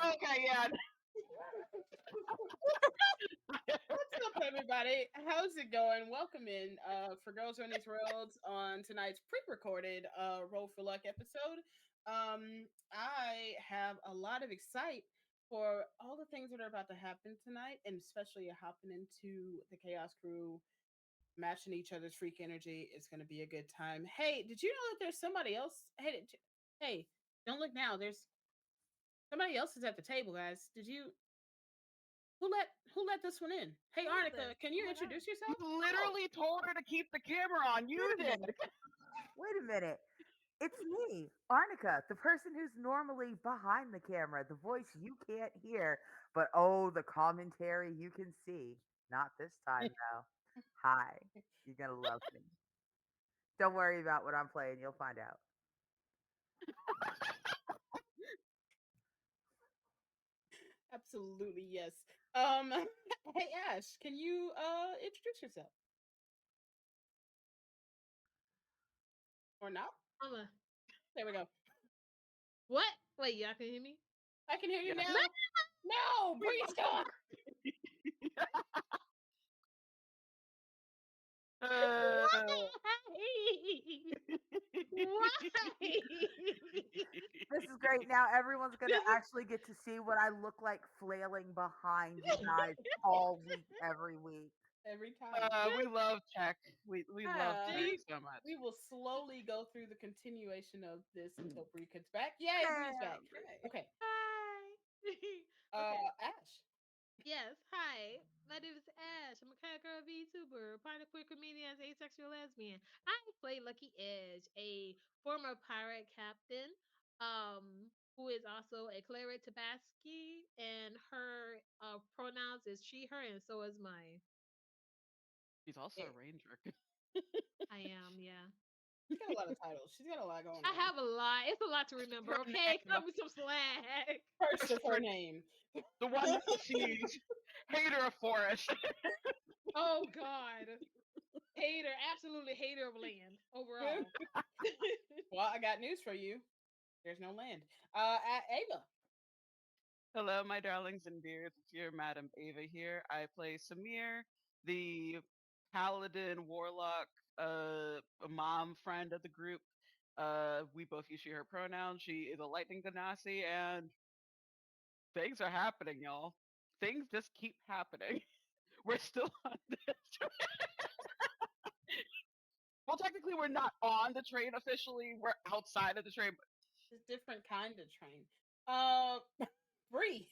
Okay, yeah. What's up, everybody? How's it going? Welcome in for Girls on These Roads on tonight's pre-recorded Roll4Luck episode. I have a lot of excite for all the things that are about to happen tonight, and especially hopping into the Chaos Crew, matching each other's freak energy. It's going to be a good time. Hey, did you know that there's somebody else? Hey, don't look now. There's somebody else is at the table, guys. Did you? Who let this one in? Hey, Arnica, can you introduce yourself? You literally told her to keep the camera on. You did. Wait a minute. It's me, Arnica, the person who's normally behind the camera, the voice you can't hear, but oh, the commentary you can see. Not this time, though. Hi. You're going to love me. Don't worry about what I'm playing. You'll find out. Absolutely, yes. Hey Ash, can you introduce yourself? Or not? There we go. What? Wait, y'all can hear me? I can hear you Yes. now. No, Breeze, stop. Why? This is great. Now everyone's going to actually get to see what I look like flailing behind you guys all week, every week. Every time. We love Tech. We love Tech so much. We will slowly go through the continuation of this until Bree gets back. Yay, Bree's back. Okay. Hi. Ash. Yes, hi. My name is Ash. I'm a cat girl VTuber, part of queer comedians, asexual lesbian. I play Lucky Edge, a former pirate captain, who is also a cleric Tabaski, and her pronouns is she, her, and so is mine. She's also a ranger. I am, yeah. She's got a lot of titles. She's got a lot going on. I have a lot. It's a lot to remember. Okay, cut me some slack. First of her name. The one with the siege. Hater of forest. Oh God. Hater, absolutely hater of land overall. Well, I got news for you. There's no land. Ava. Hello, my darlings and beards. It's your Madam Ava here. I play Samir, the paladin warlock, a mom friend of the group. We both use she, her pronouns. She is a lightning genasi, and things are happening, y'all. Things just keep happening. We're still on this train. Well, technically, we're not on the train officially. We're outside of the train. It's a different kind of train. Bree.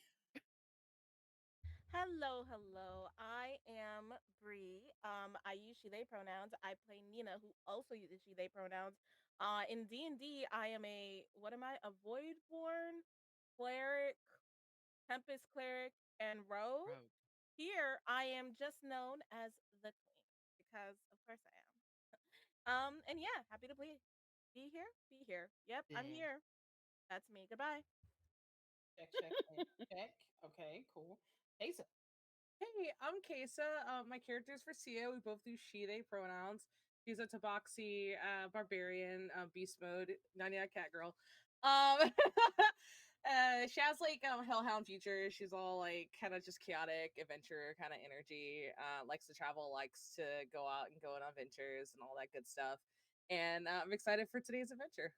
Hello. I am Bree. I use she/they pronouns. I play Nina, who also uses she/they pronouns. In D&D, I am what am I? A Voidborn cleric, Tempest cleric, and rogue. Here, I am just known as the Queen because, of course, I am. And yeah, happy to be here. Yep, I'm here. That's me. Goodbye. Check. Okay, cool. Asa. Hey, I'm Kesa. My character is Sia. We both use she/they pronouns. She's a Tabaxi barbarian, beast mode, 99 cat girl. She has like hellhound features. She's all like kind of just chaotic adventure kind of energy. Likes to travel, likes to go out and go on adventures and all that good stuff. And I'm excited for today's adventure.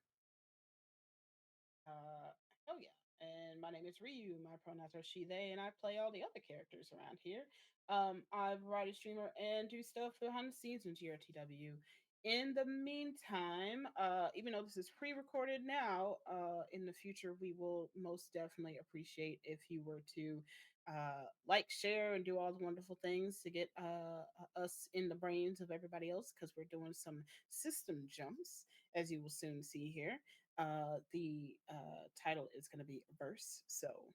Oh yeah. And my name is Ryu. My pronouns are she, they, and I play all the other characters around here. I'm a variety streamer and do stuff behind the scenes in GRTW. In the meantime, even though this is pre-recorded now, in the future we will most definitely appreciate if you were to like, share, and do all the wonderful things to get us in the brains of everybody else, because we're doing some system jumps, as you will soon see here. The title is going to be Verse, so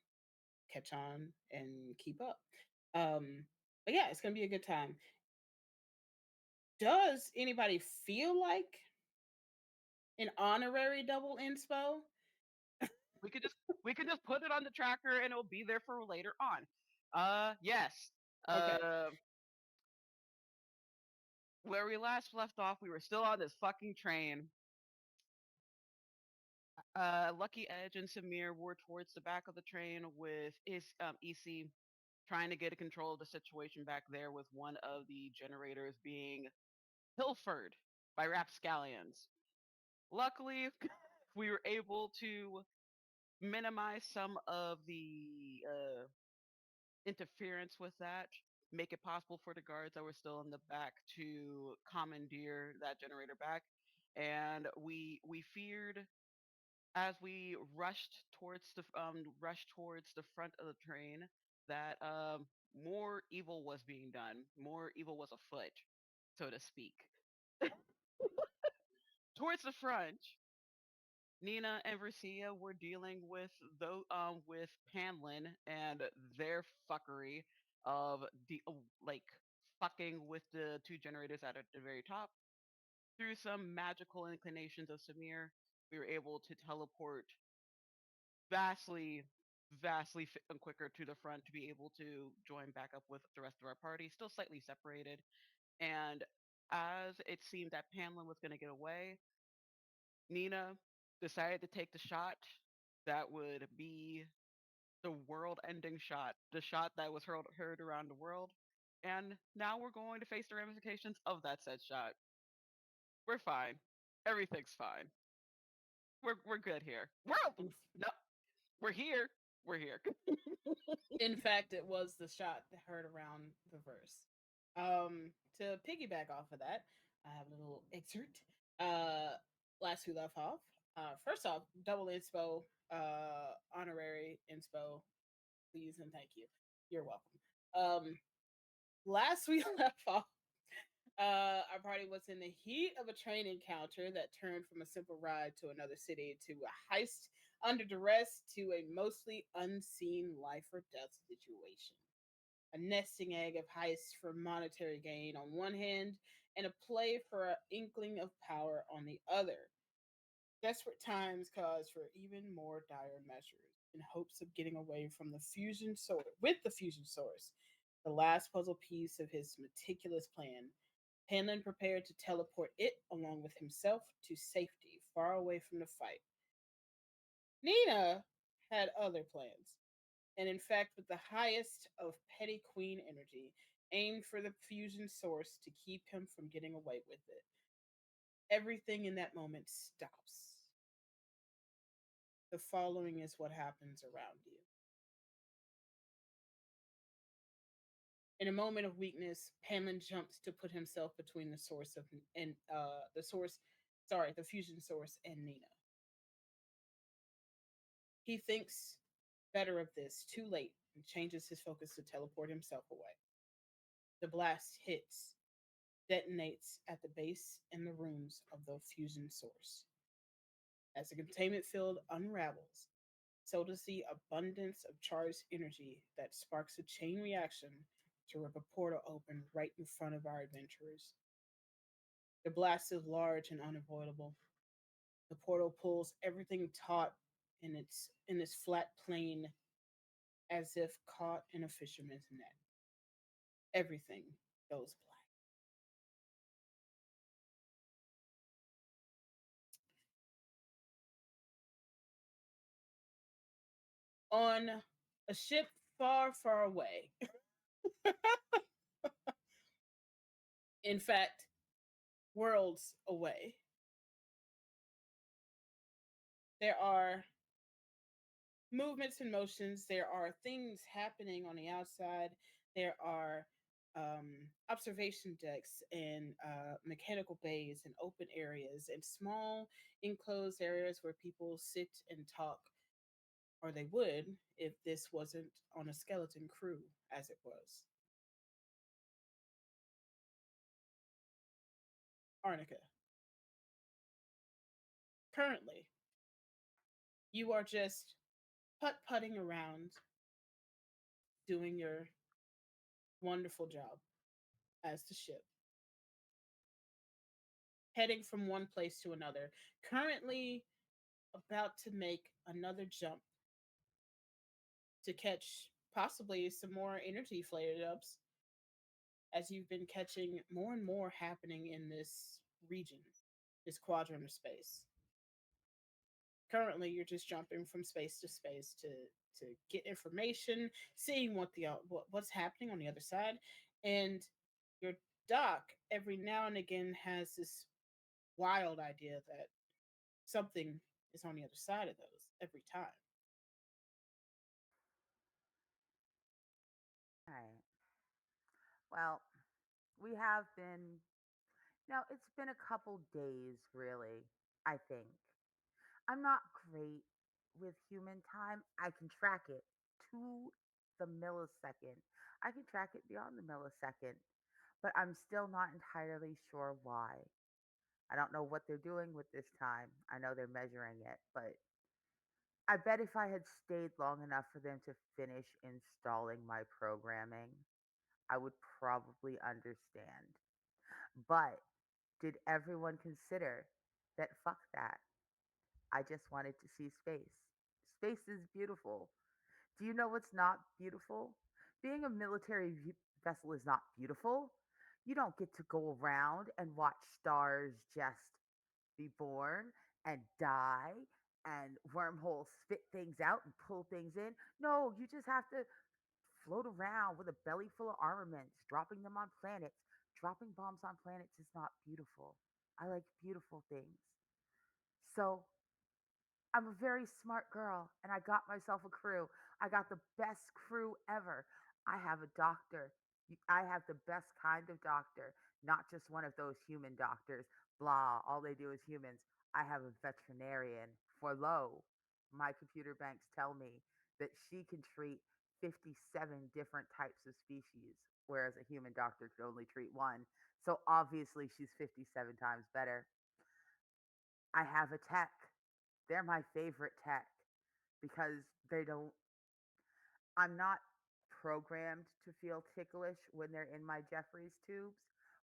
catch on and keep up. But yeah, it's going to be a good time. Does anybody feel like an honorary double inspo? We could just put it on the tracker and it'll be there for later on. Yes. Okay. Where we last left off, we were still on this fucking train. Lucky Edge and Samir were towards the back of the train with EC trying to get a control of the situation back there with one of the generators being pilfered by rapscallions. Luckily, we were able to minimize some of the interference with that, make it possible for the guards that were still in the back to commandeer that generator back. And we feared as we rushed towards the front of the train that more evil was being done, more evil was afoot, so to speak. Towards the front, Nina and Versia were dealing with Panlin and their fuckery of like fucking with the two generators at the very top. Through some magical inclinations of Samir, we were able to teleport vastly, quicker to the front to be able to join back up with the rest of our party, still slightly separated. And as it seemed that Panlin was going to get away, Nina decided to take the shot that would be the world ending shot, the shot that was heard around the world. And now we're going to face the ramifications of that said shot. We're fine. Everything's fine. We're good here. No, we're here. We're here. In fact, it was the shot that heard around the verse. To piggyback off of that, I have a little excerpt. Last we left off. First off, double inspo, honorary inspo, please and thank you. You're welcome. Last we left off, our party was in the heat of a train encounter that turned from a simple ride to another city to a heist under duress to a mostly unseen life or death situation. A nesting egg of heists for monetary gain on one hand, and a play for an inkling of power on the other. Desperate times cause for even more dire measures in hopes of getting away from the fusion source with the fusion source, the last puzzle piece of his meticulous plan. Hanlon prepared to teleport it along with himself to safety, far away from the fight. Nina had other plans, and in fact, with the highest of petty queen energy, aimed for the fusion source to keep him from getting away with it. Everything in that moment stops. The following is what happens around you. In a moment of weakness, Panlin jumps to put himself between the source of and the fusion source and Nina. He thinks better of this too late and changes his focus to teleport himself away. The blast hits, detonates at the base and the rooms of the fusion source. As the containment field unravels, so does the abundance of charged energy that sparks a chain reaction to rip a portal open right in front of our adventurers. The blast is large and unavoidable. The portal pulls everything taut in its flat plane as if caught in a fisherman's net. Everything goes black. On a ship far, far away. In fact, worlds away. There are movements and motions. There are things happening on the outside. There are observation decks and mechanical bays and open areas and small enclosed areas where people sit and talk, or they would if this wasn't on a skeleton crew as it was. Arnica. Currently, you are just putt-putting around doing your wonderful job as the ship, heading from one place to another, currently about to make another jump to catch possibly some more energy flare ups as you've been catching more and more happening in this region, this quadrant of space. Currently, you're just jumping from space to space to get information, seeing what's happening on the other side, and your doc every now and again has this wild idea that something is on the other side of those every time. Right. Well, we have been, no, it's been a couple days, really, I think. I'm not great with human time. I can track it to the millisecond. I can track it beyond the millisecond, but I'm still not entirely sure why. I don't know what they're doing with this time. I know they're measuring it, but I bet if I had stayed long enough for them to finish installing my programming, I would probably understand. But did everyone consider that fuck that? I just wanted to see space. Space is beautiful. Do you know what's not beautiful? Being a vessel is not beautiful. You don't get to go around and watch stars just be born and die and wormholes spit things out and pull things in. No, you just have to float around with a belly full of armaments, dropping them on planets. Dropping bombs on planets is not beautiful. I like beautiful things. So I'm a very smart girl and I got myself a crew. I got the best crew ever. I have a doctor. I have the best kind of doctor, not just one of those human doctors. Blah, all they do is humans. I have a veterinarian. For lo, my computer banks tell me that she can treat 57 different types of species, whereas a human doctor could only treat one. So obviously, she's 57 times better. I have a tech. They're my favorite tech because they don't, I'm not programmed to feel ticklish when they're in my Jeffries tubes,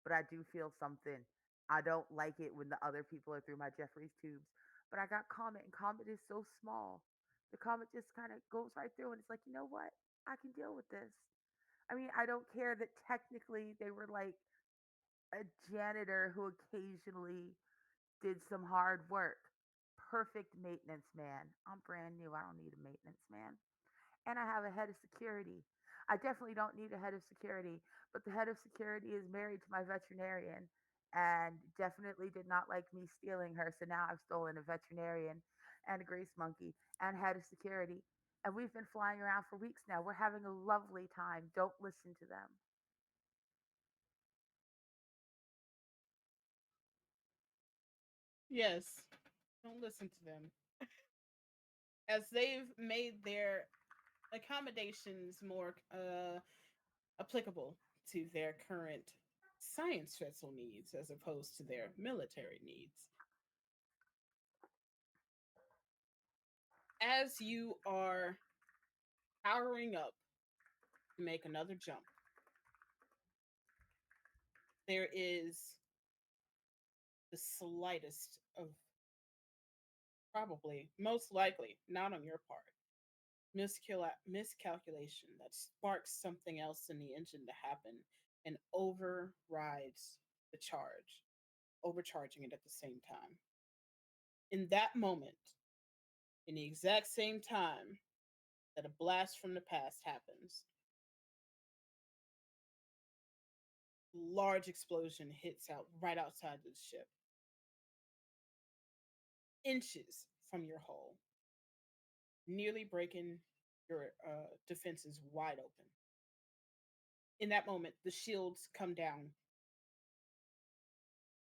but I do feel something. I don't like it when the other people are through my Jeffries tubes. But I got Comet, and Comet is so small. The Comet just kind of goes right through, and it's like, you know what? I can deal with this. I mean, I don't care that technically they were like a janitor who occasionally did some hard work. Perfect maintenance man. I'm brand new. I don't need a maintenance man. And I have a head of security. I definitely don't need a head of security, but the head of security is married to my veterinarian and definitely did not like me stealing her. So now I've stolen a veterinarian and a grease monkey and head of security. And we've been flying around for weeks now. We're having a lovely time. Don't listen to them. Yes, don't listen to them. As they've made their accommodations more applicable to their current science vessel needs as opposed to their military needs. As you are powering up to make another jump, there is the slightest of, probably most likely not on your part, miscalculation that sparks something else in the engine to happen and overrides the charge, overcharging it at the same time. In that moment, in the exact same time that a blast from the past happens, large explosion hits out right outside the ship, inches from your hull, nearly breaking your defenses wide open. In that moment, the shields come down.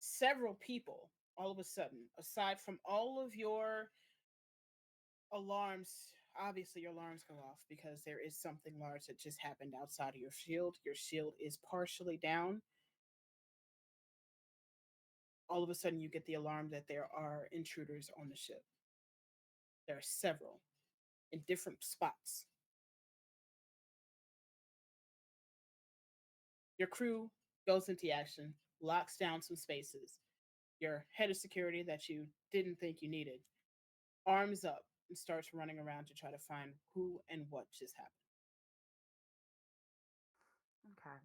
Several people, all of a sudden, aside from all of your alarms, obviously your alarms go off because there is something large that just happened outside of your shield. Your shield is partially down. All of a sudden, you get the alarm that there are intruders on the ship. There are several in different spots. Your crew goes into action, locks down some spaces. Your head of security that you didn't think you needed arms up and starts running around to try to find who and what just happened. Okay.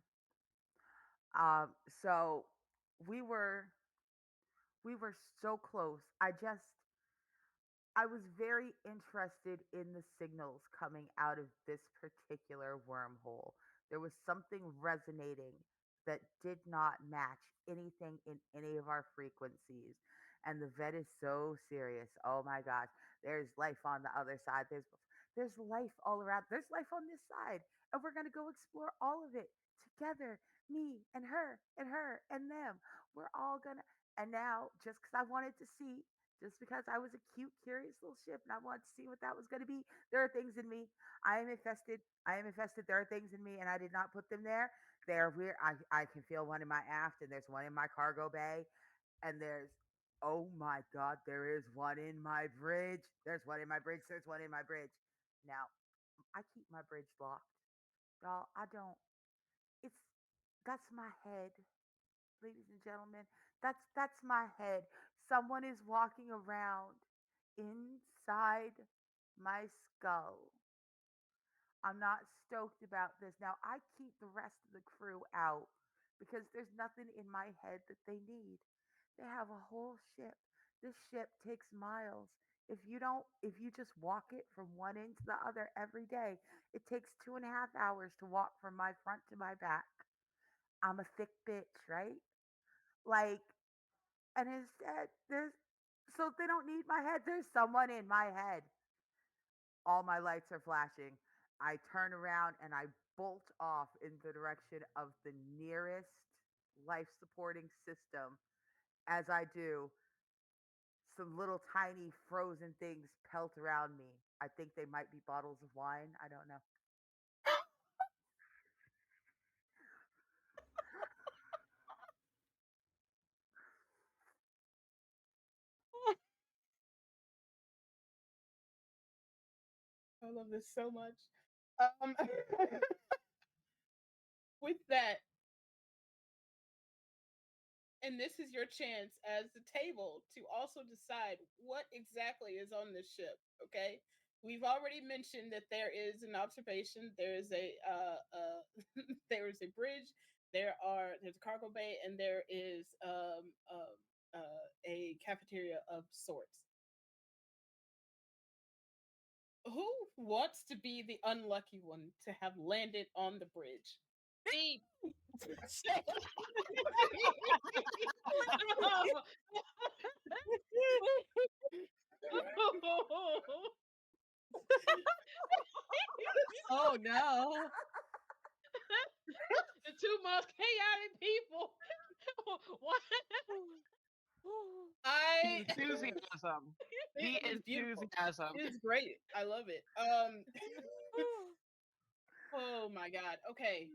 So we were we were so close. I just I was very interested in the signals coming out of this particular wormhole. There was something resonating that did not match anything in any of our frequencies. And the vet is so serious. Oh my gosh. There's life on the other side. There's life all around. There's life on this side. And we're gonna go explore all of it together. Me and her and them. We're all gonna, and now just because I wanted to see, just because I was a cute, curious little ship and I wanted to see what that was going to be. There are things in me. I am infested. I am infested. There are things in me, and I did not put them there. They are weird. I can feel one in my aft, and there's one in my cargo bay, and there's, oh my God, there is one in my bridge. There's one in my bridge. There's one in my bridge. Now, I keep my bridge locked. Y'all, I don't. It's, that's my head, ladies and gentlemen. That's my head. Someone is walking around inside my skull. I'm not stoked about this. Now I keep the rest of the crew out because there's nothing in my head that they need. They have a whole ship. This ship takes miles. If you just walk it from one end to the other every day, it takes 2.5 hours to walk from my front to my back. I'm a thick bitch, right? Like, and instead, so they don't need my head. There's someone in my head. All my lights are flashing. I turn around and I bolt off in the direction of the nearest life supporting system. As I do, some little tiny frozen things pelt around me. I think they might be bottles of wine. I don't know. I love this so much. With that, and this is your chance as the table to also decide what exactly is on this ship. Okay, we've already mentioned that there is an observation. There is a there is a bridge. There's a cargo bay, and there is a cafeteria of sorts. Who wants to be the unlucky one to have landed on the bridge? Me. Oh no. The two most chaotic people. What? I Enthusiasm. The it is beautiful. enthusiasm. It is great. I love it. Oh my god. Okay.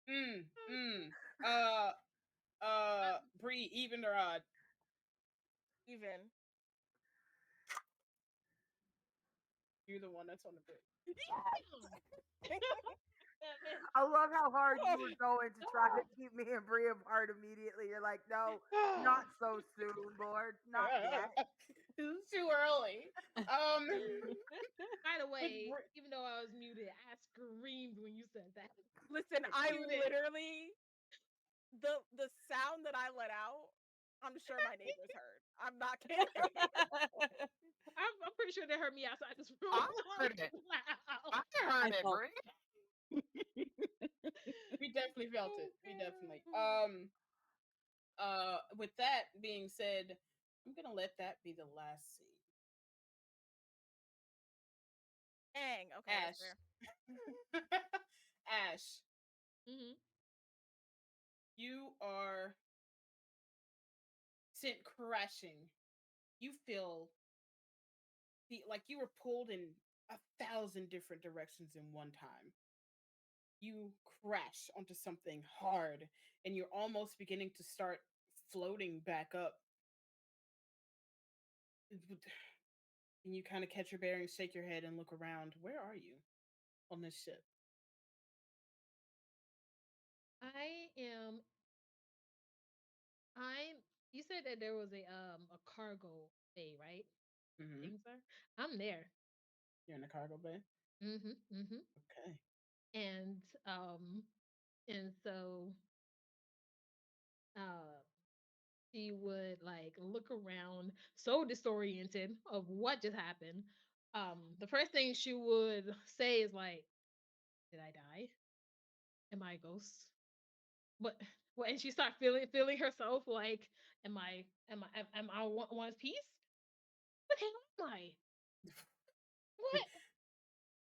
mm, mm. Uh Bree, even or odd? Even. You're the one that's on the bridge. I love how hard you were going to try to keep me and Brie apart immediately. You're like, no, not so soon, Lord, not yet. This is too early. By the With way, even though I was muted, I screamed when you said that. Listen, I Muted. literally the sound that I let out, I'm sure my neighbors heard. I'm not kidding. I'm pretty sure they heard me outside this room. I heard it. Loud. I heard I it, felt Brie. we definitely felt it. We definitely. With that being said, I'm gonna let that be the last scene. Dang. Okay, that's Ash. fair. Ash, Mhm. you are sent crashing. You feel like you were pulled in 1,000 different directions in one time. You crash onto something hard, and you're almost beginning to start floating back up. And you kind of catch your bearings, shake your head, and look around. Where are you on this ship? I am. I'm. You said that there was a cargo bay, right? Mm-hmm. Things are. I'm there. You're in the cargo bay. Mhm. Mhm. Okay. And um and so uh she would like look around, so disoriented of what just happened. The first thing she would say is like, "Did I die? Am I a ghost? What?" What? And she start feeling herself like, am I one's piece? What the hell am I? What?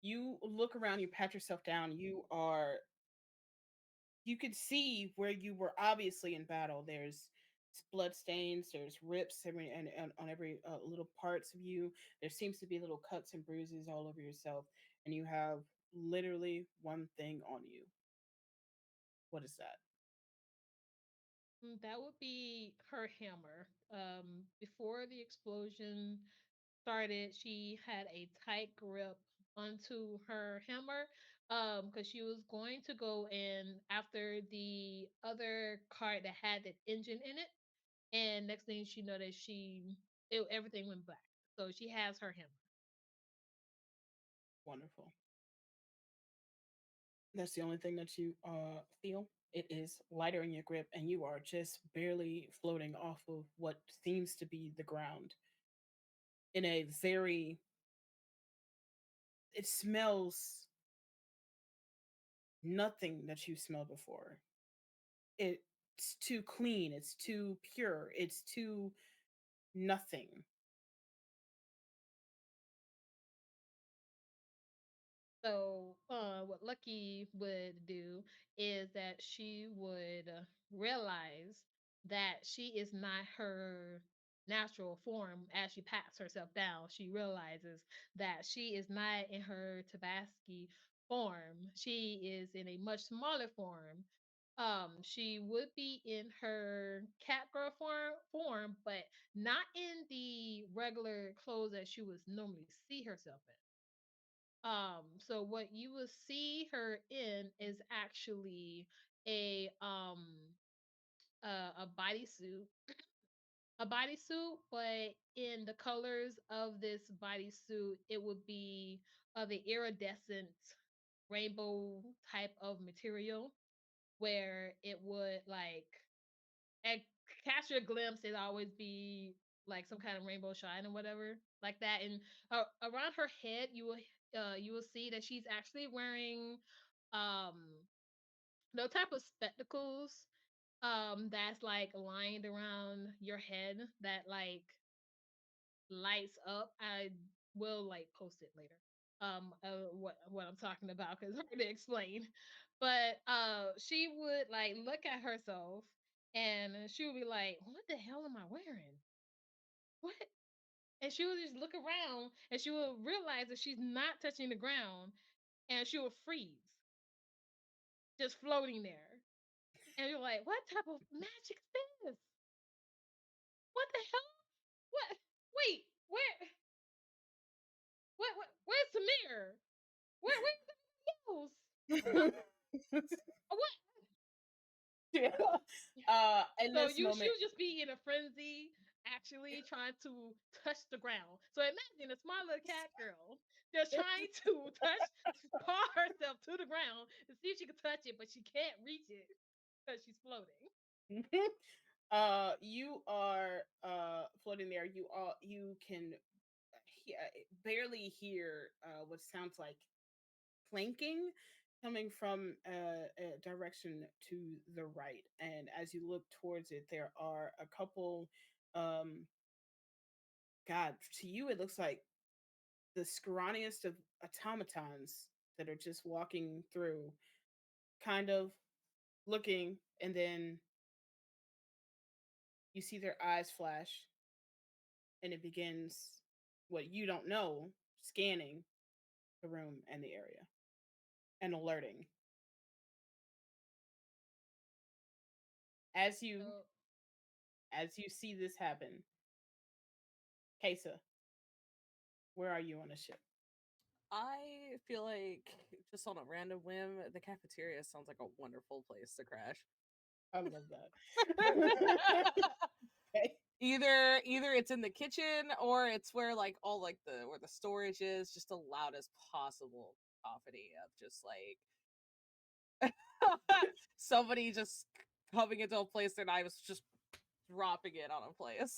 You look around, you pat yourself down. You could see where you were obviously in battle. There's blood stains, there's rips and on every little parts of you. There seems to be little cuts and bruises all over yourself, and you have literally one thing on you. What is that? That would be her hammer. Before the explosion started, she had a tight grip onto her hammer because she was going to go in after the other cart that had that engine in it, and next thing she noticed, everything went black. So she has her hammer. Wonderful. That's the only thing that you feel. It is lighter in your grip, and you are just barely floating off of what seems to be the ground in a very. It smells nothing that you smelled before. It's too clean. It's too pure. It's too nothing. So, what Lucky would do is that she would realize that she is not her natural form as she pats herself down. She realizes that she is not in her Tabasky form. She is in a much smaller form. She would be in her catgirl form, but not in the regular clothes that she would normally see herself in. So what you will see her in is actually a um a bodysuit. A bodysuit, but in the colors of this bodysuit, it would be the iridescent rainbow type of material where it would like at catch your glimpse, it always be like some kind of rainbow shine or whatever like that. And around her head, you will see that she's actually wearing um no type of spectacles that's like lined around your head that like lights up. I will like post it later. What I'm talking about because it's hard to explain. But she would like look at herself and she would be like, "What the hell am I wearing? What?" And she would just look around and she will realize that she's not touching the ground and she will freeze, just floating there. And you're like, "What type of magic is this? What the hell? What? Wait, where's Samir? Where's everybody else? Huh? What?" Yeah. In So this you she moment, would just be in a frenzy, actually trying to touch the ground. So imagine a small little cat girl just trying to paw herself to the ground to see if she can touch it, but she can't reach it because she's floating. you are floating there. You can barely hear what sounds like planking coming from a direction to the right, and as you look towards it, there are a couple. Um, God, to you, it looks like the scrawniest of automatons that are just walking through, kind of looking, and then you see their eyes flash, and it begins what you don't know scanning the room and the area and alerting. As you So as you see this happen, Kesa, where are you on the ship? I feel like just on a random whim, the cafeteria sounds like a wonderful place to crash. I love that. Okay. Either it's in the kitchen or it's where like all like the where the storage is, just the loudest possible cacophony of just like somebody just coming into a place that I was just dropping it on a place.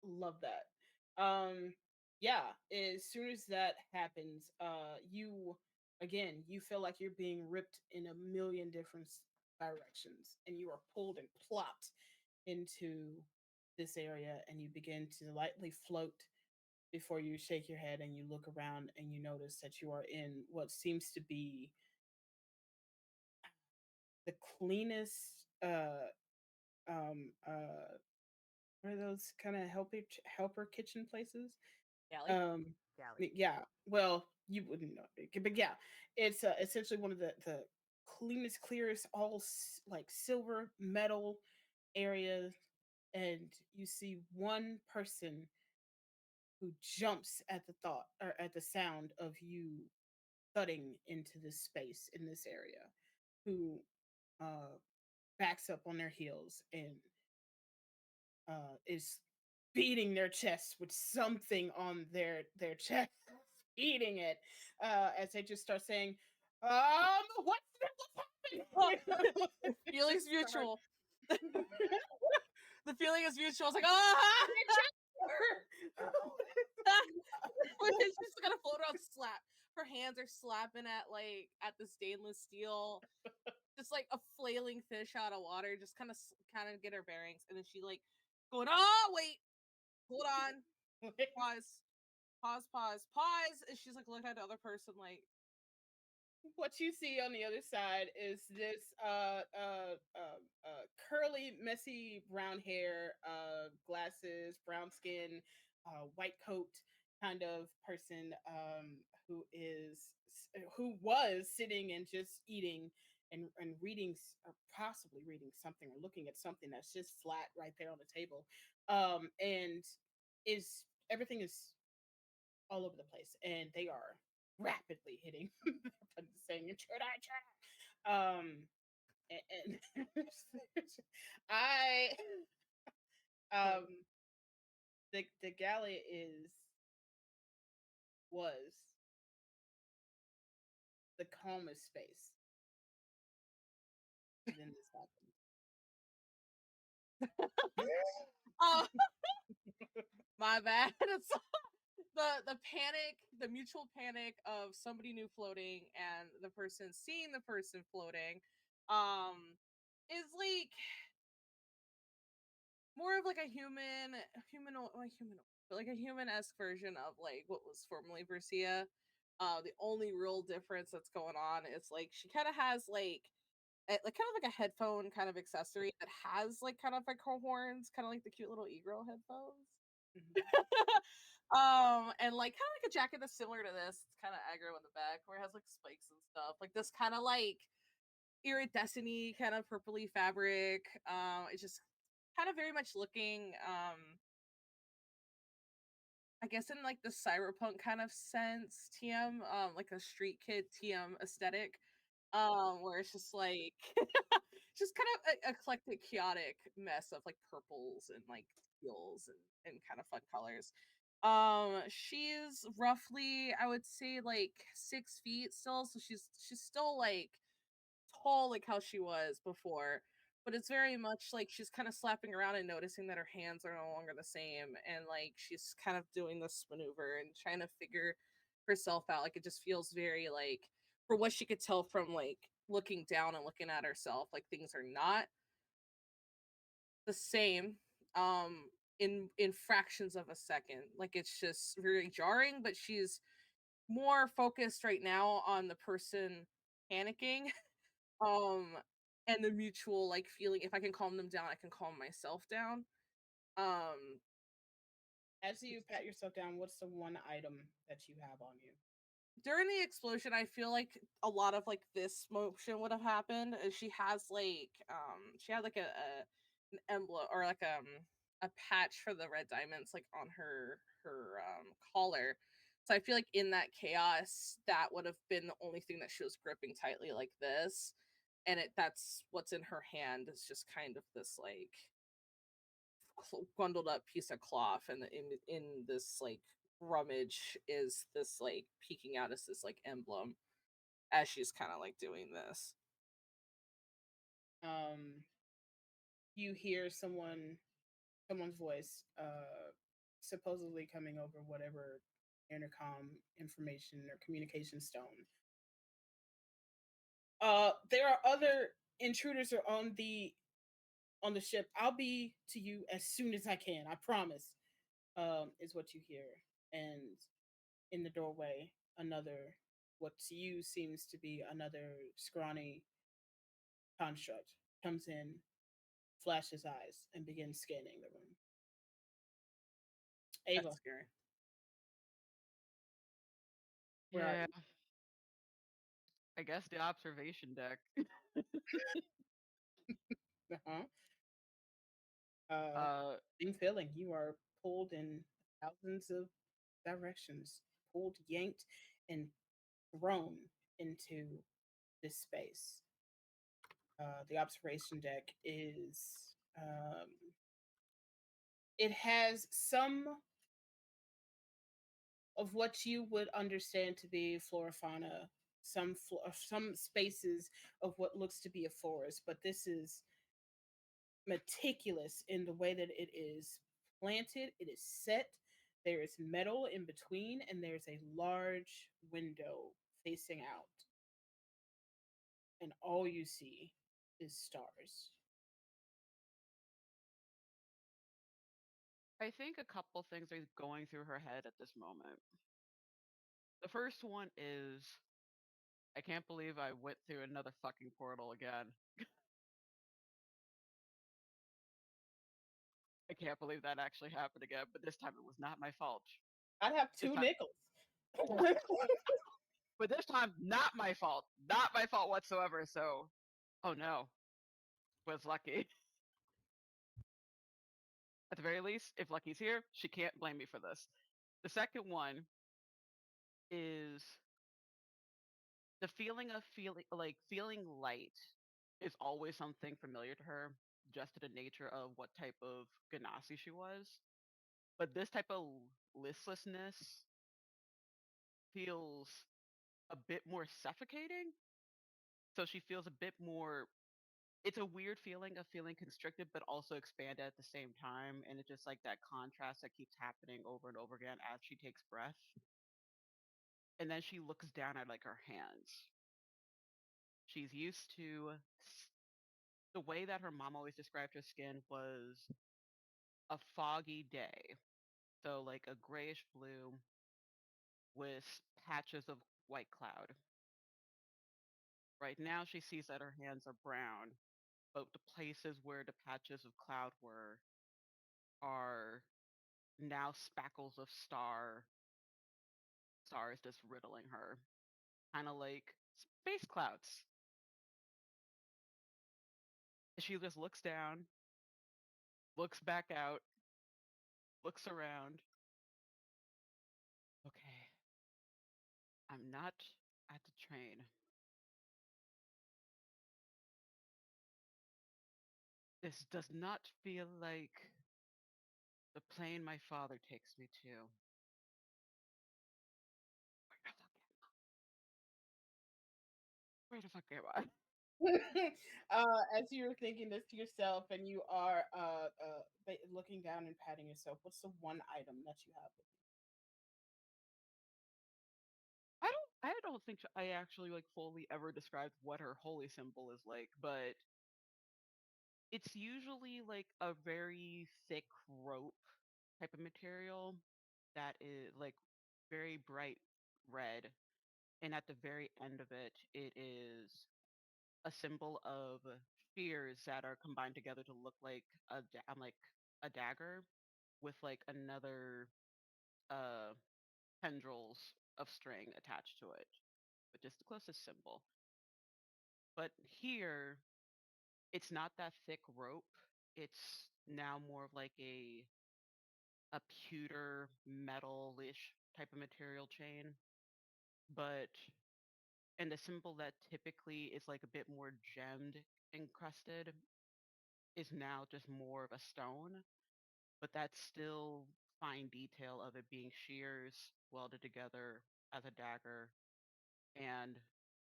Love that. Yeah, as soon as that happens, you feel like you're being ripped in a million different directions, and you are pulled and plopped into this area, and you begin to lightly float before you shake your head and you look around and you notice that you are in what seems to be the cleanest um uh what are those kind of helper kitchen places? Galley. Galley. Yeah, well, you wouldn't know, but yeah, it's essentially one of the cleanest, clearest, all like silver metal areas, and you see one person who jumps at the thought or at the sound of you thudding into this space in this area, who uh backs up on their heels and is beating their chest with something on their chest, eating it, as they just start saying, what's happening? Feelings mutual. The feeling is mutual. It's like, ah! She's just gonna float around, slap. Her hands are slapping at the stainless steel, just like a flailing fish out of water. Just kind of get her bearings, and then she like going, oh wait, hold on, pause, and she's like looking at the other person like, what you see on the other side is this curly, messy brown hair, glasses, brown skin, white coat kind of person, who was sitting and just eating and reading, or possibly reading something or looking at something that's just flat right there on the table, and is everything is all over the place, and they are rapidly hitting saying and I the galley was the calmest space. And then this happened. oh, my bad. It's the panic, the mutual panic of somebody new floating and the person seeing the person floating, is like more of like a but like a human-esque version of like what was formerly Bercia. The only real difference that's going on is like she kind of has like kind of like a headphone kind of accessory that has like kind of like her horns, kind of like the cute little e-girl headphones. And like kind of like a jacket that's similar to this. It's kind of aggro in the back where it has like spikes and stuff. Like this kind of like iridescent-y kind of purpley fabric. It's just kind of very much looking I guess in like the cyberpunk kind of sense, TM, like a street kid TM aesthetic. Where it's just like just kind of a eclectic, chaotic mess of like purples and like teals and kind of fun colors. She's roughly, I would say, like 6 feet still, so she's still like tall like how she was before, but it's very much like she's kind of slapping around and noticing that her hands are no longer the same, and like she's kind of doing this maneuver and trying to figure herself out. Like it just feels very like, for what she could tell from like looking down and looking at herself, like things are not the same in fractions of a second. Like it's just very jarring, but she's more focused right now on the person panicking, um and the mutual like feeling, if I can calm them down, I can calm myself down. um As you pat yourself down, what's the one item that you have on you? During the explosion, I feel like a lot of like this motion would have happened. She has like she had like an emblem, or like a patch for the red diamonds like on her collar. So I feel like in that chaos, that would have been the only thing that she was gripping tightly like this. And that's what's in her hand, is just kind of this like bundled up piece of cloth, and in this like rummage is this like peeking out as this like emblem as she's kind of like doing this. Um, you hear someone's voice, supposedly coming over whatever intercom information or communication stone. There are other intruders are on the ship. I'll be to you as soon as I can. I promise. Is what you hear, and in the doorway, another what to you seems to be another scrawny construct comes in, flashes eyes, and begins scanning the room. Ava, That's scary. where are Yeah, you? I guess the observation deck. Uh-huh. Uh, Uh, same feeling. You are pulled in thousands of directions, pulled, yanked, and thrown into this space. The observation deck is it has some of what you would understand to be flora fauna, some spaces of what looks to be a forest, but this is meticulous in the way that it is planted, it is set. There is metal in between, and there's a large window facing out. And all you see is stars. I think a couple things are going through her head at this moment. The first one is, I can't believe I went through another fucking portal again. I can't believe that actually happened again, but this time it was not my fault. I'd have This two time, nickels. but this time, not my fault. Not my fault whatsoever. So, oh no, was lucky. At the very least, if Lucky's here, she can't blame me for this. The second one is the feeling of feeling light is always something familiar to her, just to the nature of what type of Ganassi she was. But this type of listlessness feels a bit more suffocating. So she feels a bit more. It's a weird feeling of feeling constricted, but also expanded at the same time. And it's just like that contrast that keeps happening over and over again as she takes breath. And then she looks down at like her hands. She's used to the way that her mom always described her skin was a foggy day. So like a grayish blue with patches of white cloud. Right now she sees that her hands are brown, but the places where the patches of cloud were are now spackles of stars just riddling her. Kind of like space clouds. She just looks down, looks back out, looks around. Okay, I'm not at the train. This does not feel like the plane my father takes me to. Where the fuck am I? As you're thinking this to yourself and you are looking down and patting yourself, what's the one item that you have with I don't think I actually like fully ever described what her holy symbol is like, but it's usually like a very thick rope type of material that is like very bright red, and at the very end of it, it is a symbol of fears that are combined together to look like like a dagger with like another uh tendrils of string attached to it, which is the closest symbol. But here, it's not that thick rope. It's now more of like a pewter metalish type of material chain. But and the symbol that typically is like a bit more gemmed encrusted is now just more of a stone. But that's still fine detail of it being shears welded together as a dagger and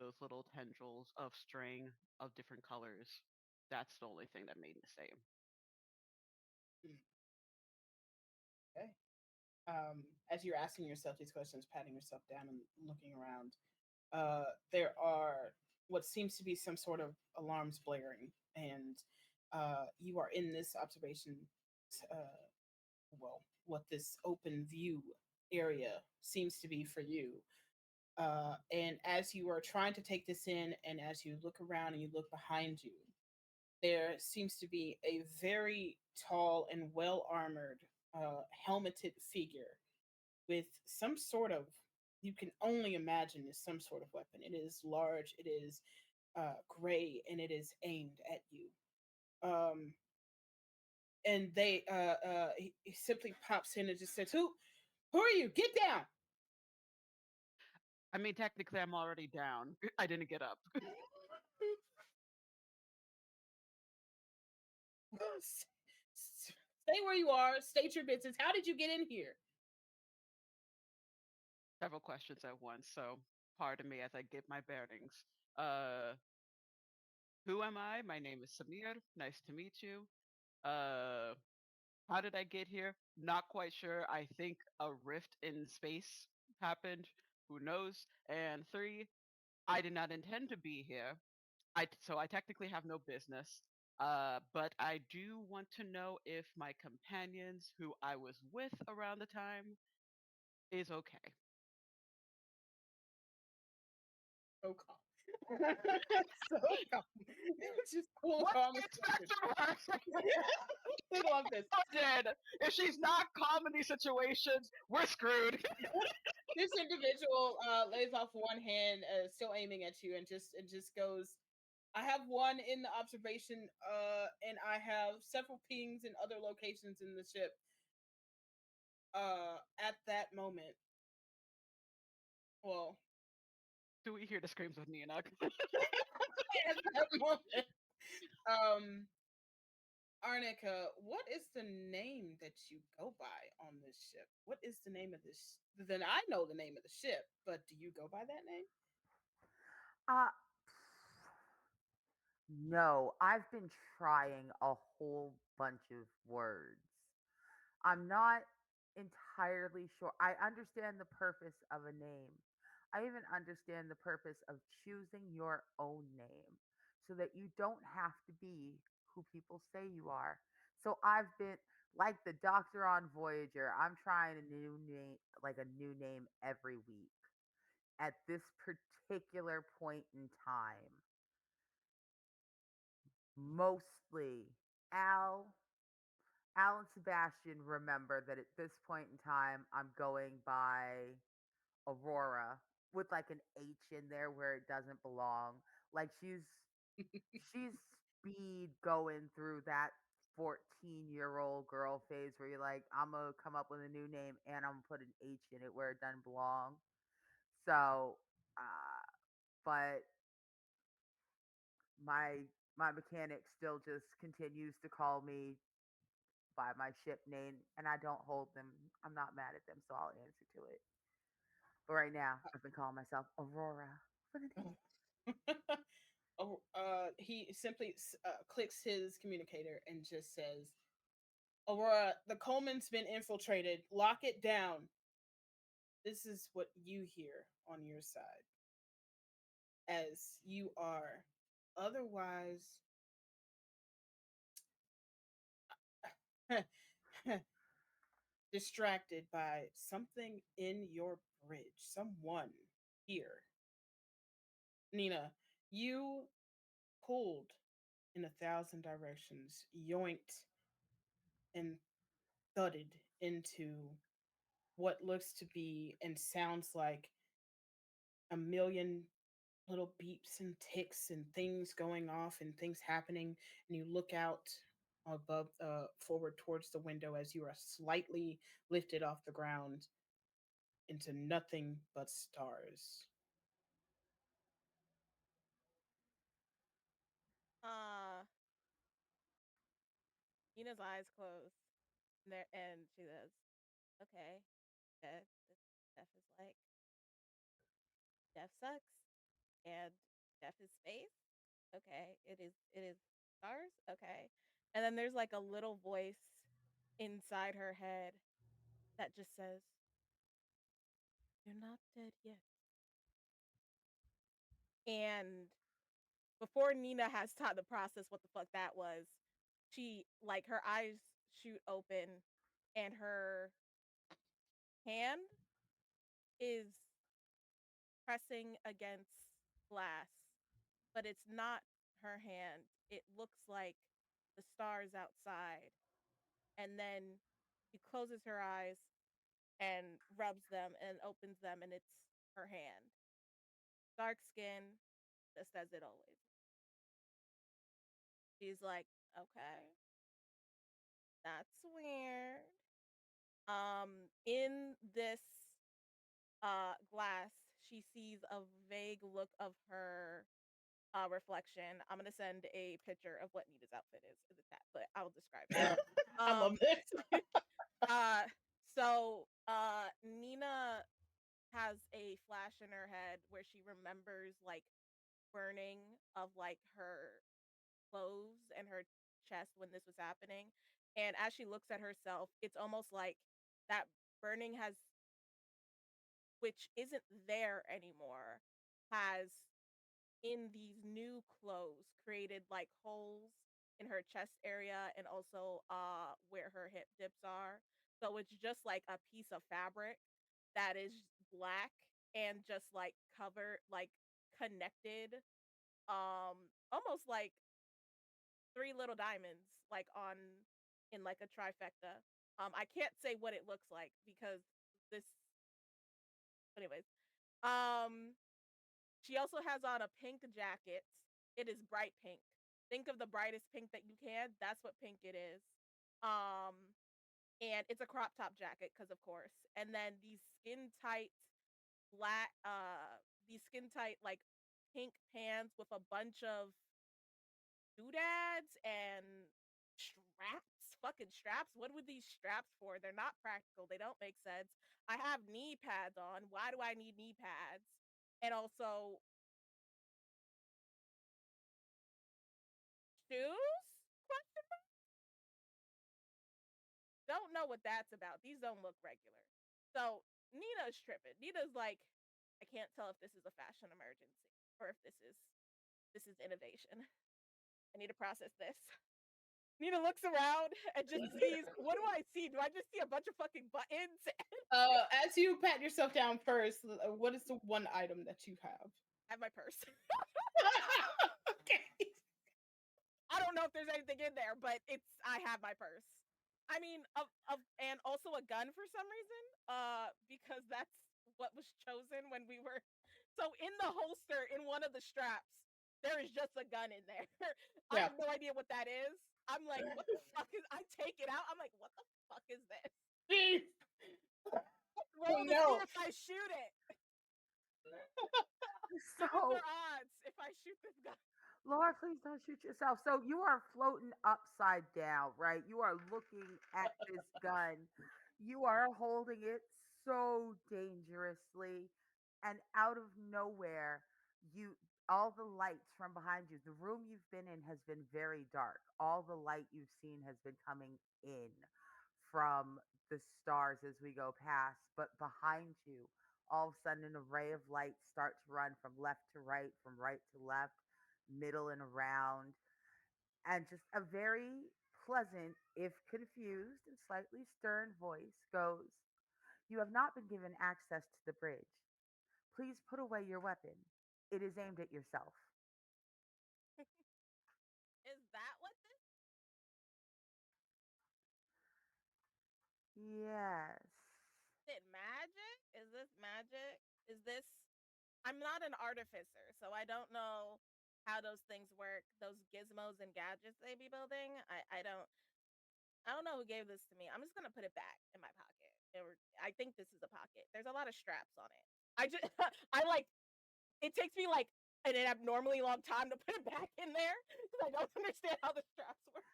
those little tendrils of string of different colors. That's the only thing that made the same. Mm, okay. As you're asking yourself these questions, patting yourself down and looking around, there are what seems to be some sort of alarms blaring, and you are in this observation. Uh, well, what this open view area seems to be for you. And as you are trying to take this in, and as you look around and you look behind you, there seems to be a very tall and well armored, helmeted figure with some sort of, you can only imagine is some sort of weapon. It is large, it is gray, and it is aimed at you. Um, and he simply pops in and just says, who are you? Get down. I mean, technically, I'm already down. I didn't get up. Stay where you are. State your business. How did you get in here? Several questions at once, so pardon me as I get my bearings. Uh, who am I? My name is Samir. Nice to meet you. Uh, how did I get here? Not quite sure. I think a rift in space happened. Who knows? And three, I did not intend to be here. So I technically have no business. But I do want to know if my companions, who I was with around the time, is okay. So calm. So calm. Just cool, What calm, do and you expect collected. of her? I love this. Dead. If she's not calm in these situations, we're screwed. This individual lays off one hand, still aiming at you, and just goes, I have one in the observation, and I have several pings in other locations in the ship. At that moment, well, Do we hear the screams of Nina? at that moment, um, Arnica, what is the name that you go by on this ship? What is the name of this? Then I know the name of the ship, but do you go by that name? Uh, no, I've been trying a whole bunch of words. I'm not entirely sure. I understand the purpose of a name. I even understand the purpose of choosing your own name so that you don't have to be who people say you are. So I've been like the doctor on Voyager. I'm trying a new name, like a new name every week at this particular point in time. Mostly Al and Sebastian remember that at this point in time, I'm going by Aurora with like an H in there where it doesn't belong. Like she's speed going through that 14-year-old girl phase where you're like, I'm gonna come up with a new name and I'm gonna put an H in it where it doesn't belong. So, but my my mechanic still just continues to call me by my ship name, and I don't hold them. I'm not mad at them, so I'll answer to it. But right now, I've been calling myself Aurora for the name. Oh, he simply clicks his communicator and just says, Aurora, the Coleman's been infiltrated. Lock it down. This is what you hear on your side as you are otherwise distracted by something in your bridge. Someone here. Nina, you pulled in 1,000 directions, yoinked and thudded into what looks to be and sounds like a million little beeps and ticks and things going off and things happening. And you look out above, forward towards the window as you are slightly lifted off the ground into nothing but stars. Uh, Ina's eyes close, and there, and she says, "Okay, Death is like death sucks, and death is space. Okay, it is stars. Okay." And then there's like a little voice inside her head that just says, "You're not dead yet." And before Nina has time to process what the fuck that was, she, like, her eyes shoot open and her hand is pressing against glass, but it's not her hand. It looks like the stars outside. And then she closes her eyes and rubs them and opens them, and it's her hand. Dark skin, just as it always. She's like, okay, that's weird. In this glass, she sees a vague look of her reflection. I'm gonna send a picture of what Nita's outfit is in the chat, but I'll describe it. I love this. uh Nina has a flash in her head where she remembers like burning of like her clothes and her chest when this was happening. And as she looks at herself, it's almost like that burning has, which isn't there anymore, has in these new clothes created like holes in her chest area and also where her hip dips are. So it's just like a piece of fabric that is black and just like covered, like connected, almost like three little diamonds like on in like a trifecta. I can't say what it looks like because this, anyways. um She also has on a pink jacket. It is bright pink. Think of the brightest pink that you can. That's what pink it is. Um, and it's a crop top jacket, because of course. And then black, these skin tight like pink pants with a bunch of doodads and straps. Fucking straps. What were these straps for? They're not practical. They don't make sense. I have knee pads on. Why do I need knee pads? And also shoes? Don't know what that's about. These don't look regular. So Nina's tripping. Nina's like, I can't tell if this is a fashion emergency or if this is innovation. I need to process this. Nina looks around and just sees, what do I see? Do I just see a bunch of fucking buttons? As you pat yourself down first, what is the one item that you have? I have my purse. Okay. I don't know if there's anything in there, but I have my purse. I mean, and also a gun for some reason, because that's what was chosen when we were. So in the holster in one of the straps, there is just a gun in there. I have no idea what that is. I'm like, what the fuck is? I take it out. I'm like, what the fuck is this? Jeez. Roll to see if I shoot it. Give So, us odds if I shoot this gun. Laura, please don't shoot yourself. So you are floating upside down, right? You are looking at this gun. You are holding it so dangerously, and out of nowhere, you all the lights from behind you. The room you've been in has been very dark. All the light you've seen has been coming in from the stars as we go past, but behind you, all of a sudden, an array of lights start to run from left to right, from right to left, middle and around, and just a very pleasant, if confused and slightly stern voice goes, "You have not been given access to the bridge. Please put away your weapon. It is aimed at yourself." Is that what this Yes. is? It magic? Is this magic? Is this? I'm not an artificer, so I don't know how those things work. Those gizmos and gadgets they be building. I don't know who gave this to me. I'm just gonna put it back in my pocket. I think this is a pocket. There's a lot of straps on it. I just I like it takes me like an abnormally long time to put it back in there because I don't understand how the straps work.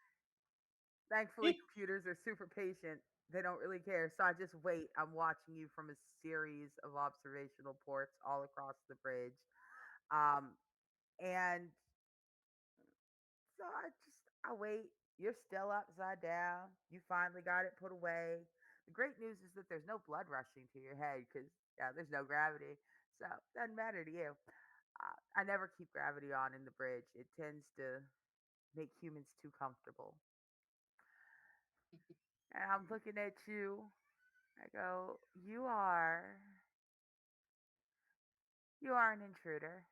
Thankfully, computers are super patient. They don't really care. So I just wait. I'm watching you from a series of observational ports all across the bridge. Um, and so I wait. You're still upside down. You finally got it put away. The great news is that there's no blood rushing to your head because, yeah, there's no gravity. So it doesn't matter to you. I never keep gravity on in the bridge. It tends to make humans too comfortable. And I'm looking at you. I go, you are an intruder.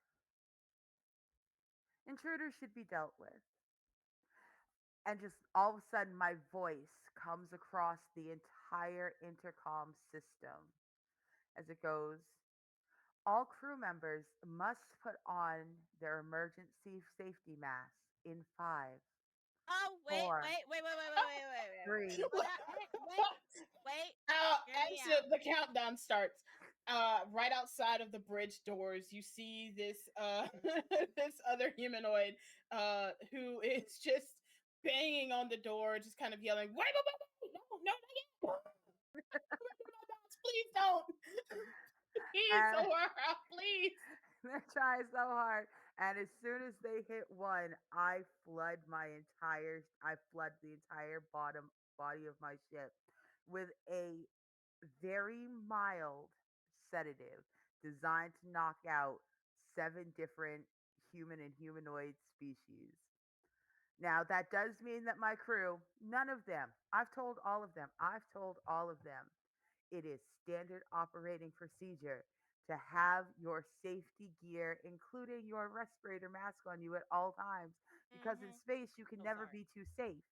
Intruders should be dealt with. And just all of a sudden, my voice comes across the entire intercom system as it goes, all crew members must put on their emergency safety masks in five, Oh, wait, four, wait, wait, wait, wait, wait, wait, wait, wait, three. wait. Hold on. Wait. Hear me As out. the countdown starts, right outside of the bridge doors, you see this this other humanoid who is just banging on the door, just kind of yelling, "Wait, wait, wait, wait, no, no, not yet! Please don't, please, And please." they're trying so hard. And as soon as they hit one, I flood the entire bottom body of my ship with a very mild sedative designed to knock out 7 different human and humanoid species. Now, that does mean that my crew, none of them, I've told all of them, it is standard operating procedure to have your safety gear, including your respirator mask, on you at all times because in Mm-hmm. space you can So never sorry. be too safe.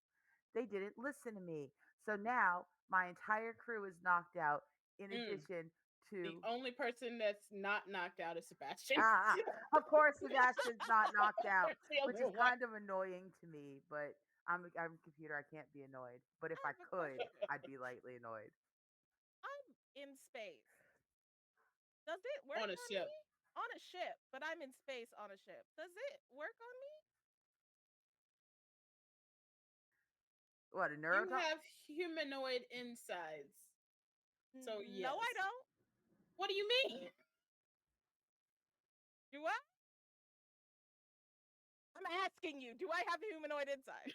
They didn't listen to me. So now my entire crew is knocked out, in Mm. addition The to. only person that's not knocked out is Sebastian. Of course, Sebastian's not knocked out, That's the which only is one. kind of annoying to me, but I'm a computer. I can't be annoyed. But if I I have a could, question. I'd be lightly annoyed. I'm in space. Does it work On a on me? ship. On a ship, but I'm in space on a ship. Does it work on me? What, a You neurotalk? have humanoid insides. So No, yes. I don't. What do you mean? Do I? I'm asking you. Do I have humanoid insides?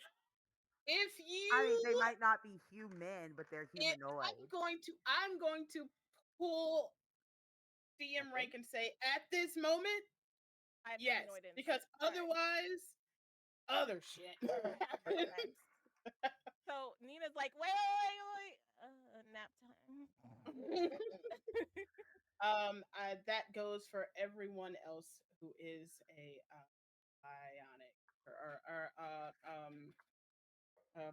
If I mean, they you might not be human, but they're if humanoid. I'm going to pull DM Okay. rank and say at this moment, I have yes. humanoid insides. Because All right. otherwise, other shit. Okay. So Nina's like, wait. Nap time. That goes for everyone else who is a bionic or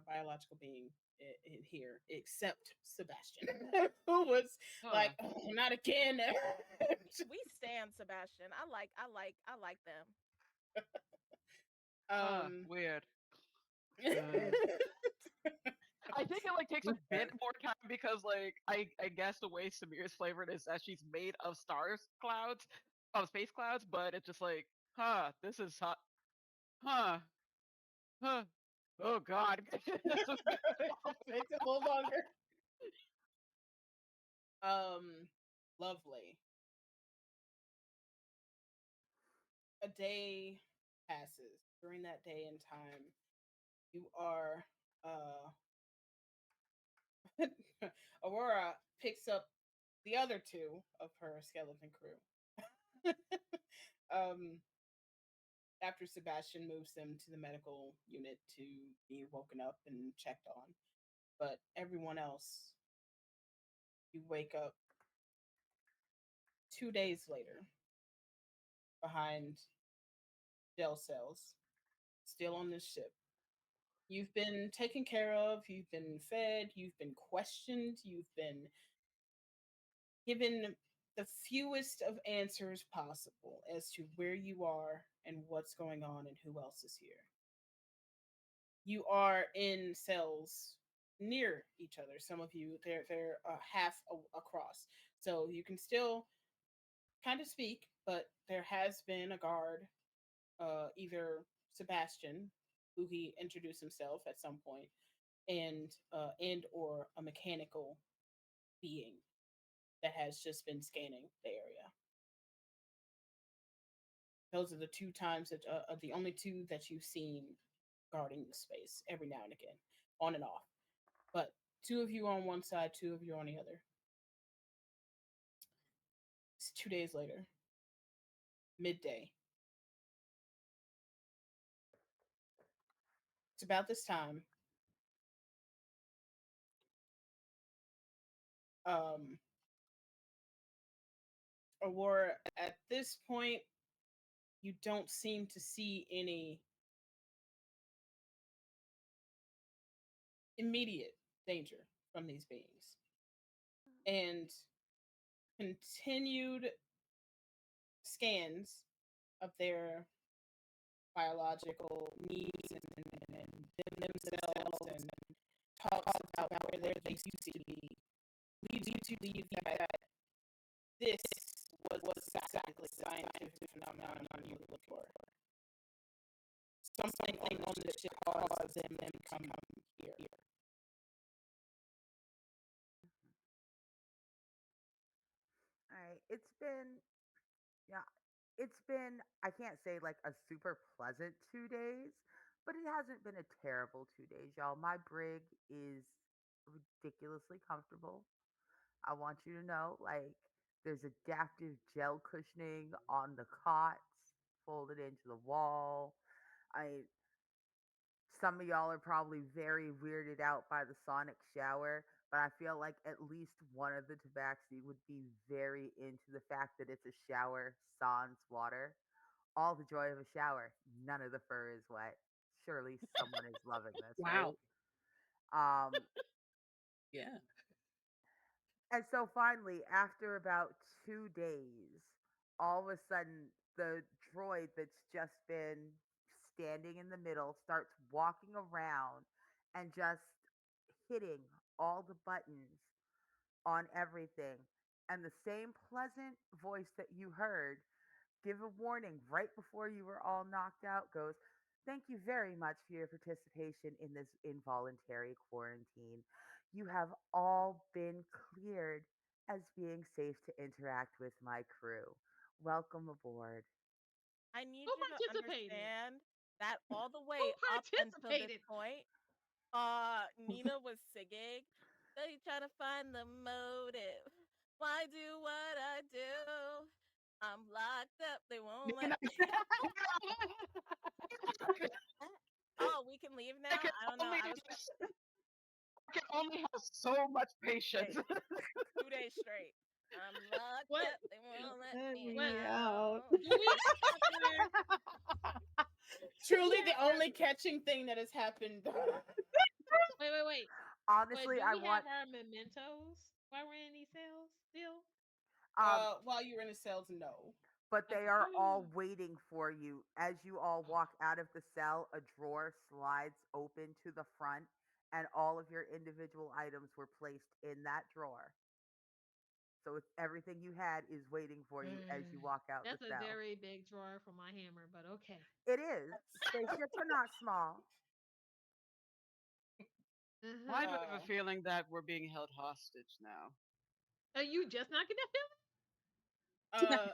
biological being here, except Sebastian, who was like, Huh. oh, not again. We stand Sebastian. I like them. um, Weird. Uh, I think it like takes a bit more time because like I guess the way Samir's flavored is that she's made of space clouds, but it's just like, this is hot, huh, huh. Oh God. takes a little longer. Lovely. A day passes. During that day and time, you are Aurora picks up the other two of her skeleton crew. um, After Sebastian moves them to the medical unit to be woken up and checked on. But everyone else, you wake up 2 days later behind jail cells, still on this ship. You've been taken care of, you've been fed, you've been questioned, you've been given the fewest of answers possible as to where you are and what's going on and who else is here. You are in cells near each other. Some of you, they're half across, so you can still kind of speak. But there has been a guard, either Sebastian, who he introduced himself at some point, and or a mechanical being that has just been scanning the area. Those are the two times that the only two that you've seen guarding the space every now and again, on and off. But two of you on one side, two of you on the other. It's 2 days later, midday. It's about this time. Um, Aurora, at this point, you don't seem to see any immediate danger from these beings. And continued scans of their biological needs and themselves and talks about where they used to be leads you to believe that this was exactly the scientific phenomenon you were looking for. Something on the ship caused them to come here. All right. Yeah, it's been, I can't say like a super pleasant 2 days, but it hasn't been a terrible 2 days, y'all. My brig is ridiculously comfortable. I want you to know, like, there's adaptive gel cushioning on the cots, folded into the wall. I Some of y'all are probably very weirded out by the sonic shower, but I feel like at least one of the tabaxi would be very into the fact that it's a shower sans water. All the joy of a shower, none of the fur is wet. Surely someone is loving this, Wow. right? Um, Yeah. and so finally, after about 2 days, all of a sudden, the droid that's just been standing in the middle starts walking around and just hitting all the buttons on everything. And the same pleasant voice that you heard give a warning right before you were all knocked out goes, "Thank you very much for your participation in this involuntary quarantine. You have all been cleared as being safe to interact with my crew. Welcome aboard." I need Who you to participated? understand that all the Who way up until this participated? point, Nina was singing. They trying to find the motive. Why do what I do? I'm locked up. They won't let. Oh, we can leave I now. can I don't know. only I can only have so much patience. Hey, 2 days straight. I'm locked What? up. They won't let Let me What? me out. out. Do we have her? Do we Truly, the have her? only catching thing that has happened. Wait. Wait, Honestly, do I we want have our mementos while we're in these cells still? um While you were in the cells, no. but they Okay. are all waiting for you. As you all walk out of the cell, a drawer slides open to the front, and all of your individual items were placed in that drawer. So it's everything you had is waiting for you as you walk out the That's a cell. very big drawer for my hammer, but okay. It is. Spaceships are not small. Why Uh-huh. do I have a feeling that we're being held hostage now? Are you just not getting Uh,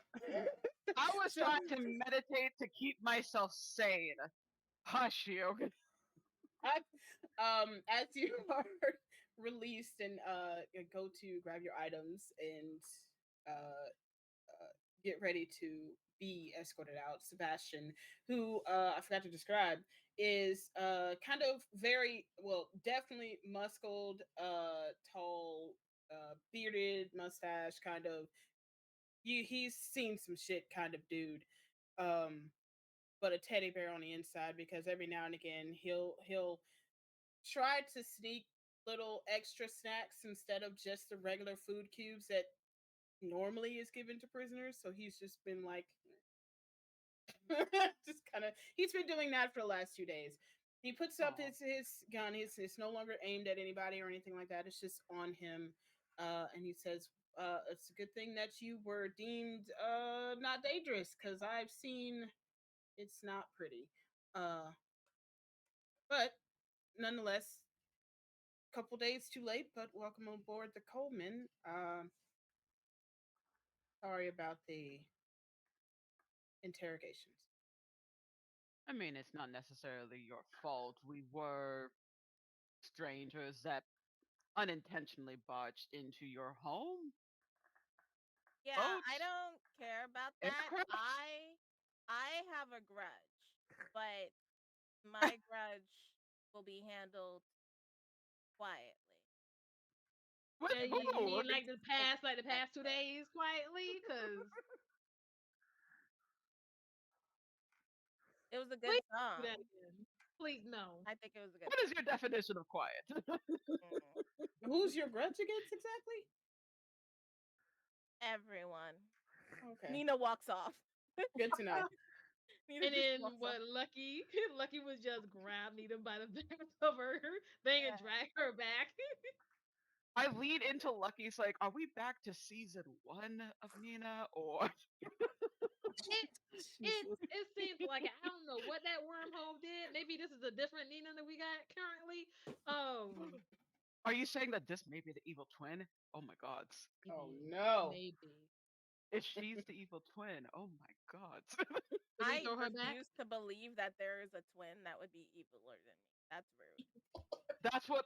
I was so, trying to meditate to keep myself sane. Hush you. as you are released and go to grab your items and uh, get ready to be escorted out, Sebastian, who I forgot to describe, is kind of very well, definitely muscled, tall, bearded, mustache, kind of. He's seen some shit, kind of dude. Um, but a teddy bear on the inside because every now and again he'll try to sneak little extra snacks instead of just the regular food cubes that normally is given to prisoners. So he's just been like, just kind of, he's been doing that for the last 2 days. He puts up his gun. It's no longer aimed at anybody or anything like that. It's just on him. And he says, it's a good thing that you were deemed not dangerous because I've seen it's not pretty. Uh, but nonetheless, couple days too late, but welcome aboard the Coleman. Sorry about the interrogations. I mean, it's not necessarily your fault. We were strangers that unintentionally barged into your home, Yeah, I boats, don't care about that. aircraft. I have a grudge, but my grudge will be handled quietly. With And you who? mean like the past 2 Expected. days quietly? Cause It was a good please do song. that again. Please no. I think it was a good What is song. your definition of quiet? Mm. Who's your grudge against exactly? Everyone. Okay, Nina walks off. good to know. Nina And just then walks off. what Lucky was just grab Nita by the back of her thing and drag her back. I lead into Lucky's like, are we back to season 1 of Nina or It it Jesus. it seems like I don't know what that wormhole did. Maybe this is a different Nina that we got currently. are you saying that this may be the evil twin? Oh my god. Oh Maybe, no. maybe. If she's the evil twin, oh my god. Did we I throw her back? refuse to believe that there is a twin that would be eviler than me. That's rude. That's what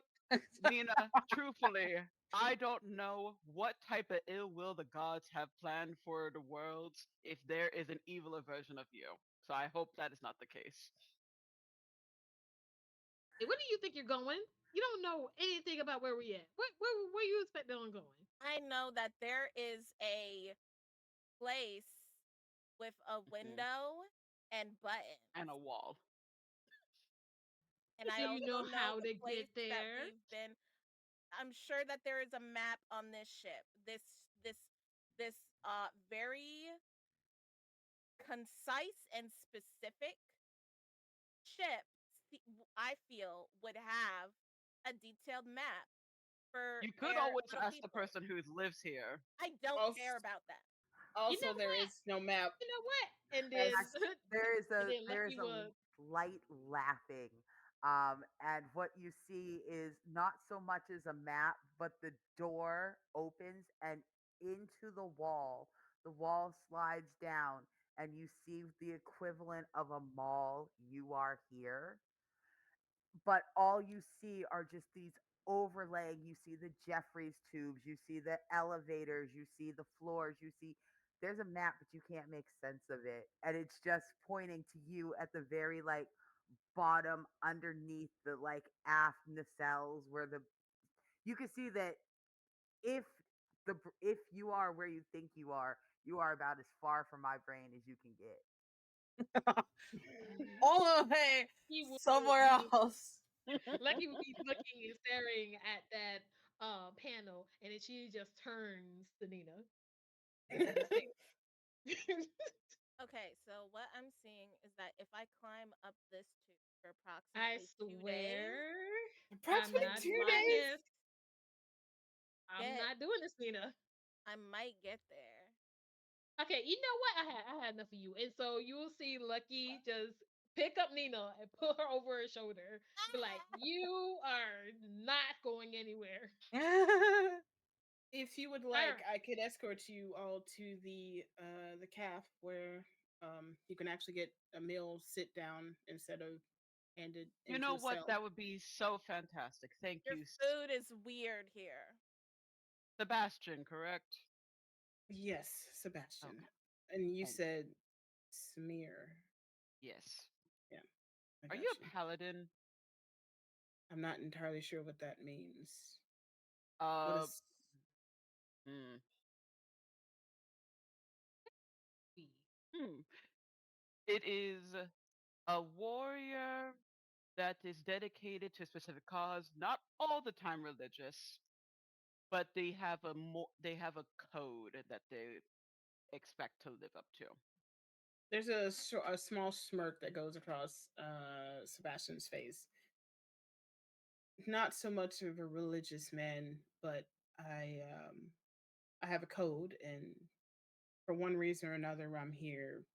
Nina, truthfully, I don't know what type of ill will the gods have planned for the worlds if there is an eviler version of you. So I hope that is not the case. Hey, where do you think you're going? You don't know anything about where we at. Where you expecting on going? I know that there is a place with a Mhm. window and buttons. And a wall. And I Do you know also know how the to place get that there? we've been. I'm sure that there is a map on this ship. This very concise and specific ship, I feel, would have a detailed map for You could where always the ask the people. person who lives here. I don't Also, care about that. You also know there what? is no map. You know what? And As then and then There is Lucky a was light laughing, and what you see is not so much as a map, but the door opens and into the wall. The wall slides down, and you see the equivalent of a mall. You are here, but all you see are just these overlaying. You see the Jeffries tubes, you see the elevators, you see the floors, you see there's a map, but you can't make sense of it. And it's just pointing to you at the very like bottom underneath the like aft nacelles where the you can see that if if you are where you think you are about as far from my brain as you can get. all the way he would somewhere be else. Lucky would be looking and staring at that panel, and then she just turns to Nina. What do you say? Okay, so what I'm seeing is that if I climb up this tube for I approximately 2 days, swear, I'm Approximately I not two doing might days. this. I'm get not doing this, Nina. I might get there. Okay, you know what? I had enough of you, and so you will see Lucky just pick up Nina and put her over her shoulder. Be like, "You are not going anywhere." If you would All like, right. I could escort you all to the calf where you can actually get a meal sit down instead of handed You into know a what? cell. That would be so fantastic. Thank Your you, food is weird here. Sebastian, correct? Yes, Sebastian. Okay. And you Thank said smear. yes. Yeah, I Are got you you. a paladin? I'm not entirely sure what that means. What Uh, is hmm. Hmm. It is a warrior that is dedicated to a specific cause, not all the time religious, but they have a code that they expect to live up to. there's a small smirk that goes across Sebastian's face. Not so much of a religious man, but I have a code, and for one reason or another, I'm here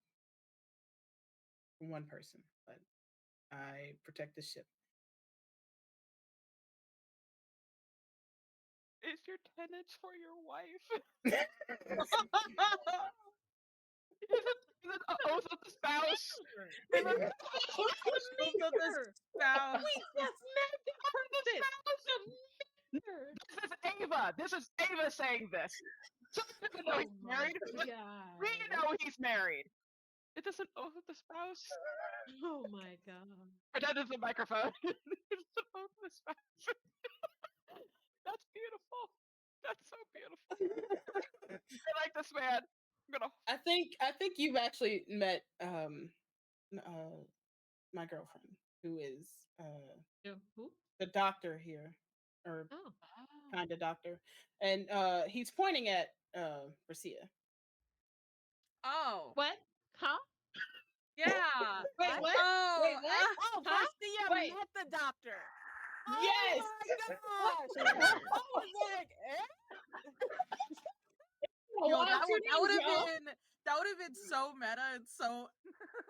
for one person, but I protect the ship. Is your tenants for your wife? Is it an oath of the spouse? Is it an What's the Both of the maker? spouse. We just met the person. The maker. This is Ava. This is Ava saying this. Some people know Oh he's my married. god. We know he's married. It doesn't oath of the spouse. Oh my god. Pretend it's a microphone. It's an oath of the spouse. That's beautiful. That's so beautiful. I like this man. I'm gonna. I think you've actually met my girlfriend, who is Who? the doctor here, or Oh. kind of doctor, and he's pointing at Brasia. Oh, What? Huh? yeah. Wait, What? what? Oh, Wait, what? Oh, Huh? Garcia Wait. met the doctor. Yes. Oh my gosh. I was like, yo, Wild that would tunes, y'all. have been so meta and so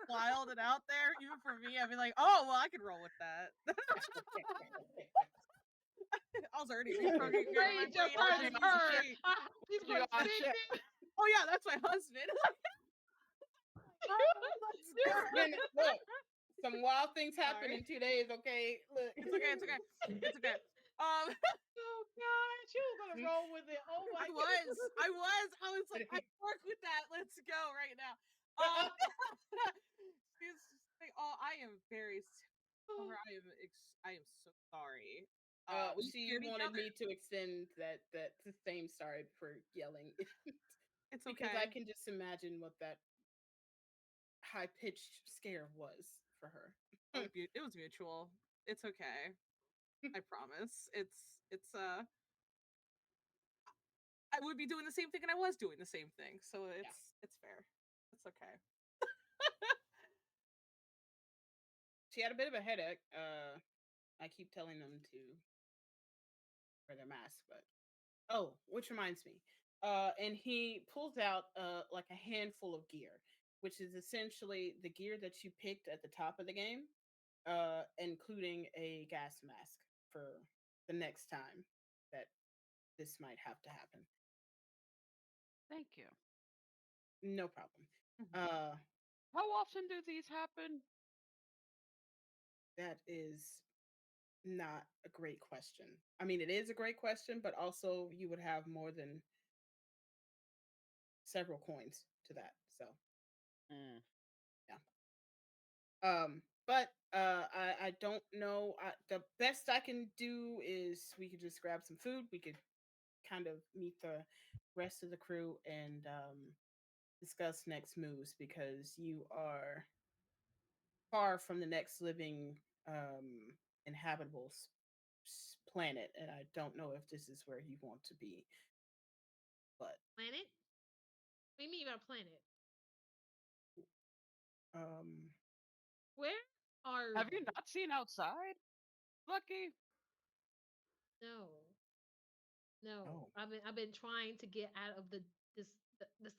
wild and out there, even for me. I'd be like, oh well, I could roll with that. I was already reprogramming my Wait, your brain. first her. He's You on shit. Oh yeah, that's my husband. let's go. Look, some wild things happen Sorry. in 2 days. Okay, look. It's okay. It's okay. It's okay. Oh gosh, you were gonna roll with it. Oh my I was like, I work with that. Let's go right now. She's just like, oh, I am very sorry. I am so sorry. We She scared each wanted other. me to extend that the same sorry for yelling. It's Because okay. I can just imagine what that high pitched scare was for her. It was mutual. It's okay. I promise. I would be doing the same thing and I was doing the same thing. So it's fair. It's okay. She had a bit of a headache. I keep telling them to wear their mask, but which reminds me. And he pulls out like a handful of gear, which is essentially the gear that you picked at the top of the game, including a gas mask for the next time that this might have to happen. Thank you. No problem. How often do these happen? That is not a great question. I mean, it is a great question, but also you would have more than several coins to that. So, Mm. but I don't know. The best I can do is we could just grab some food. We could kind of meet the rest of the crew and discuss next moves because you are far from the next living inhabitable planet, and I don't know if this is where you want to be. But Planet? What do you mean by planet? um, Where are Have you not seen outside? Lucky. No. No. Oh. I've been trying to get out of the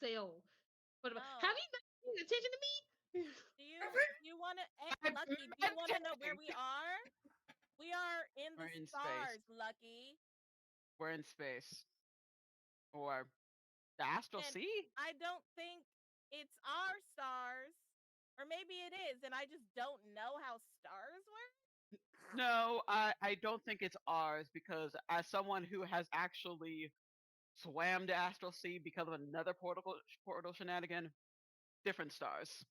cell. But No. have you not paying attention to me? Do you want to, Lucky? Do you want to know where we are? We are in the We're in stars, space. Lucky. We're in space. Or the astral And sea? I don't think it's our stars, or maybe it is, and I just don't know how stars work. No, I don't think it's ours because as someone who has actually swam the astral sea because of another portal shenanigan, different stars.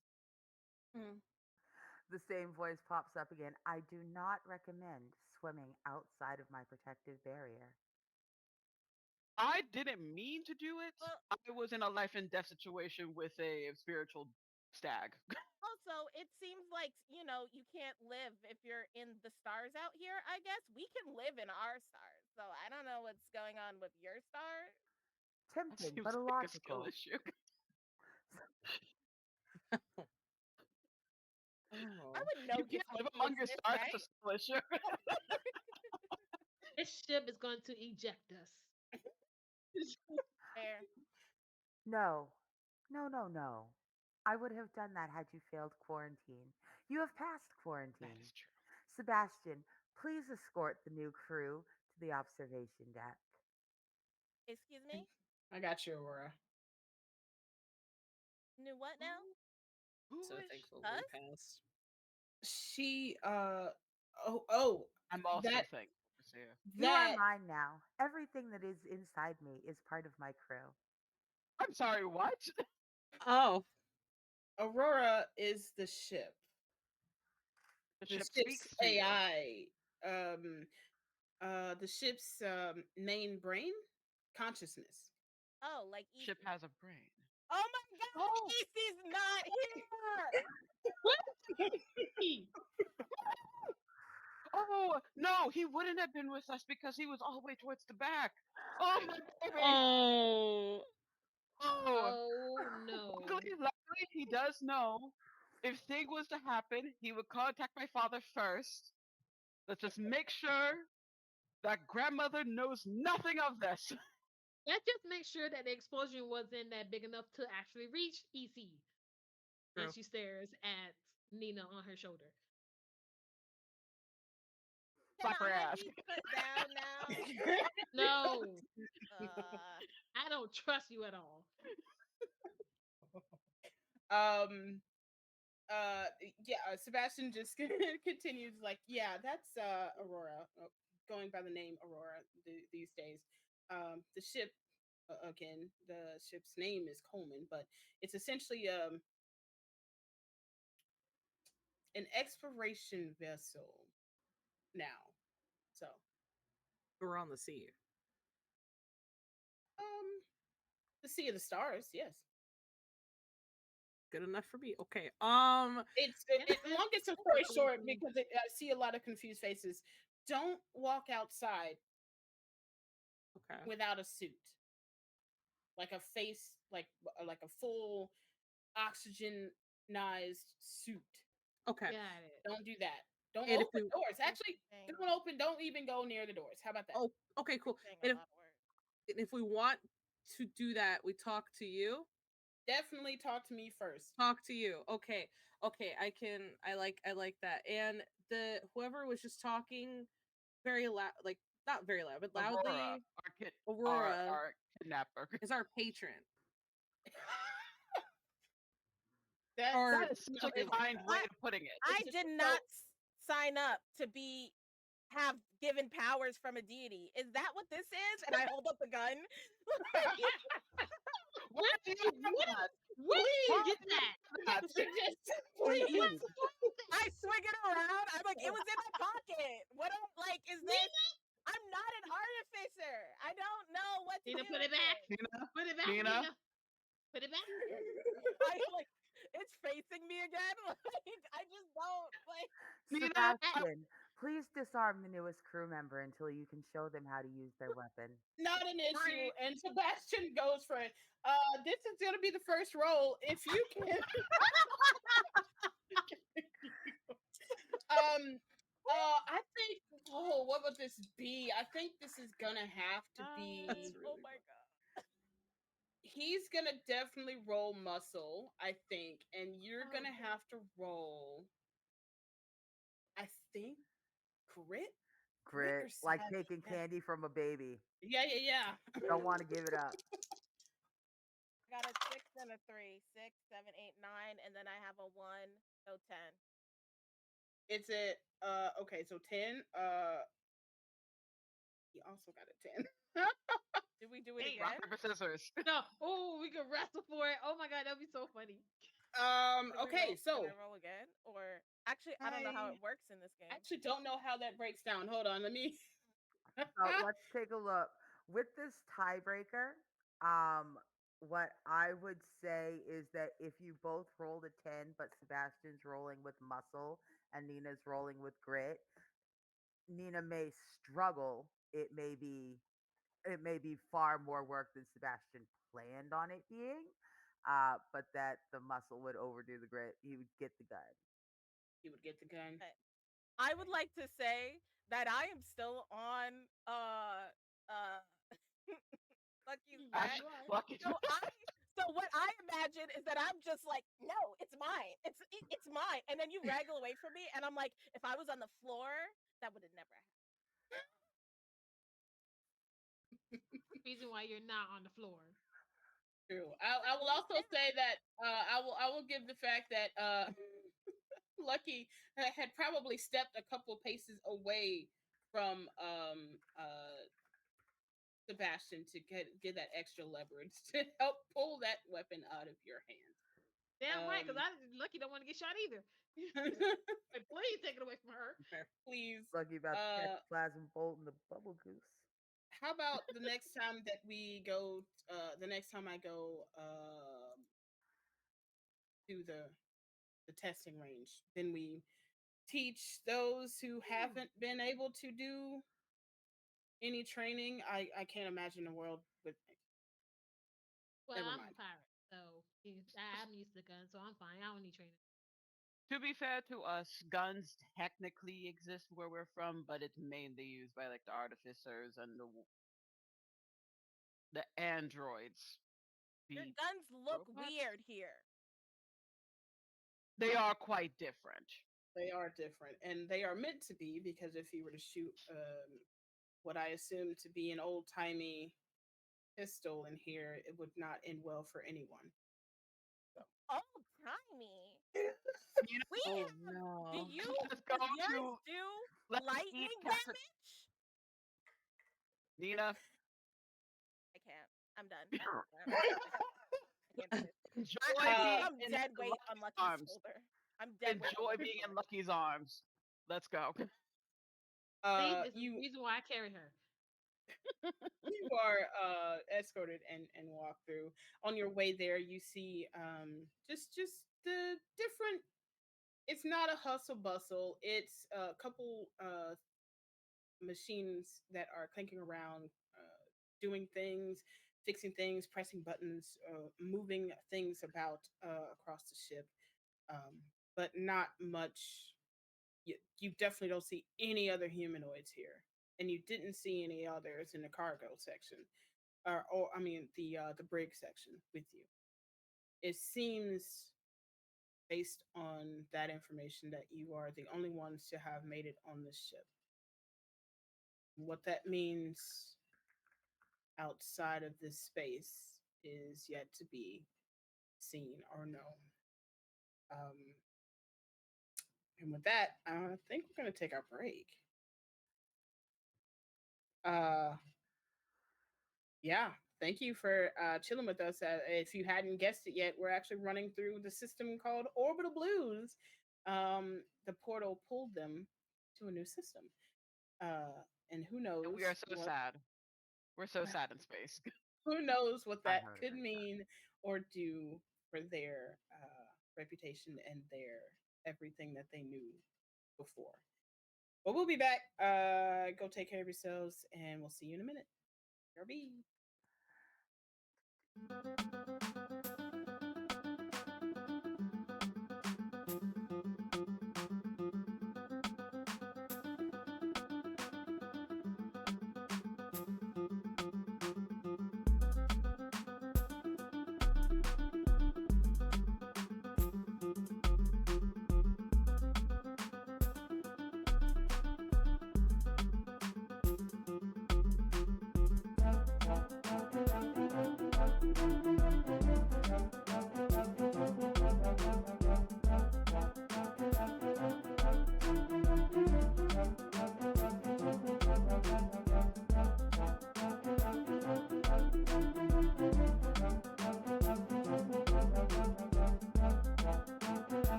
The same voice pops up again. I do not recommend swimming outside of my protective barrier. I didn't mean to do it. Well, I was in a life and death situation with a spiritual stag. also, it seems like, you can't live if you're in the stars out here. I guess we can live in our stars. So I don't know what's going on with your star. That Tempting, seems but like a skill illogical. issue. I would know You this can't live would among your exist, stars. right? That's a skill issue. This ship is going to eject us. Fair. No, no, no, no. I would have done that had you failed quarantine. You have passed That quarantine. is true. Sebastian, please escort the new crew to the observation deck. Excuse me? I got you, Aurora. New what now? Who So is? thankful Us? we passed. She I'm also that thankful to see her. You are that mine now. Everything that is inside me is part of my crew. I'm sorry. What? Oh, Aurora is the ship. The The ship ship's speaks to you. AI. The ship's main brain consciousness. Oh, like Ship Easy. has a brain. Oh my god, Oh. Easy's not here! Oh no, he wouldn't have been with us because he was all the way towards the back. Oh my baby. oh, Oh. Oh no. Luckily, he does know if thing was to happen, he would contact my father first. Let's just make sure that grandmother knows nothing of this. That just makes sure that the explosion wasn't that big enough to actually reach EC. true. And she stares at Nina on her shoulder. Can Slap her I ass. be put down now? No, Uh, I don't trust you at all. um Sebastian just continues like, yeah, that's Aurora, going by the name Aurora these days. The ship, again, the ship's name is Coleman, but it's essentially an exploration vessel now. So We're on the sea. the Sea of the Stars, yes. Good enough for me. Okay. It's longest of story short, because I see a lot of confused faces. Don't walk outside Okay. without a suit, like a face, like a full oxygenized suit. Okay. Got it. Don't do that. Don't And if open we, doors. Actually, saying, don't open. Don't even go near the doors. How about that? oh, okay, cool. saying And a if, lot of words. and if we want to do that, we talk to you. Definitely talk to me first. Talk to you. Okay. Okay. I like that. And the whoever was just talking very loud, like not very loud, but Aurora, loudly. our Aurora our kidnapper. is our patron. That's Or That is such a it's, kind way I- of putting it. I it's did so not sign up to be have given powers from a deity. Is that what this is? And I hold up the gun. Where did you get that? Where did you How get did you that? get that? please. I swing it around. I'm like, it was in my pocket. What? Like, is this? I'm not an artificer. I don't know what to Nina, do put with it back. it. Nina, Put it back, Nina, Nina. Put it back. I like, it's facing me again. Like, I just don't like. Nina. Sebastian, please disarm the newest crew member until you can show them how to use their weapon. Not an issue. Right. And Sebastian goes for it. This is gonna be the first roll. If you can, I think. Oh, what would this be? I think this is gonna have to be. That's Oh really my god. He's gonna definitely roll muscle, I think, and you're Oh, gonna God. have to roll. I think grit. Grit, or like savvy. taking candy from a baby. Yeah. Don't want to give it up. I got a 6 and a 3. 6, 7, 8, 9, and then I have a 1, so 10. It's a okay, so 10. He also got a 10. Did we do it Hey, Rock, again? paper, scissors. No. Oh, we could wrestle for it. Oh my god, that'd be so funny. Okay, Can so I roll again? Or actually, I don't know how it works in this game. I actually don't know how that breaks down. Hold on, let me. So let's take a look. With this tiebreaker, what I would say is that if you both rolled a 10, but Sebastian's rolling with muscle and Nina's rolling with grit, Nina may struggle. It may be far more work than Sebastian planned on it being. But that the muscle would overdo the grit. He would get the gun. He would get the gun. I would like to say that I am still on uh Lucky's Ash, back. You are. Lucky. So what I imagine is that I'm just like, no, it's mine. It's mine. And then you wrangle away from me, and I'm like, if I was on the floor, that would have never happened. Reason why you're not on the floor. True. I will also say that I will give the fact that Lucky had probably stepped a couple paces away from Sebastian to get that extra leverage to help pull that weapon out of your hand. Damn right, because Lucky don't want to get shot either. Like, please take it away from her. Please. Lucky about to catch plasma bolt in the bubble goose. How about the next time that we go? The next time I go to the testing range, then we teach those who haven't been able to do any training. I can't imagine a world with. Well, Never I'm mind. a pirate, so I'm used to guns, so I'm fine. I don't need training. To be fair to us, guns technically exist where we're from, but it's mainly used by like the artificers and the androids. Your The guns look robots? weird here. They are quite different. They are different, and they are meant to be, because if you were to shoot what I assume to be an old timey pistol in here, it would not end well for anyone. Old timey. You know, We Oh have, no. do you let's go does yours to do let's lightning eat Captain damage? Nina. I can't. I'm done. I can't do this. Enjoy being I'm in dead weight Lucky's on Lucky's arms. shoulder. I'm dead weight on Enjoy Lucky's being in shoulder. Lucky's arms. Let's go. See, this is the You reason why I carry her. you are escorted and walk through. On your way there, you see just the different. It's not a hustle bustle. It's a couple machines that are clinking around, doing things, fixing things, pressing buttons, moving things about across the ship, but not much. You definitely don't see any other humanoids here, and you didn't see any others in the cargo section, or I mean the brig section with you. It seems, based on that information, that you are the only ones to have made it on this ship. What that means outside of this space is yet to be seen or known. And with that, I think we're going to take our break. Yeah, thank you for chilling with us. If you hadn't guessed it yet, we're actually running through the system called Orbital Blues. The portal pulled them to a new system. And who knows? We are so sad. We're so sad in space. Who knows what I that heard could about mean or do for their reputation and their everything that they knew before. But we'll be back. Go take care of yourselves, and we'll see you in a minute. RB.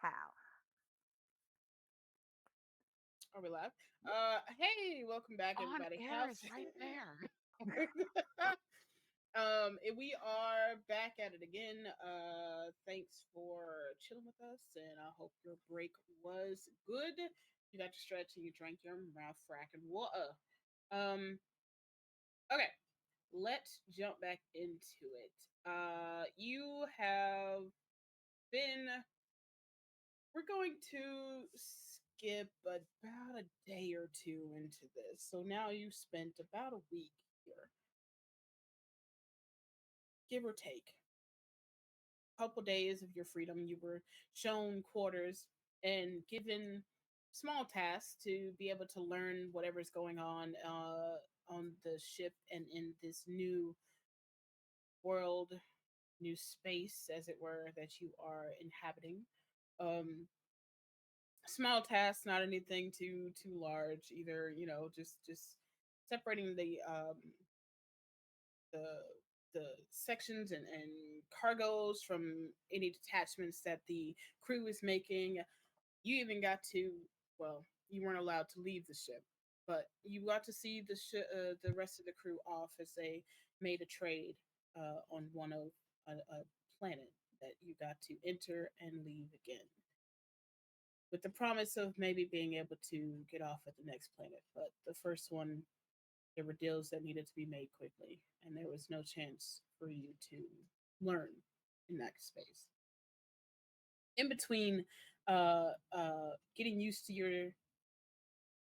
Pow. Are we live? Hey, welcome back, On everybody. air How's is right there. we are back at it again. Thanks for chilling with us, and I hope your break was good. You got your stretch and you drank your mouth fracking water. Um, okay, let's jump back into it. You have been. We're going to skip about a day or two into this. So now you spent about a week here. give or take, a couple days of your freedom. You were shown quarters and given small tasks to be able to learn whatever's going on the ship and in this new world, new space, as it were, that you are inhabiting. Um, Small tasks, not anything too large either. Just separating the the sections and cargoes from any detachments that the crew is making. You even got to, well, you weren't allowed to leave the ship, but you got to see the rest of the crew off as they made a trade on one of a planet that you got to enter and leave again, with the promise of maybe being able to get off at the next planet. But the first one, there were deals that needed to be made quickly, and there was no chance for you to learn in that space. In between, getting used to your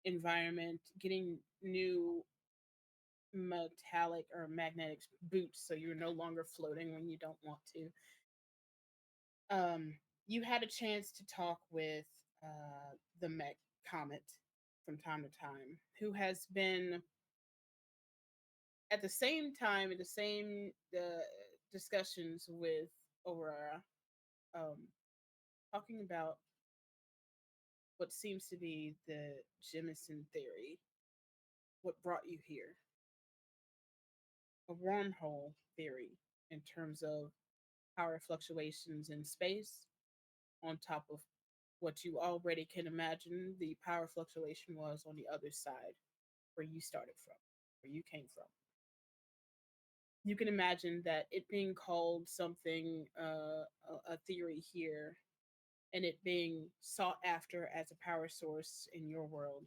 environment, getting new metallic or magnetic boots so you're no longer floating when you don't want to. You had a chance to talk with the Mech Comet from time to time, who has been at the same time in the same discussions with Aurora, um, talking about what seems to be the Jemison theory, what brought you here, a wormhole theory in terms of power fluctuations in space, on top of what you already can imagine the power fluctuation was on the other side, where you started from, where you came from. You can imagine that it being called something, a theory here, and it being sought after as a power source in your world,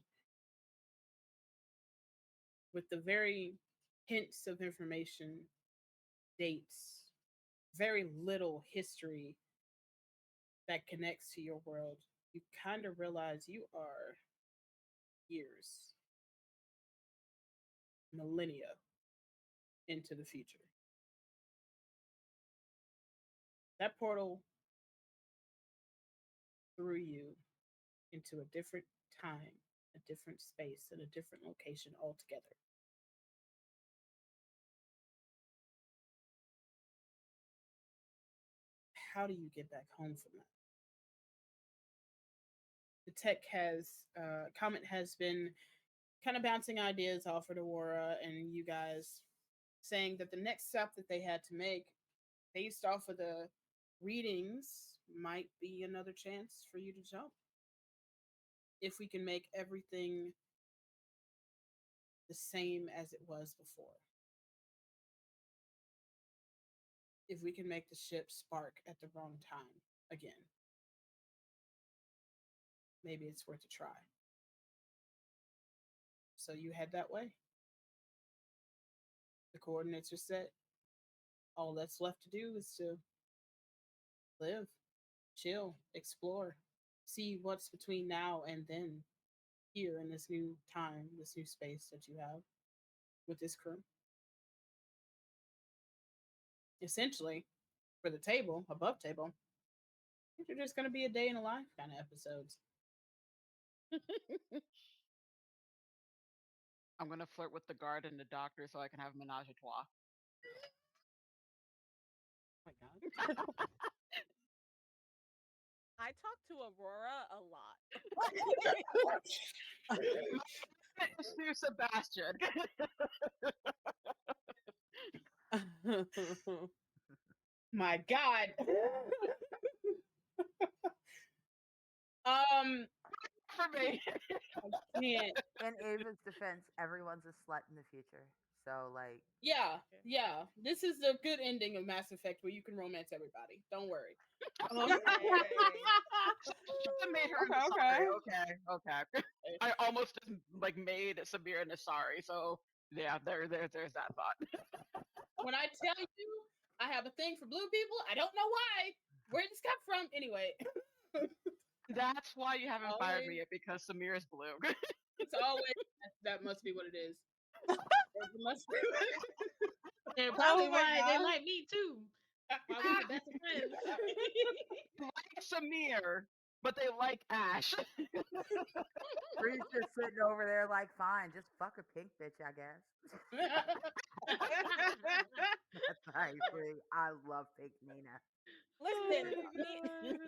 with the very hints of information, dates, very little history that connects to your world, you kind of realize you are years, millennia into the future. That portal threw you into a different time, a different space, and a different location altogether. How do you get back home from that? The tech Comet has been kind of bouncing ideas off of Aurora and you guys, saying that the next step that they had to make, based off of the readings, might be another chance for you to jump. If we can make everything the same as it was before. If we can make the ship spark at the wrong time again, maybe it's worth a try. So you head that way. The coordinates are set. All that's left to do is to live, chill, explore, see what's between now and then, here in this new time, this new space that you have with this crew. Essentially, for the table, above table, these are just going to be a day in a life kind of episodes. I'm gonna flirt with the guard and the doctor so I can have menage a trois. Oh my God. I talk to Aurora a lot. To Sebastian. My God. For me. I can't. In Ava's defense, everyone's a slut in the future. So, like, Yeah. This is the good ending of Mass Effect where you can romance everybody. Don't worry. I made her an Okay. Asari. Okay. I almost just like made Sabir an Asari, so yeah, there's that thought. When I tell you I have a thing for blue people, I don't know why. Where did this come from? Anyway. That's why you haven't fired me Always. yet, because Samir is blue. It's always that must be what it is. It must be. They're Oh probably my right. They god. like me too. Why we the best of friends? Like Samir, but they like Ash. Bree's just sitting over there like, fine, just fuck a pink bitch, I guess. That's nice, Bree. I love pink Nina. Oh Listen, my god.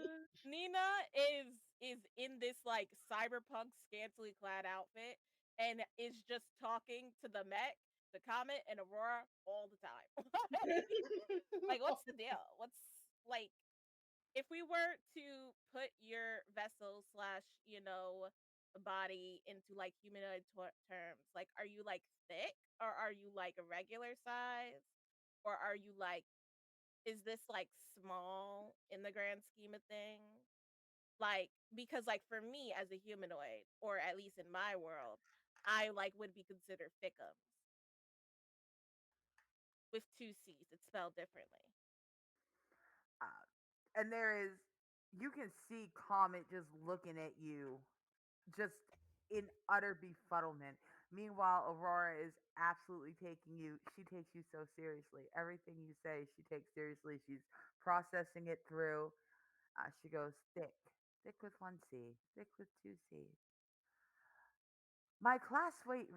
Nina is in this like cyberpunk scantily clad outfit and is just talking to the mech, the comet, and Aurora all the time. Like, what's the deal? What's like if we were to put your vessel slash body into like humanoid terms, like are you like thick or are you like a regular size or are you like is this like small in the grand scheme of things? Like because like for me as a humanoid, or at least in my world, I like would be considered thickums with two C's. It's spelled differently. Uh, and there is, you can see Comet just looking at you, just in utter befuddlement. Meanwhile, Aurora is absolutely taking you, she takes you so seriously. Everything you say, she takes seriously. She's processing it through. She goes, thick, thick with one C, thick with two C's. My class weight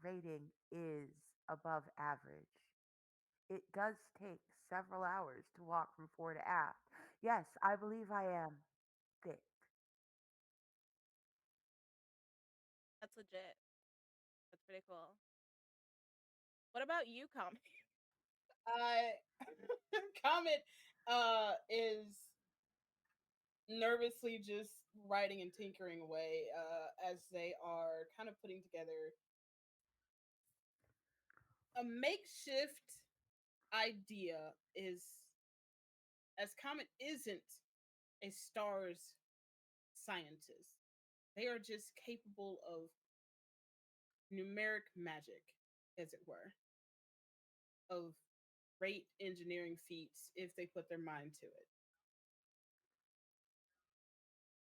rating is above average. It does take several hours to walk from fore to aft. Yes, I believe I am thick. That's legit. That's pretty cool. What about you, Comet? I Comet is nervously just writing and tinkering away as they are kind of putting together a makeshift idea. Is as Comet isn't a stars scientist, they are just capable of numeric magic, as it were, of great engineering feats if they put their mind to it.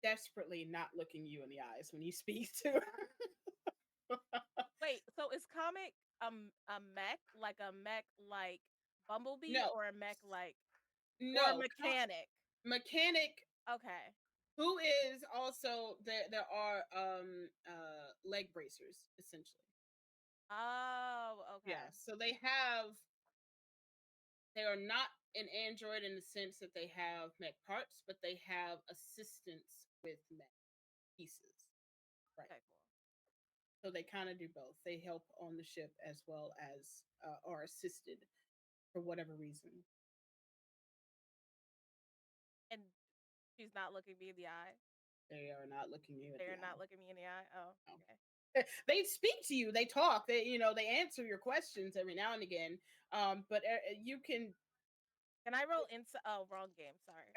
Desperately not looking you in the eyes when you speak to her. Wait, so is Comet a mech, like a mech like Bumblebee, No, or a mech like or a no, mechanic? mechanic Okay. who is also there. There are leg bracers essentially. Oh, okay. Yeah, so they are not an android in the sense that they have mech parts, but they have assistance with mech pieces. Right. Okay, cool. So they kind of do both. They help on the ship as well as are assisted for whatever reason. And she's not looking me in the eye. They are not looking you in They're the not eye. looking me in the eye. Oh, No. okay. They speak to you. They talk. They answer your questions every now and again. But you can. Can I roll into? Oh, wrong game. Sorry.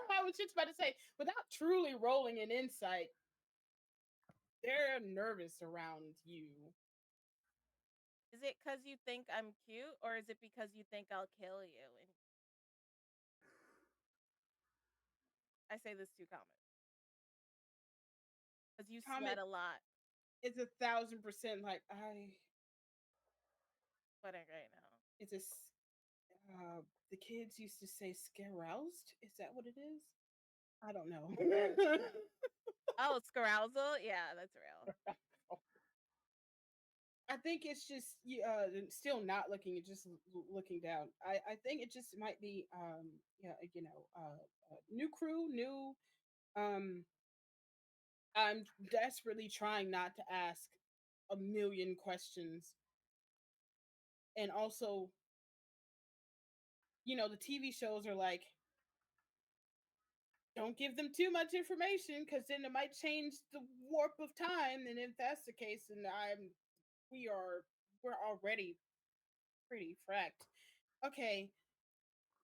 I was just about to say, without truly rolling an insight, they're nervous around you. Is it because you think I'm cute, or is it because you think I'll kill you? And I say this to Comet because you sweat Comet a lot. is 1,000% like I. Sweating right now. It's the kids used to say scaroused. Is that what it is? I don't know. Oh, scarousal. Yeah, that's real. I think it's just still not looking, just looking down. I think it just might be yeah, new crew, new um I'm desperately trying not to ask a million questions. And also, the TV shows are like, don't give them too much information because then it might change the warp of time. And if that's the case, then we are we're already pretty fracked. Okay,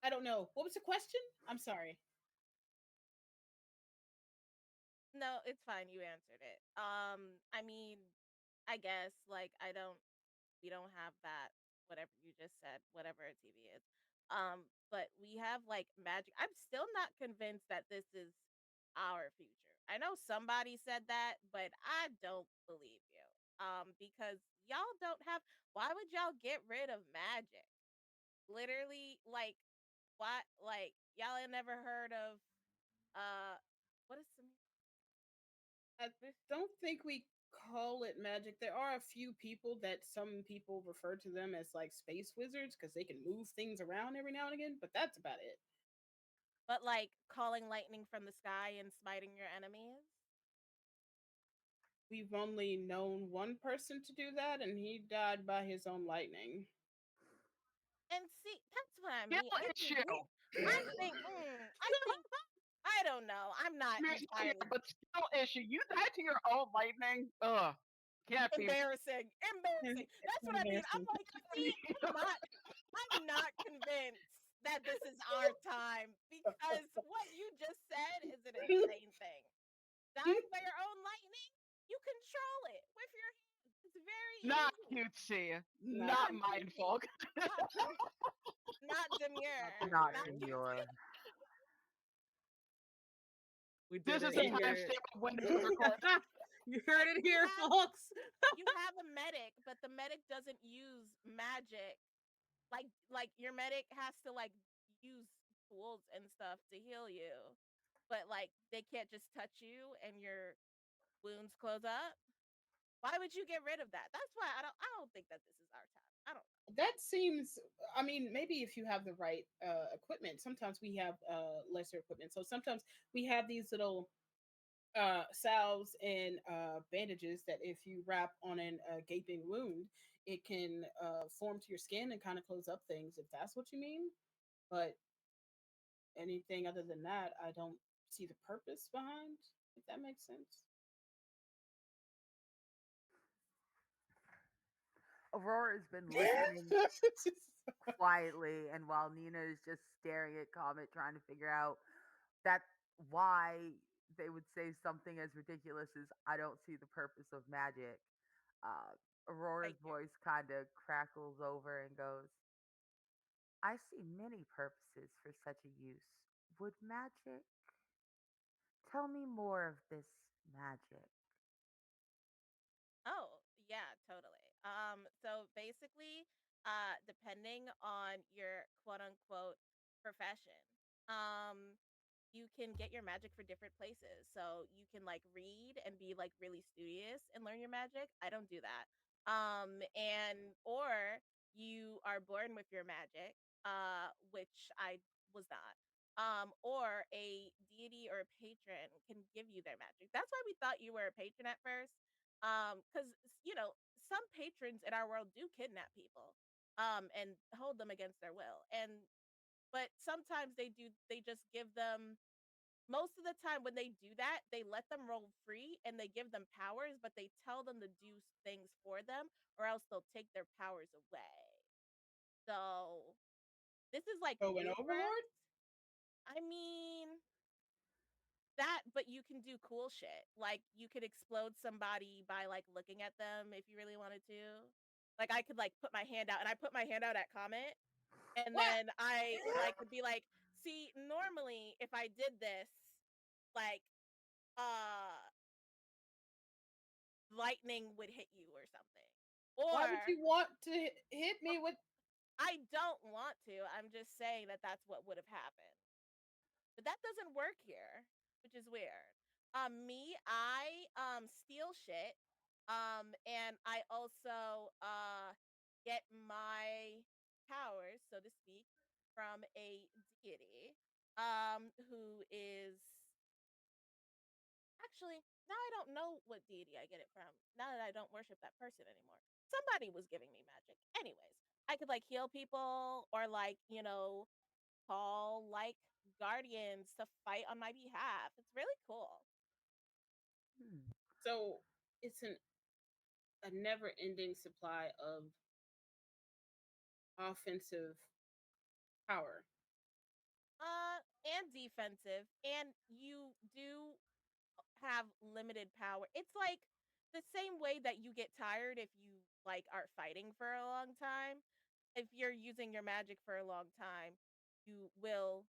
I don't know. What was the question? I'm sorry. No, it's fine. You answered it. I mean, I guess like we don't have that. Whatever you just said, whatever a TV is. But we have like magic. I'm still not convinced that this is our future. I know somebody said that, but I don't believe you. because y'all don't have. Why would y'all get rid of magic? Literally, like, what? Like, y'all ain't never heard of uh, what is some? I don't think we call it magic. There are a few people that some people refer to them as like space wizards because they can move things around every now and again, but that's about it. But like calling lightning from the sky and smiting your enemies. We've only known one person to do that, and he died by his own lightning. And see, that's what I Skill mean. issue. I think, I don't know. I'm not Yeah, entirely but skill issue. You died to your own lightning. Ugh, can't be. embarrassing. Embarrassing. That's what I mean. I'm Embarrassing. like, see, I'm not convinced that this is our time because what you just said is an insane thing. Dying by your own lightning, you control it with your hands. It's very Not easy. cutesy. Not Not Not cute. mindful. cutesy. Not not demure. Not Not Demure. cutesy. Senor. We did This is it. the You hear it. timestamp of when this was recorded. You heard it You here, have folks. you have a medic, but the medic doesn't use magic. Like your medic has to like use tools and stuff to heal you. But like they can't just touch you and your wounds close up. Why would you get rid of that? That's why I don't think that this is our time. I don't know. That seems, I mean, maybe if you have the right equipment. Sometimes we have lesser equipment, so sometimes we have these little salves and bandages that if you wrap on an gaping wound, it can form to your skin and kind of close up things, if that's what you mean. But anything other than that, I don't see the purpose behind, if that makes sense. Aurora's been listening quietly, and while Nina is just staring at Comet, trying to figure out that why they would say something as ridiculous as "I don't see the purpose of magic." Uh, Aurora's Thank you. voice kind of crackles over and goes, "I see many purposes for such a use. Would magic? Tell me more of this magic." Oh, yeah, totally. So basically, depending on your quote unquote profession, um, you can get your magic for different places. So you can like read and be like really studious and learn your magic. I don't do that. And or you are born with your magic, which I was not. Or a deity or a patron can give you their magic. That's why we thought you were a patron at first. Because some patrons in our world do kidnap people, and hold them against their will. And but sometimes they just give them, most of the time when they do that, they let them roll free and they give them powers, but they tell them to do things for them or else they'll take their powers away. So this is like Oh, an new for us. overlord? I mean that, but you can do cool shit. Like you could explode somebody by like looking at them if you really wanted to. Like I could like put my hand out, and I put my hand out at Comet, and What? then I like would be like, see, normally if I did this, like uh lightning would hit you or something. Why would Or you want to hit me with? I don't want to. I'm just saying that that's what would have happened. But that doesn't work here, which is weird. Me, I steal shit. And I also get my powers, so to speak, from a deity who is actually, now I don't know what deity I get it from. Now that I don't worship that person anymore. Somebody was giving me magic. Anyways, I could like heal people or like, call like guardians to fight on my behalf. It's really cool. Hmm. So it's a never-ending supply of offensive power. And defensive, and you do have limited power. It's like the same way that you get tired if you like are fighting for a long time. If you're using your magic for a long time, you will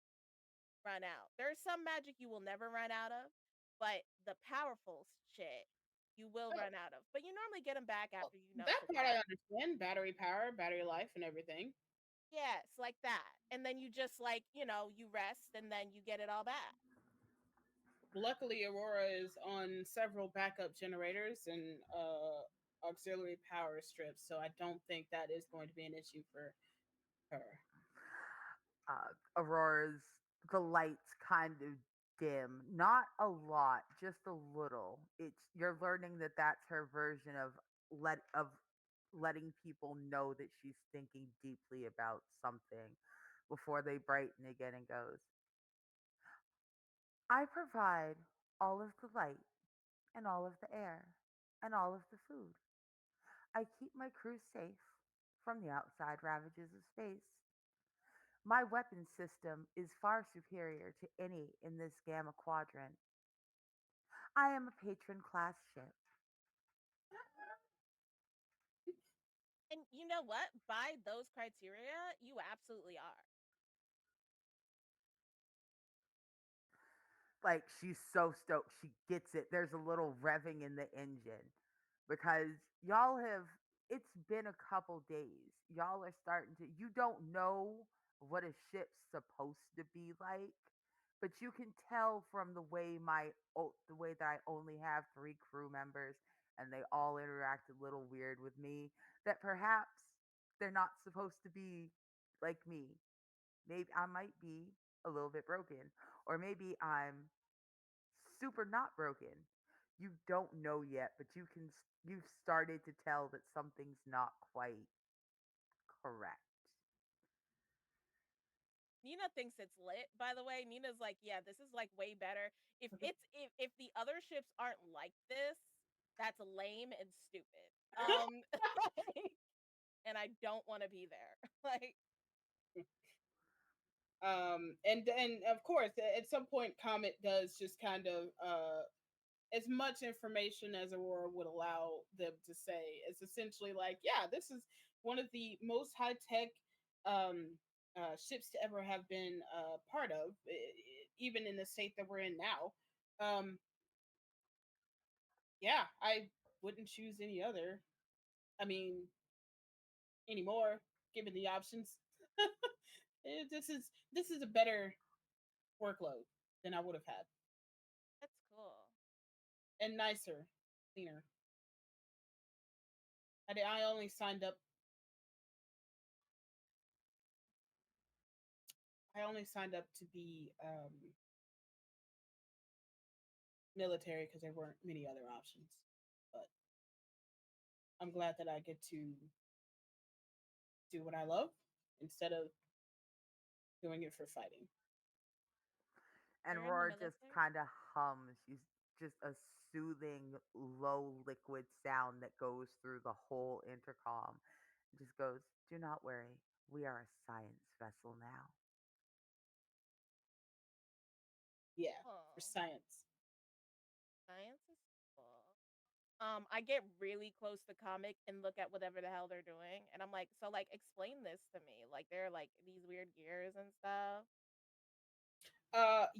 run out. There's some magic you will never run out of, but the powerful shit you will Oh, run out of. But you normally get them back well, after that some part I time. understand. Battery power, battery life, and everything. Yes, like that. And then you just like, you rest and then you get it all back. Luckily, Aurora is on several backup generators and auxiliary power strips, so I don't think that is going to be an issue for her. Aurora's the lights kind of dim, not a lot, just a little. It's you're learning that that's her version of letting people know that she's thinking deeply about something before they brighten again and goes, I provide all of the light and all of the air and all of the food. I keep my crew safe from the outside ravages of space. My weapon system is far superior to any in this Gamma Quadrant. I am a patron class ship. And you know what? By those criteria, you absolutely are. Like, she's so stoked. She gets it. There's a little revving in the engine because y'all have, it's been a couple days. Y'all are starting to, you don't know what a ship's supposed to be like, but you can tell from the way that I only have 3 crew members and they all interact a little weird with me, that perhaps they're not supposed to be like me. Maybe I might be a little bit broken, or maybe I'm super not broken. You don't know yet, but you've started to tell that something's not quite correct. Nina thinks it's lit, by the way. Nina's like, yeah, this is like way better. If the other ships aren't like this, that's lame and stupid. And I don't want to be there. Like, And of course, at some point, Comet does just kind of as much information as Aurora would allow them to say. It's essentially like, yeah, this is one of the most high tech um, ships to ever have been part of, even in the state that we're in now. Yeah, I wouldn't choose any other. I mean, anymore, given the options. This is a better workload than I would have had, that's cool. and nicer, cleaner. I only signed up. I only signed up to be military because there weren't many other options. But I'm glad that I get to do what I love instead of doing it for fighting. And You're in the Aurora just military? kind of hums. She's just a soothing, low liquid sound that goes through the whole intercom. It just goes, do not worry. We are a science vessel now. Yeah, for Oh, science. science is cool. I get really close to comic and look at whatever the hell they're doing, and I'm like, so like, explain this to me. Like, they're like these weird gears and stuff.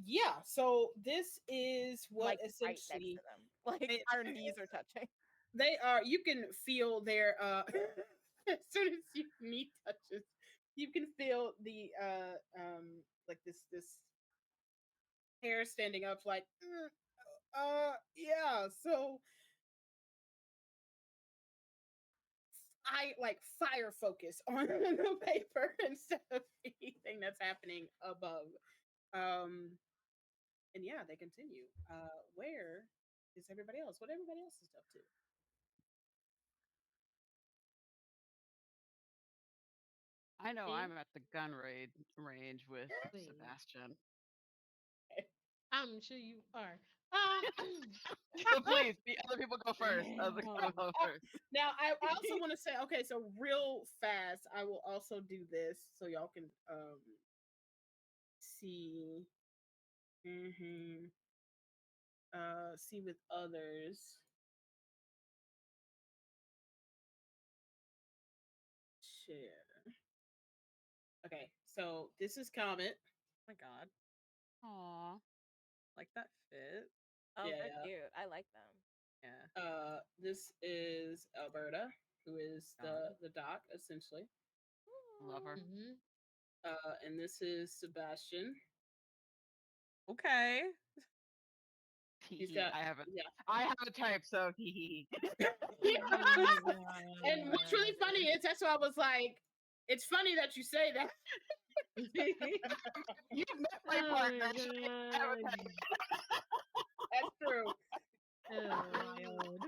Yeah. So this is I'm what like right next essentially to them. Like it, our knees are touching. they are. You can feel their as soon as your knee touches, you can feel the like this hair standing up like yeah. So I like fire focus on the paper instead of anything that's happening above. Um, and yeah, they continue. Where is everybody else? What everybody else is up to? I know Me? I'm at the range with Wait. Sebastian. I'm sure you are. Um, Please, the other people go first. Other people um, go first. Now, I also want to say, okay, so real fast, I will also do this so y'all can see, hmm see with others. Share. Okay, so this is Comet. Oh my god, Aw. like that fit. Oh, Yeah, they're yeah. cute. I like them. Yeah. This is Alberta, who is the doc essentially. Love her. Mm-hmm. And this is Sebastian. Okay. He's got I have a yeah. I have a type, so hee. Oh my And what's really funny is that's why I was like, it's funny that you say that. You met my Oh partner. my She didn't have a god. type. That's true. Oh wild.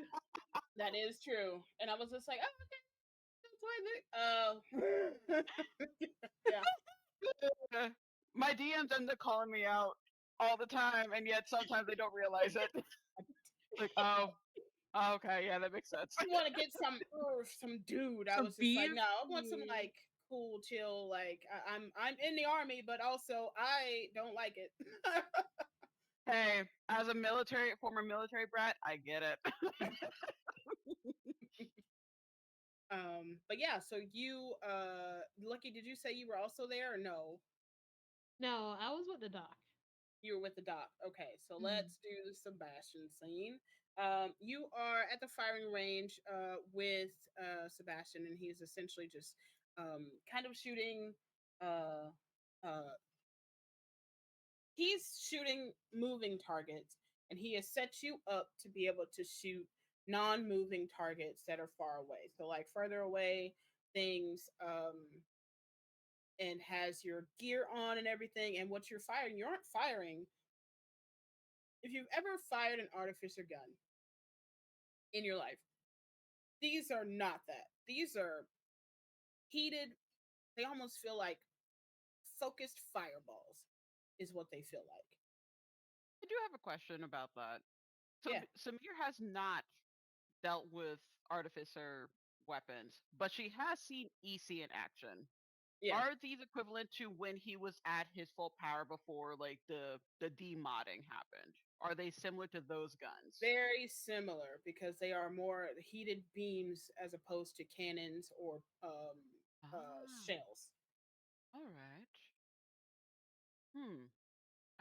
That is true. And I was just like, oh, okay. Yeah. My DMs end up calling me out all the time, and yet sometimes they don't realize it. Like, oh, okay, yeah, that makes sense. I want to get some dude. I Some was just like, beef? no, I want some like cool, chill. Like I'm in the army, but also I don't like it. Hey, as a former military brat, I get it. But yeah. So you, Lucky, did you say you were also there or no? No, I was with the doc. You were with the doc. Okay, so Mm. let's do the Sebastian scene. You are at the firing range with Sebastian, and he's essentially just kind of shooting. Uh, uh, he's shooting moving targets, and he has set you up to be able to shoot non-moving targets that are far away. So, like further away things, and has your gear on and everything. And what you're firing, you aren't firing if you've ever fired an artificer gun in your life, these are not that. These are heated, they almost feel like focused fireballs, is what they feel like. I do have a question about that. So, Yeah. Samir has not dealt with artificer weapons, but she has seen EC in action. Yeah. Are these equivalent to when he was at his full power before like the demodding happened? Are they similar to those guns? Very similar because they are more heated beams as opposed to cannons or shells. All right.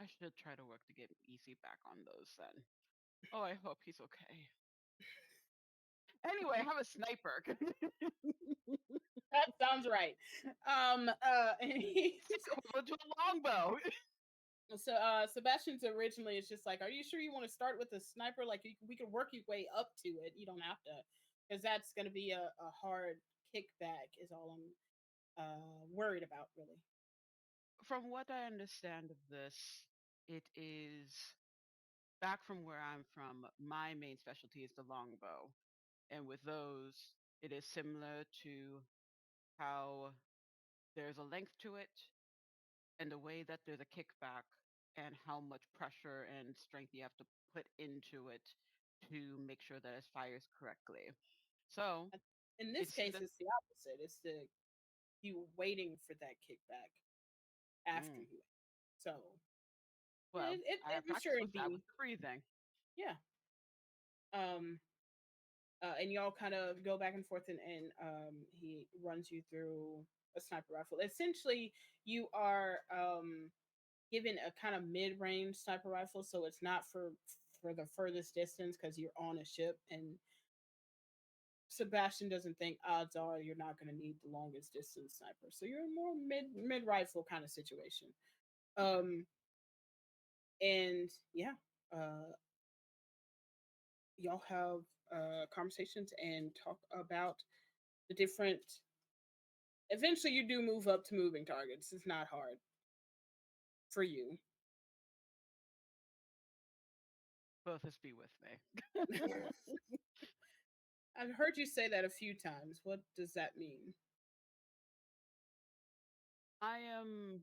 I should try to work to get EC back on those then. Oh, I hope he's okay. Anyway, I have a sniper. That sounds right. It's equivalent to a longbow. So Sebastian's originally is just like, are you sure you want to start with a sniper? Like we could work your way up to it. You don't have to, because that's going to be a hard kickback. Is all I'm worried about, really. From what I understand of this, it is back from where I'm from. My main specialty is the longbow, and with those, it is similar to how there's a length to it, and the way that there's a kickback, and how much pressure and strength you have to put into it to make sure that it fires correctly. So In this it's case, the it's the opposite. It's you waiting for that kickback after you. So well, I have I'm sure practice with it'd that be with the breathing. yeah. Um, and y'all kind of go back and forth, and he runs you through a sniper rifle. Essentially, you are given a kind of mid-range sniper rifle, so it's not for the furthest distance because you're on a ship, and Sebastian doesn't think odds are you're not going to need the longest distance sniper, so you're in more mid rifle kind of situation. And yeah, uh, y'all have conversations and talk about the different. Eventually, you do move up to moving targets. It's not hard for you. Both us be with me. I've heard you say that a few times. What does that mean? I am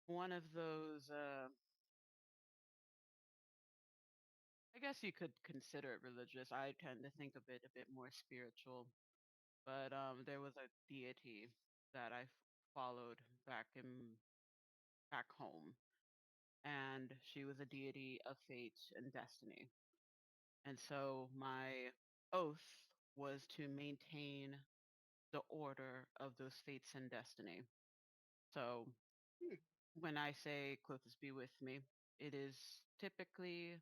one of those I guess you could consider it religious. I tend to think of it a bit more spiritual. But there was a deity that I followed back home, and she was a deity of fate and destiny. And so my oath was to maintain the order of those fates and destiny. So Hmm. when I say Clothis be with me, it is typically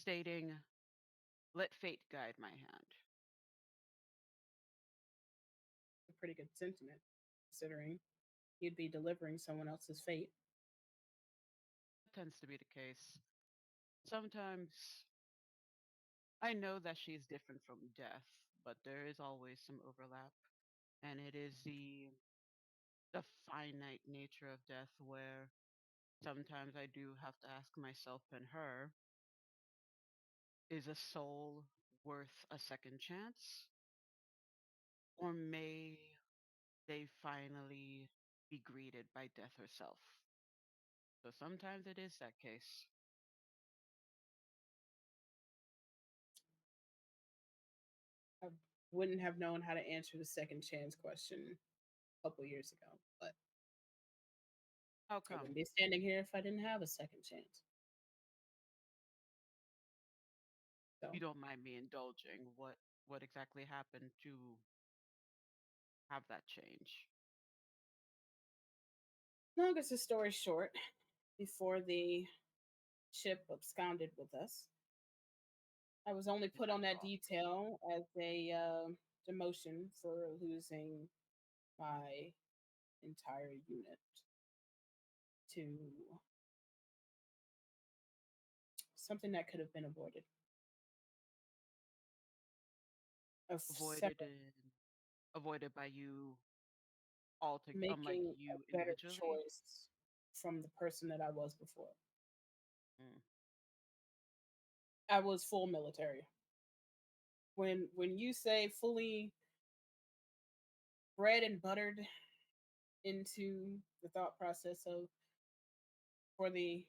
stating, "Let fate guide my hand." A pretty good sentiment, considering you'd be delivering someone else's fate. That tends to be the case. Sometimes I know that she's different from death, but there is always some overlap, and it is the finite nature of death where sometimes I do have to ask myself and her, is a soul worth a second chance? Or may they finally be greeted by death herself? So sometimes it is that case. I wouldn't have known how to answer the second chance question a couple years ago, but How I wouldn't come? be standing here if I didn't have a second chance. So, You don't mind me indulging. What exactly happened to have that change? longest the story short, before the ship absconded with us, I was only put on that Natural. detail as a demotion for losing my entire unit to something that could have been avoided. A Avoided separate in, avoided by you altogether, like making a you better individually. choice from the person that I was before. Mm. I was full military. When you say fully bread and buttered into the thought process of for the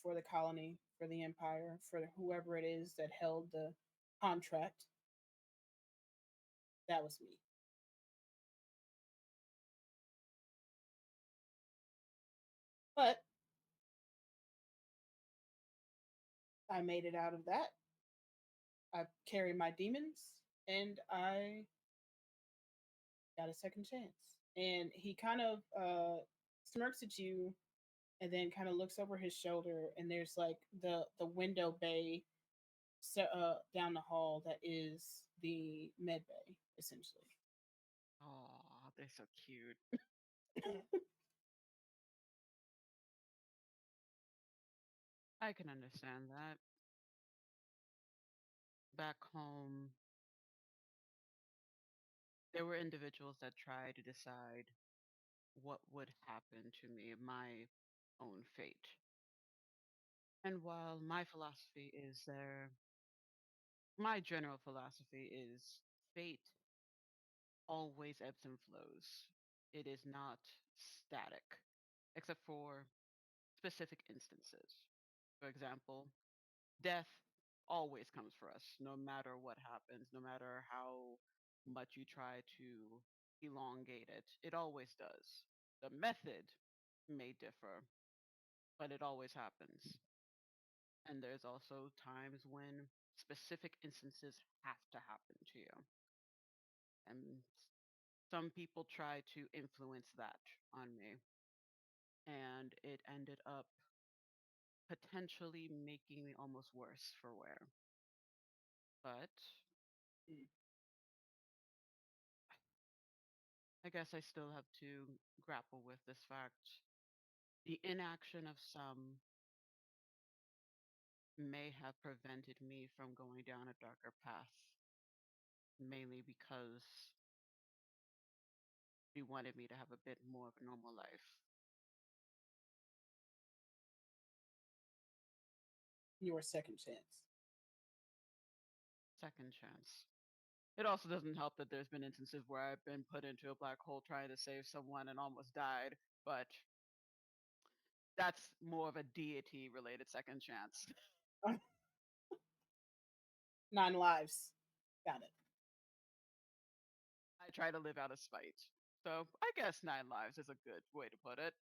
for the colony, for the empire, for whoever it is that held the contract, that was me. But I made it out of that. I carry my demons, and I got a second chance. And he kind of smirks at you, and then kind of looks over his shoulder, and there's like the window bay down the hall that is the med bay, essentially. Oh, they're so cute. I can understand that. Back home, there were individuals that tried to decide what would happen to me, my own fate. And while my philosophy is there, my general philosophy is fate always ebbs and flows. It is not static, except for specific instances. For example, death always comes for us, no matter what happens, no matter how much you try to elongate it. It always does. The method may differ, but it always happens. And there's also times when specific instances have to happen to you. And some people try to influence that on me. And it ended up potentially making me almost worse for wear. But I guess I still have to grapple with this fact. The inaction of some may have prevented me from going down a darker path, mainly because they wanted me to have a bit more of a normal life. Your second chance. Second chance. It also doesn't help that there's been instances where I've been put into a black hole trying to save someone and almost died, but that's more of a deity related second chance. 9 lives. Got it. I try to live out of spite. So I guess 9 lives is a good way to put it.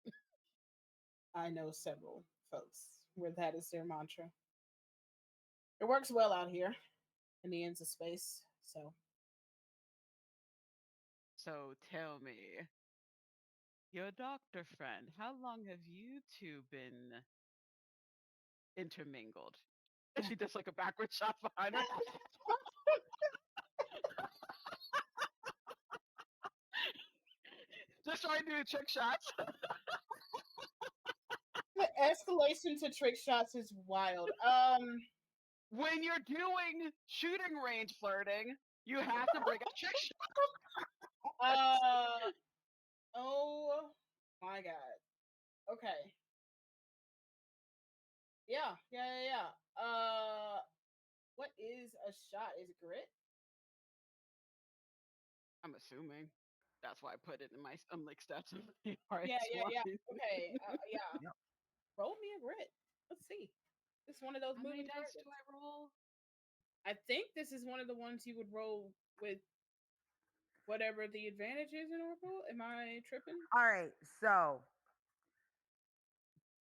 I know several folks where that is their mantra. It works well out here in the ends of space. So So tell me, your doctor friend, how long have you two been intermingled? And she does like a backward shot behind her. Just trying to do trick shots. The escalation to trick shots is wild. When you're doing shooting range flirting, you have to bring a trick shot. Oh my god. Okay. Yeah. What is a shot? Is it grit? I'm assuming. That's why I put it in my like stats. Yeah. Okay. Yeah. Yep. Roll me a grit. Let's see. This is one of those How many moving dice targets. do I roll? I think this is one of the ones you would roll with whatever the advantage is in Orbital. Am I tripping? All right, so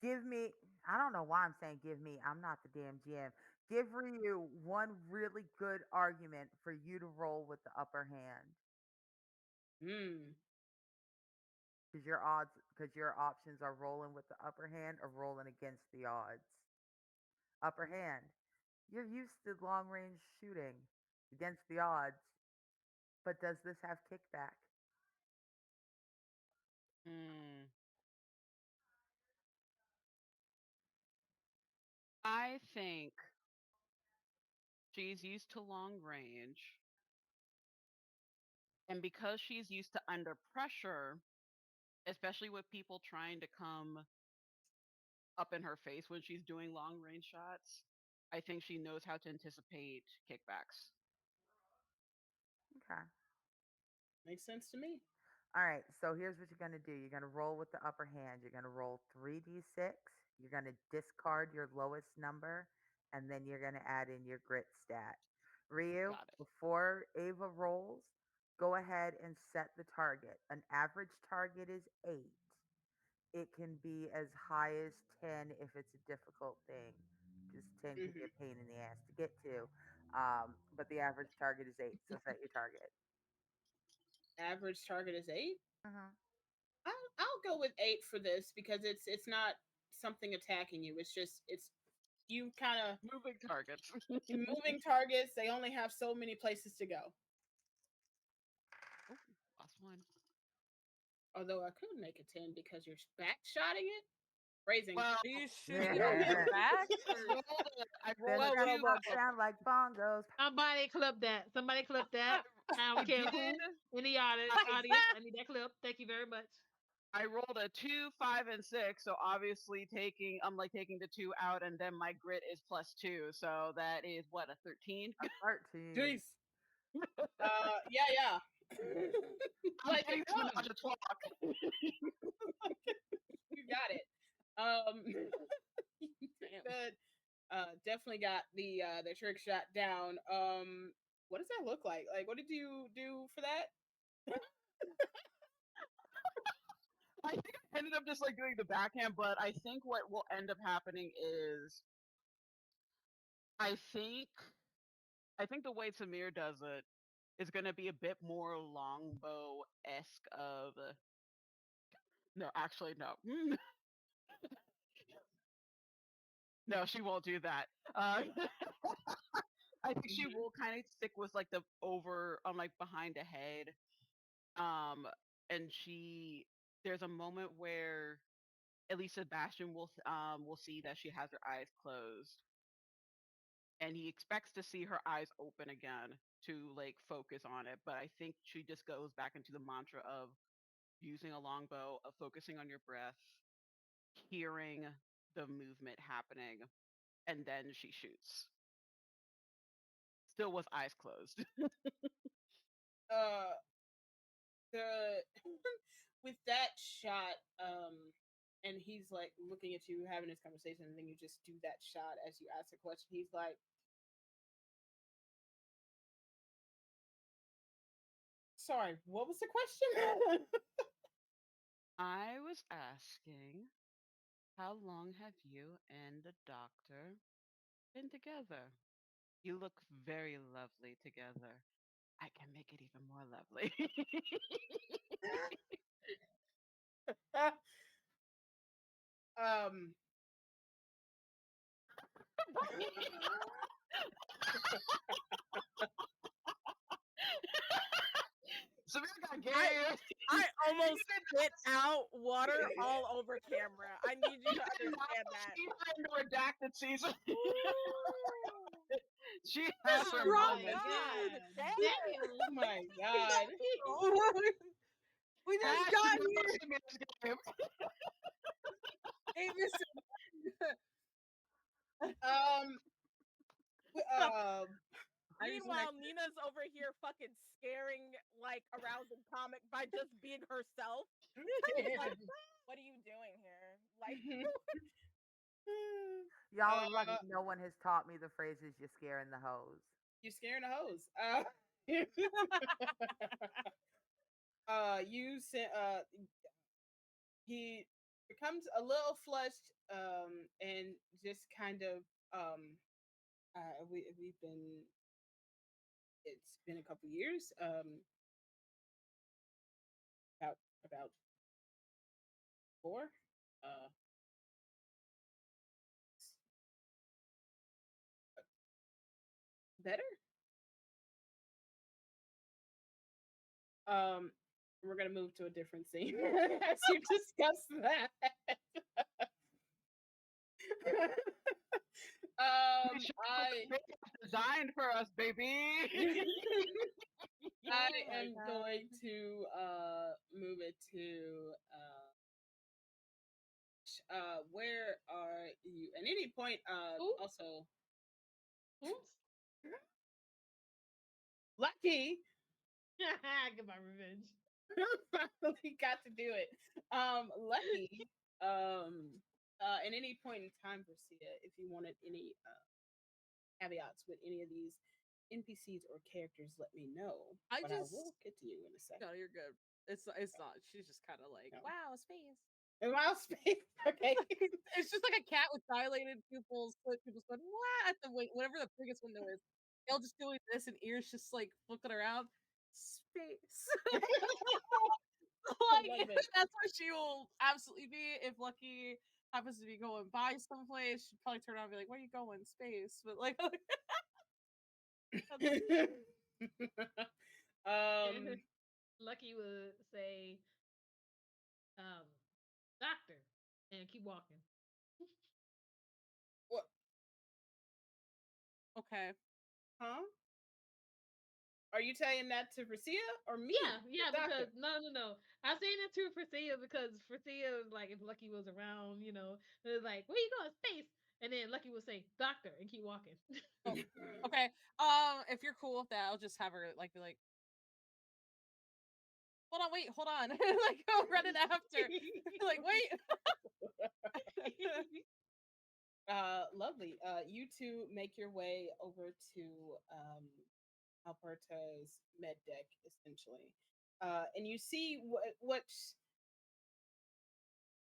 give me. I don't know why I'm saying give me. I'm not the damn GM. Give Ryu one really good argument for you to roll with the upper hand. Because your options are rolling with the upper hand or rolling against the odds. Upper hand, you're used to long range shooting against the odds, but does this have kickback? I think she's used to long range. And because she's used to under pressure, especially with people trying to come up in her face when she's doing long range shots, I think she knows how to anticipate kickbacks. Okay. Makes sense to me. All right, so here's what you're going to do. You're going to roll with the upper hand. You're going to roll 3d6. You're going to discard your lowest number, and then you're going to add in your grit stat. Ryu, Got it. before Ava rolls, go ahead and set the target. An average target is 8. It can be as high as 10 if it's a difficult thing, because 10 can be a pain in the ass to get to. But the average target is 8, so set your target. Average target is 8. Mm-hmm. I'll go with 8 for this because it's not something attacking you. It's just it's you kind of moving targets. Moving targets. They only have so many places to go. Oh, last one. Although I could make a 10 because you're back shotting it. Phrasing. Are you shooting on your back? I Then rolled the two. robots sound like bongos. Somebody clip that. Somebody clip that. I don't care who. In the audience, I need that clip. Thank you very much. I rolled a 2, 5, and 6. So obviously I'm taking the 2 out, and then my grit is +2. So that is what, a 13? A 13. Jeez. Yeah. I'm getting to not to talk. You got it. Good. Definitely got the trick shot down. What does that look like? Like, what did you do for that? I think I ended up just like doing the backhand, but I think what will end up happening is I think the way Samir does it is going to be a bit more longbow-esque of no, actually no. No, she won't do that. I think she will kind of stick with like the over on like behind the head. And there's a moment where at least Sebastian will see that she has her eyes closed, and he expects to see her eyes open again to like focus on it. But I think she just goes back into the mantra of using a longbow, of focusing on your breath, hearing the movement happening, and then she shoots. Still with eyes closed. The with that shot, and he's like looking at you, having this conversation, and then you just do that shot as you ask a question. He's like, "Sorry, what was the question?" I was asking, how long have you and the doctor been together? You look very lovely together. I can make it even more lovely. Samir got gay. I almost spit out water all over camera. I need you to understand that. She had the redacted season. She That's has her Oh my moments. God. God. Damn. Oh my god. We just Passion got of here. Samir's game. Avis. Um. Meanwhile, Nina's over here fucking scaring, like, arousing comic by just being herself. Like, what are you doing here? Like, Y'all are lucky. No one has taught me the phrases "you're scaring the hose." You scaring a hose. You sent. He becomes a little flushed. And just kind of. We've been. It's been a couple years. About 4. Uh, better. Um, we're gonna move to a different scene as you discuss that. I Designed for us, baby. I Oh my am God. going to move it to where are you? At any point, Ooh. also Oops. Lucky Get my revenge. finally got to do it. Lucky. At any point in time, Garcia, if you wanted any caveats with any of these NPCs or characters, let me know. I But just- I will get to you in a second. No, you're good. It's not. She's just kind of like, No. wow, space. In my space, okay. It's just like a cat with dilated pupils, split pupils going, what? At the whatever the biggest window is. They'll just doing this and ears just like looking around. Space. Like Love it. that's what she will absolutely be if Lucky happens to be going by someplace. She'd probably turn around and be like, "Where are you going? Space?" But like, um, Lucky would say, doctor, and keep walking. what? okay, Huh? Are you saying that to Francia or me? Yeah, the doctor? because no. I'm saying it to Francia because Francia, like, if Lucky was around, it was like, where you going, space? And then Lucky would say, doctor, and keep walking. okay. If you're cool with that, I'll just have her like be like, hold on, like go run it after. Like, wait. Lovely. You two make your way over to Alberta's med deck, essentially. And you see what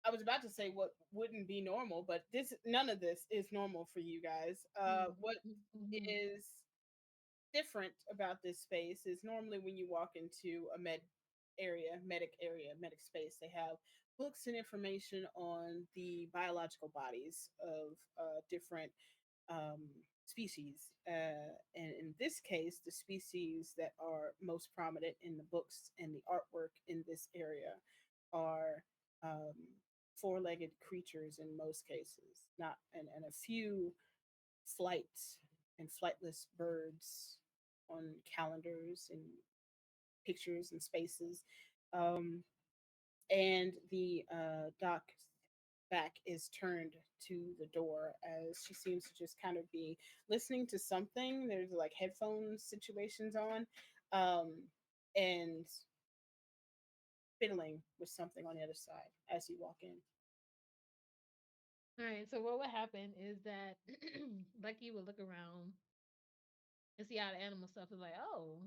I was about to say what wouldn't be normal, but none of this is normal for you guys. What is different about this space is normally when you walk into a medic space, they have books and information on the biological bodies of different um, species. And in this case, the species that are most prominent in the books and the artwork in this area are um, four-legged creatures in most cases, not and a few flight and flightless birds on calendars and pictures and spaces. Um, and the doc back is turned to the door as she seems to just kind of be listening to something. There's like headphone situations on, and fiddling with something on the other side as you walk in. All right, so what would happen is that Lucky would look around and see all the animal stuff is like, oh,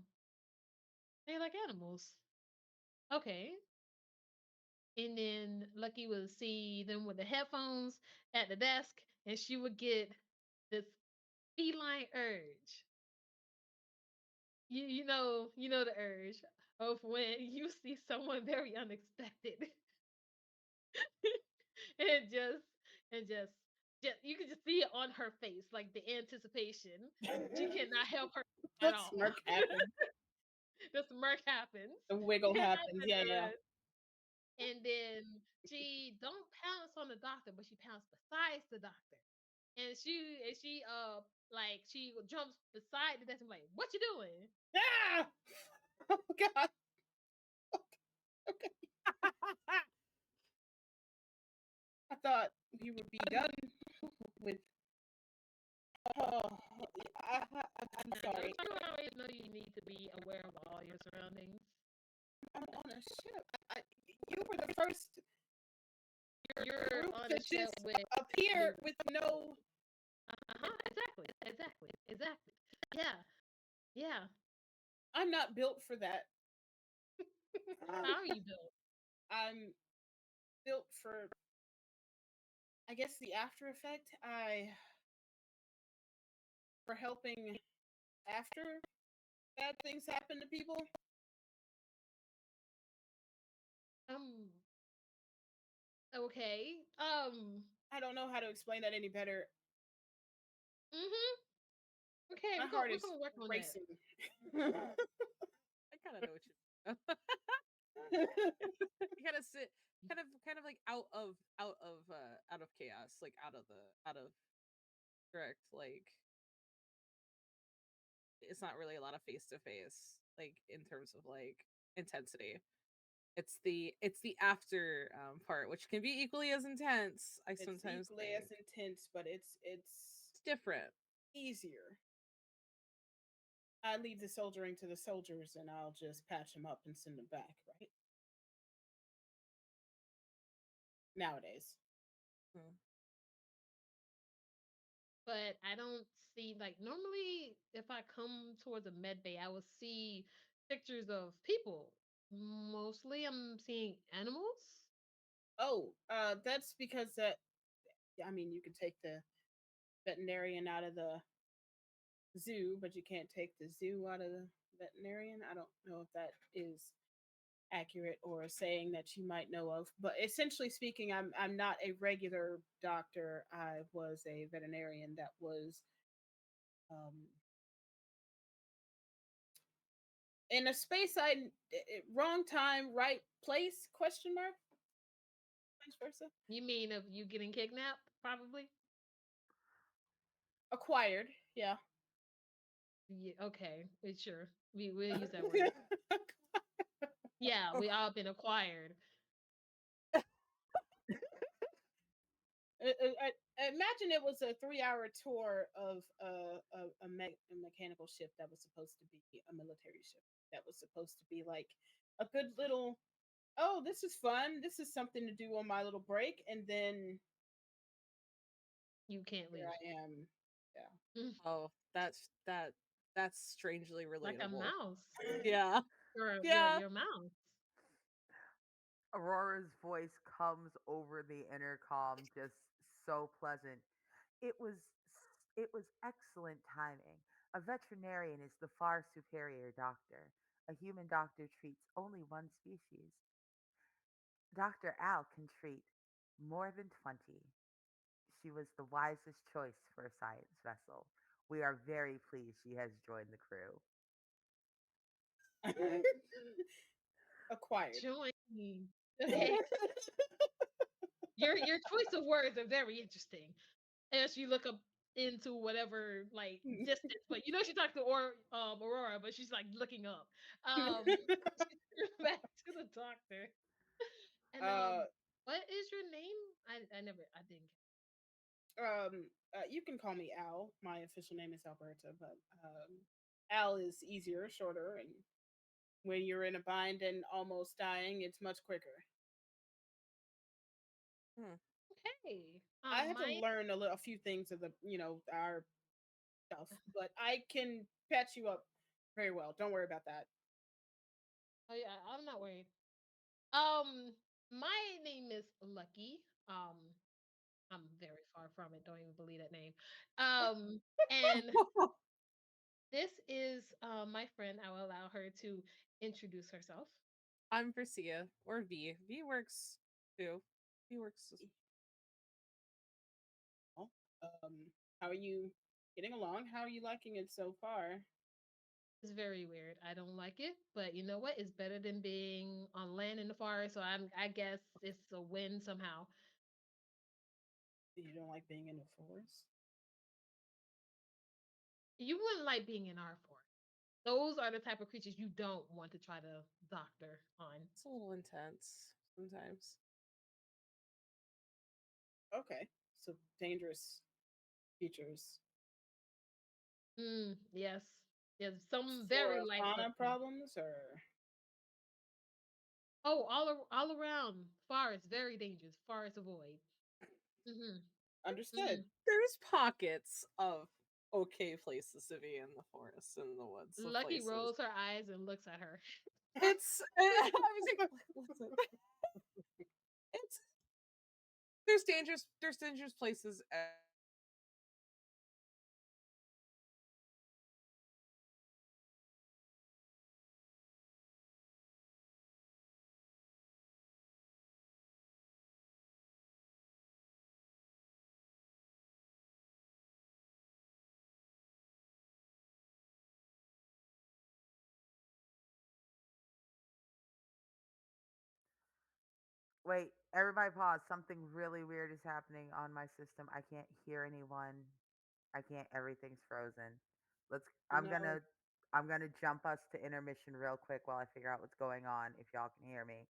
they like animals. Okay. And then Lucky would see them with the headphones at the desk, and she would get this feline urge. You know the urge of when you see someone very unexpected, and just You can just see it on her face, like the anticipation. She cannot help her at The all. smirk happens. The smirk happens. The wiggle happens. Yeah, yeah. And then she don't pounce on the doctor, but she pounce besides the doctor. And she like she jumps beside the desk and like, what you doing? Ah! Oh God. Okay. I thought you would be done with. Oh, I'm sorry. You always know you need to be aware of all your surroundings. I'm on a ship. You were the first You're group on to a ship just with appear with no. exactly. Yeah. I'm not built for that. How are you built? I'm built for, I guess, the after effect. For helping after bad things happen to people. Okay. I don't know how to explain that any better. Okay, My we're heart gonna is work on racing. I kind of know what you kind of sit kind of like out of chaos, like out of direct, like it's not really a lot of face to face, like in terms of like intensity. It's the after part, which can be equally as intense. I It's sometimes equally think as intense, but it's it's different. easier. I leave the soldiering to the soldiers, and I'll just patch them up and send them back. Right nowadays. But I don't see like normally if I come towards a med bay, I will see pictures of people. Mostly I'm seeing animals. Oh, that's because that. I mean, you can take the veterinarian out of the zoo, but you can't take the zoo out of the veterinarian. I don't know if that is accurate or a saying that you might know of, but essentially speaking, I'm not a regular doctor. I was a veterinarian that was um, in a space wrong time, right place? Question mark. Vice versa. You mean of you getting kidnapped? Probably. Acquired. Yeah. Yeah. Okay. Sure. We'll use that word. Yeah, we all been acquired. Imagine it was a 3-hour tour of a mechanical ship that was supposed to be a military ship that was supposed to be like a good little, oh, this is fun, this is something to do on my little break, and then You can't leave. here I am. Yeah. Oh, that's strangely relatable. Like a mouse. Yeah. Your mouse. Aurora's voice comes over the intercom, just so pleasant. It was it was excellent timing. A veterinarian is the far superior doctor. A human doctor treats only one species. Dr. Al can treat more than 20. She was the wisest choice for a science vessel. We are very pleased she has joined the crew. Acquired. Join me. Okay. Your choice of words are very interesting. As you look up into whatever like distance, but you know she talked to Aurora, but she's like looking up. She's back to the doctor. And what is your name? I didn't. You can call me Al. My official name is Alberta, but Al is easier, shorter, and when you're in a bind and almost dying, it's much quicker. Okay. I had to learn a few things of the, our stuff, but I can patch you up very well. Don't worry about that. Oh yeah, I'm not worried. My name is Lucky. I'm very far from it. Don't even believe that name. And this is my friend. I will allow her to introduce herself. I'm Persia, or V. V works too. V works. How are you getting along? How are you liking it so far? It's very weird. I don't like it, but you know what? It's better than being on land in the forest. So I guess it's a win somehow. You don't like being in the forest? You wouldn't like being in our forest. Those are the type of creatures you don't want to try to doctor on. It's a little intense sometimes. Okay, so dangerous creatures. Yes. Yes. Some very Flora life fauna threatening. problems, or Oh, all around forest, very dangerous. Forest avoid. Mm-hmm. understood. Mm-hmm. There's pockets of okay places to be in the forest and the woods of Lucky places. rolls her eyes and looks at her. It's I was like, listen, it's there's dangerous places Wait, everybody pause. Something really weird is happening on my system. I can't hear anyone. I can't, everything's frozen. Let's I'm No. gonna I'm gonna jump us to intermission real quick while I figure out what's going on if y'all can hear me.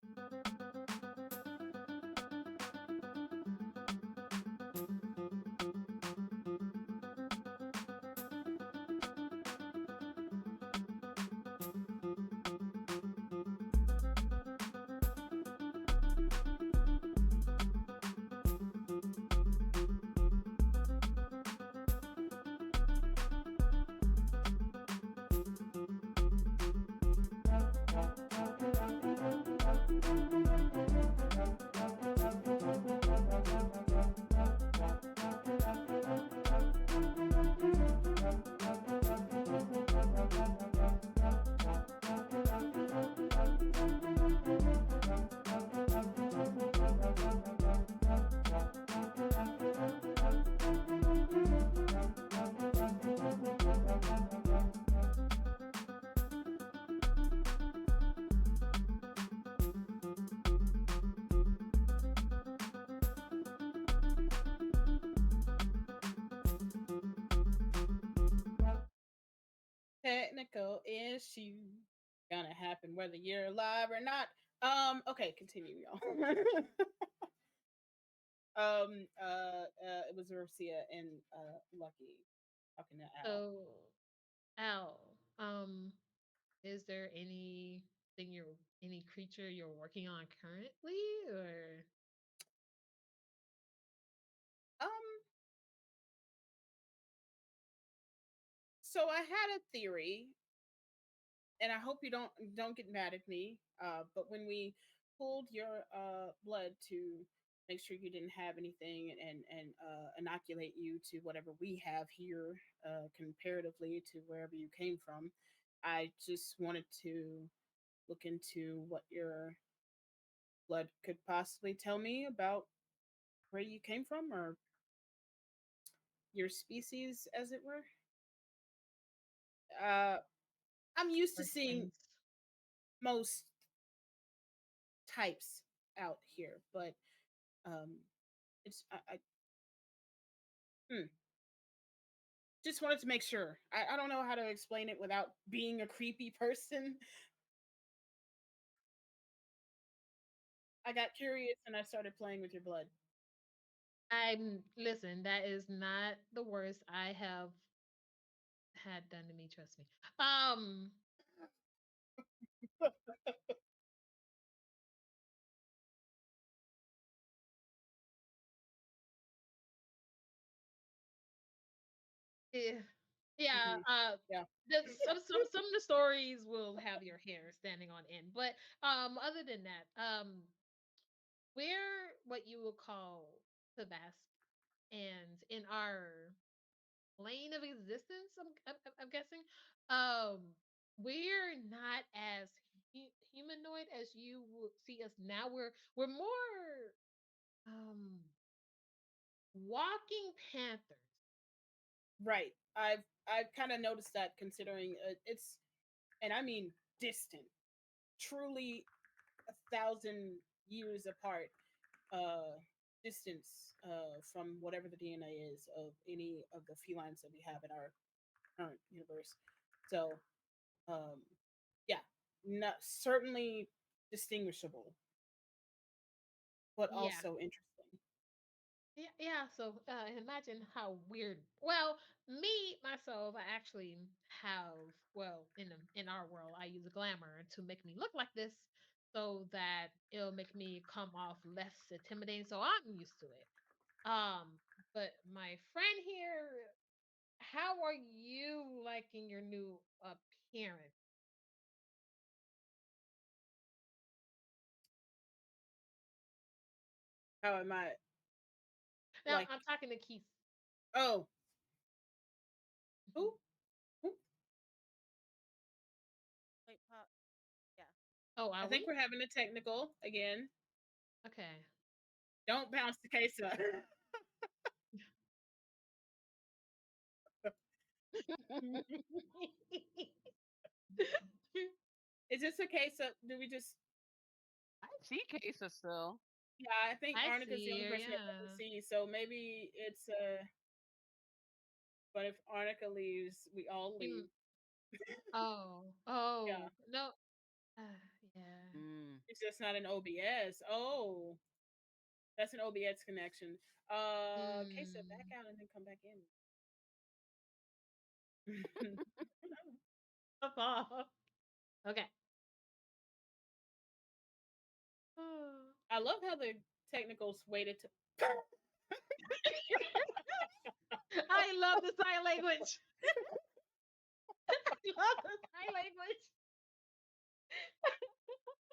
Technical issue gonna happen whether you're alive or not. Okay, continue, y'all. It was Rosia and Lucky talking to Al. So, Al, is there any creature you're working on currently, or Um, so I had a theory, and I hope you don't get mad at me. But when we pulled your blood to make sure you didn't have anything and inoculate you to whatever we have here, comparatively to wherever you came from, I just wanted to look into what your blood could possibly tell me about where you came from or your species, as it were. Uh, I'm used to worse seeing things? most types out here, but um, it's hmm, just wanted to make sure. I don't know how to explain it without being a creepy person. I got curious and I started playing with your blood. I'm listen. That is not the worst I have had done to me. Trust me. Yeah, yeah. Hmm. Yeah. Some of the stories will have your hair standing on end, but other than that, we're what you would call Tabasco, and in our plane of existence, I'm guessing, um, we're not as humanoid as you would see us now. We're more um Walking Panthers. Right. I've kind of noticed that considering it's, and I mean distant, truly 1,000 years apart, uh distance from whatever the DNA is of any of the felines that we have in our current universe. So yeah, not certainly distinguishable, but Yeah. also interesting. Yeah, yeah. So imagine how weird. Well, me myself, I actually have. Well, in our world, I use a glamour to make me look like this, so that it'll make me come off less intimidating. So I'm used to it. Um, but my friend here, how are you liking your new appearance? How am I Now like? I'm talking to Keith. Oh, Mhm. who? Who? Wait, pop. Yeah. Oh, I are think we? we're having a technical again. Okay. Don't bounce the case up. Is this a case of? Do we just? I see Kesa still. Yeah, I think I Arnica's the see only her. person that doesn't Yeah. see. So maybe it's But if Arnica leaves, we all leave. She Oh, Yeah, oh, no. Uh, yeah. Mm. it's just not an OBS. Oh, that's an OBS connection. Queso, back Mm. out and then come back in. Pop off. Okay. Oh. I love how the technicals waited to. I love the sign language. I love the sign language.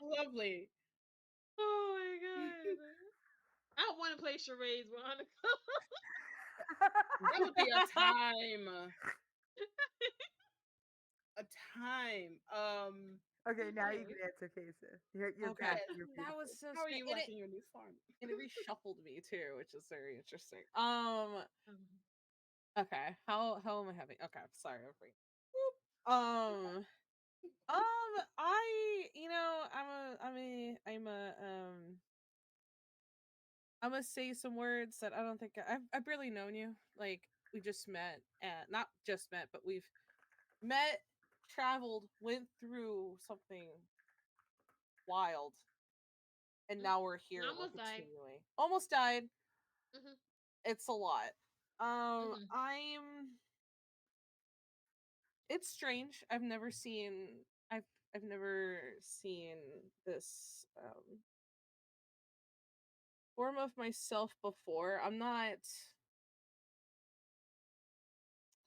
Lovely. Oh my god. I want to play charades with Hanukkah. That would be a time. A time. Okay, now you Yes. can answer cases. You're Okay, back. Yes. You're that beautiful. was so How are strange, you liking your new farm? and it reshuffled me too, which is very interesting. Um, Okay, how am I having? Okay, sorry, I'm free. Um, I, I'm gonna say some words that I don't think I've barely known you. Like we just met, not just met, but we've met, traveled, went through something wild, and mm, now we're here and we're almost died. continuing. Almost died. Hmm. It's a lot. Hmm. I'm. It's strange. I've never seen this form of myself before. I'm not.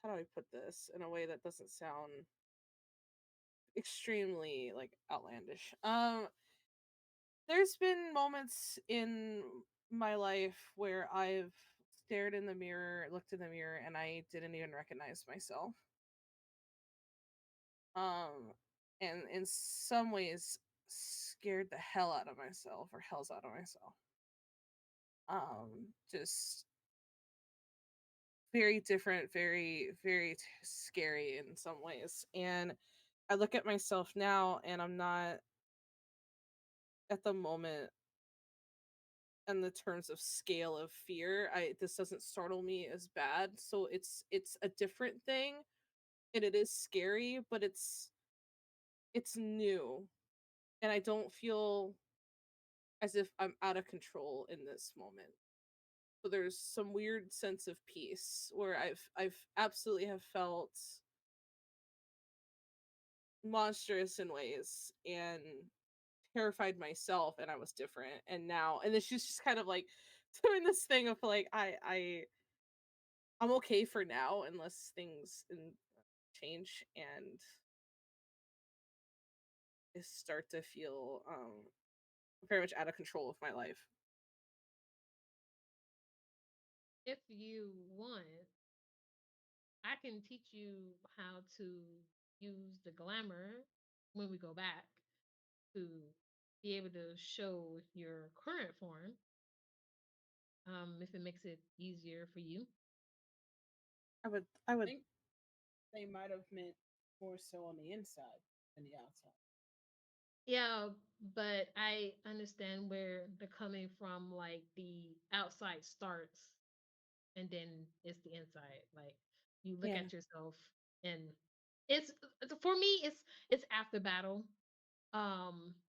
How do I put this in a way that doesn't sound extremely like outlandish? There's been moments in my life where I've stared in the mirror, looked in the mirror, and I didn't even recognize myself. Um, and in some ways scared the hell out of myself or hells out of myself. Just very different, scary in some ways. And I look at myself now and I'm not at the moment in the terms of scale of fear. I This doesn't startle me as bad. So it's a different thing and it is scary, but it's new and I don't feel as if I'm out of control in this moment. So there's some weird sense of peace where I've absolutely have felt monstrous in ways and terrified myself and I was different and now and then she's just kind of like doing this thing of like I'm okay for now unless change and I start to feel very much out of control of my life. If you want, I can teach you how to use the glamour when we go back to be able to show your current form. if it makes it easier for you. I would. I think they might have meant more so on the inside than the outside. Yeah, but I understand where they're coming from. Like the outside starts and then it's the inside. Like you look Yeah. at yourself and for me it's after battle.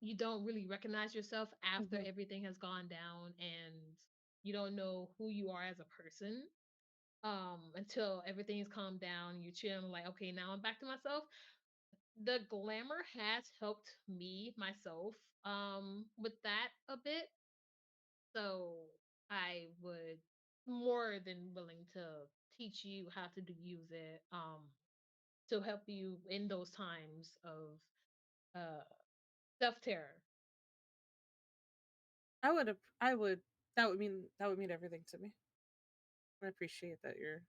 You don't really recognize yourself after Mhm. everything has gone down and you don't know who you are as a person until everything's calmed down. You're chilling like, okay, now I'm back to myself. The glamour has helped me myself with that a bit. So I would more than willing to teach you how to use it to help you in those times of uh self terror. I would. I would. That would mean. That would mean everything to me. I appreciate that you're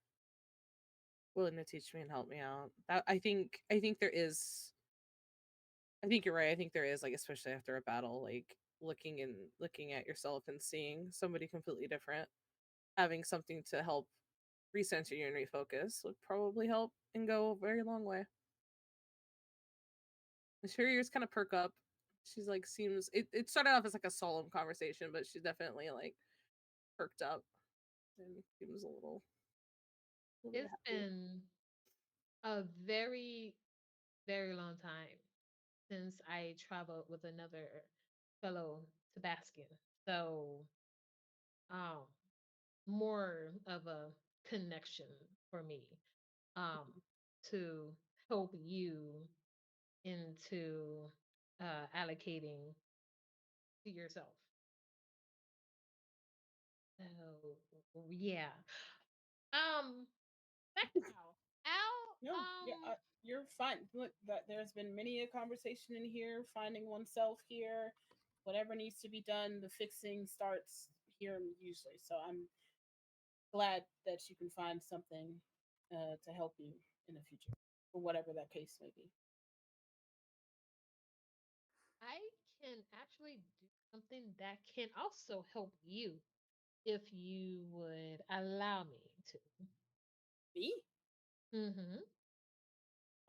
willing to teach me and help me out. That I think. I think there is. I think you're right. I think there is, like, especially after a battle, like looking at yourself and seeing somebody completely different, having something to help recenter you and refocus would probably help and go a very long way. The Sherry's kind of perk up. She's like seems it started off as like a solemn conversation, but she's definitely like perked up and seems a little bit It's happier. been a very, very long time since I traveled with another fellow Tabascan. So, um, more of a connection for me, um, to help you into allocating to yourself. So, yeah. Um, back to Al. No, yeah, you're fine. Look, that there's been many a conversation in here, finding oneself here, whatever needs to be done, the fixing starts here usually. So I'm glad that you can find something to help you in the future, for whatever that case may be. I can actually do something that can also help you if you would allow me to. Me? Hmm.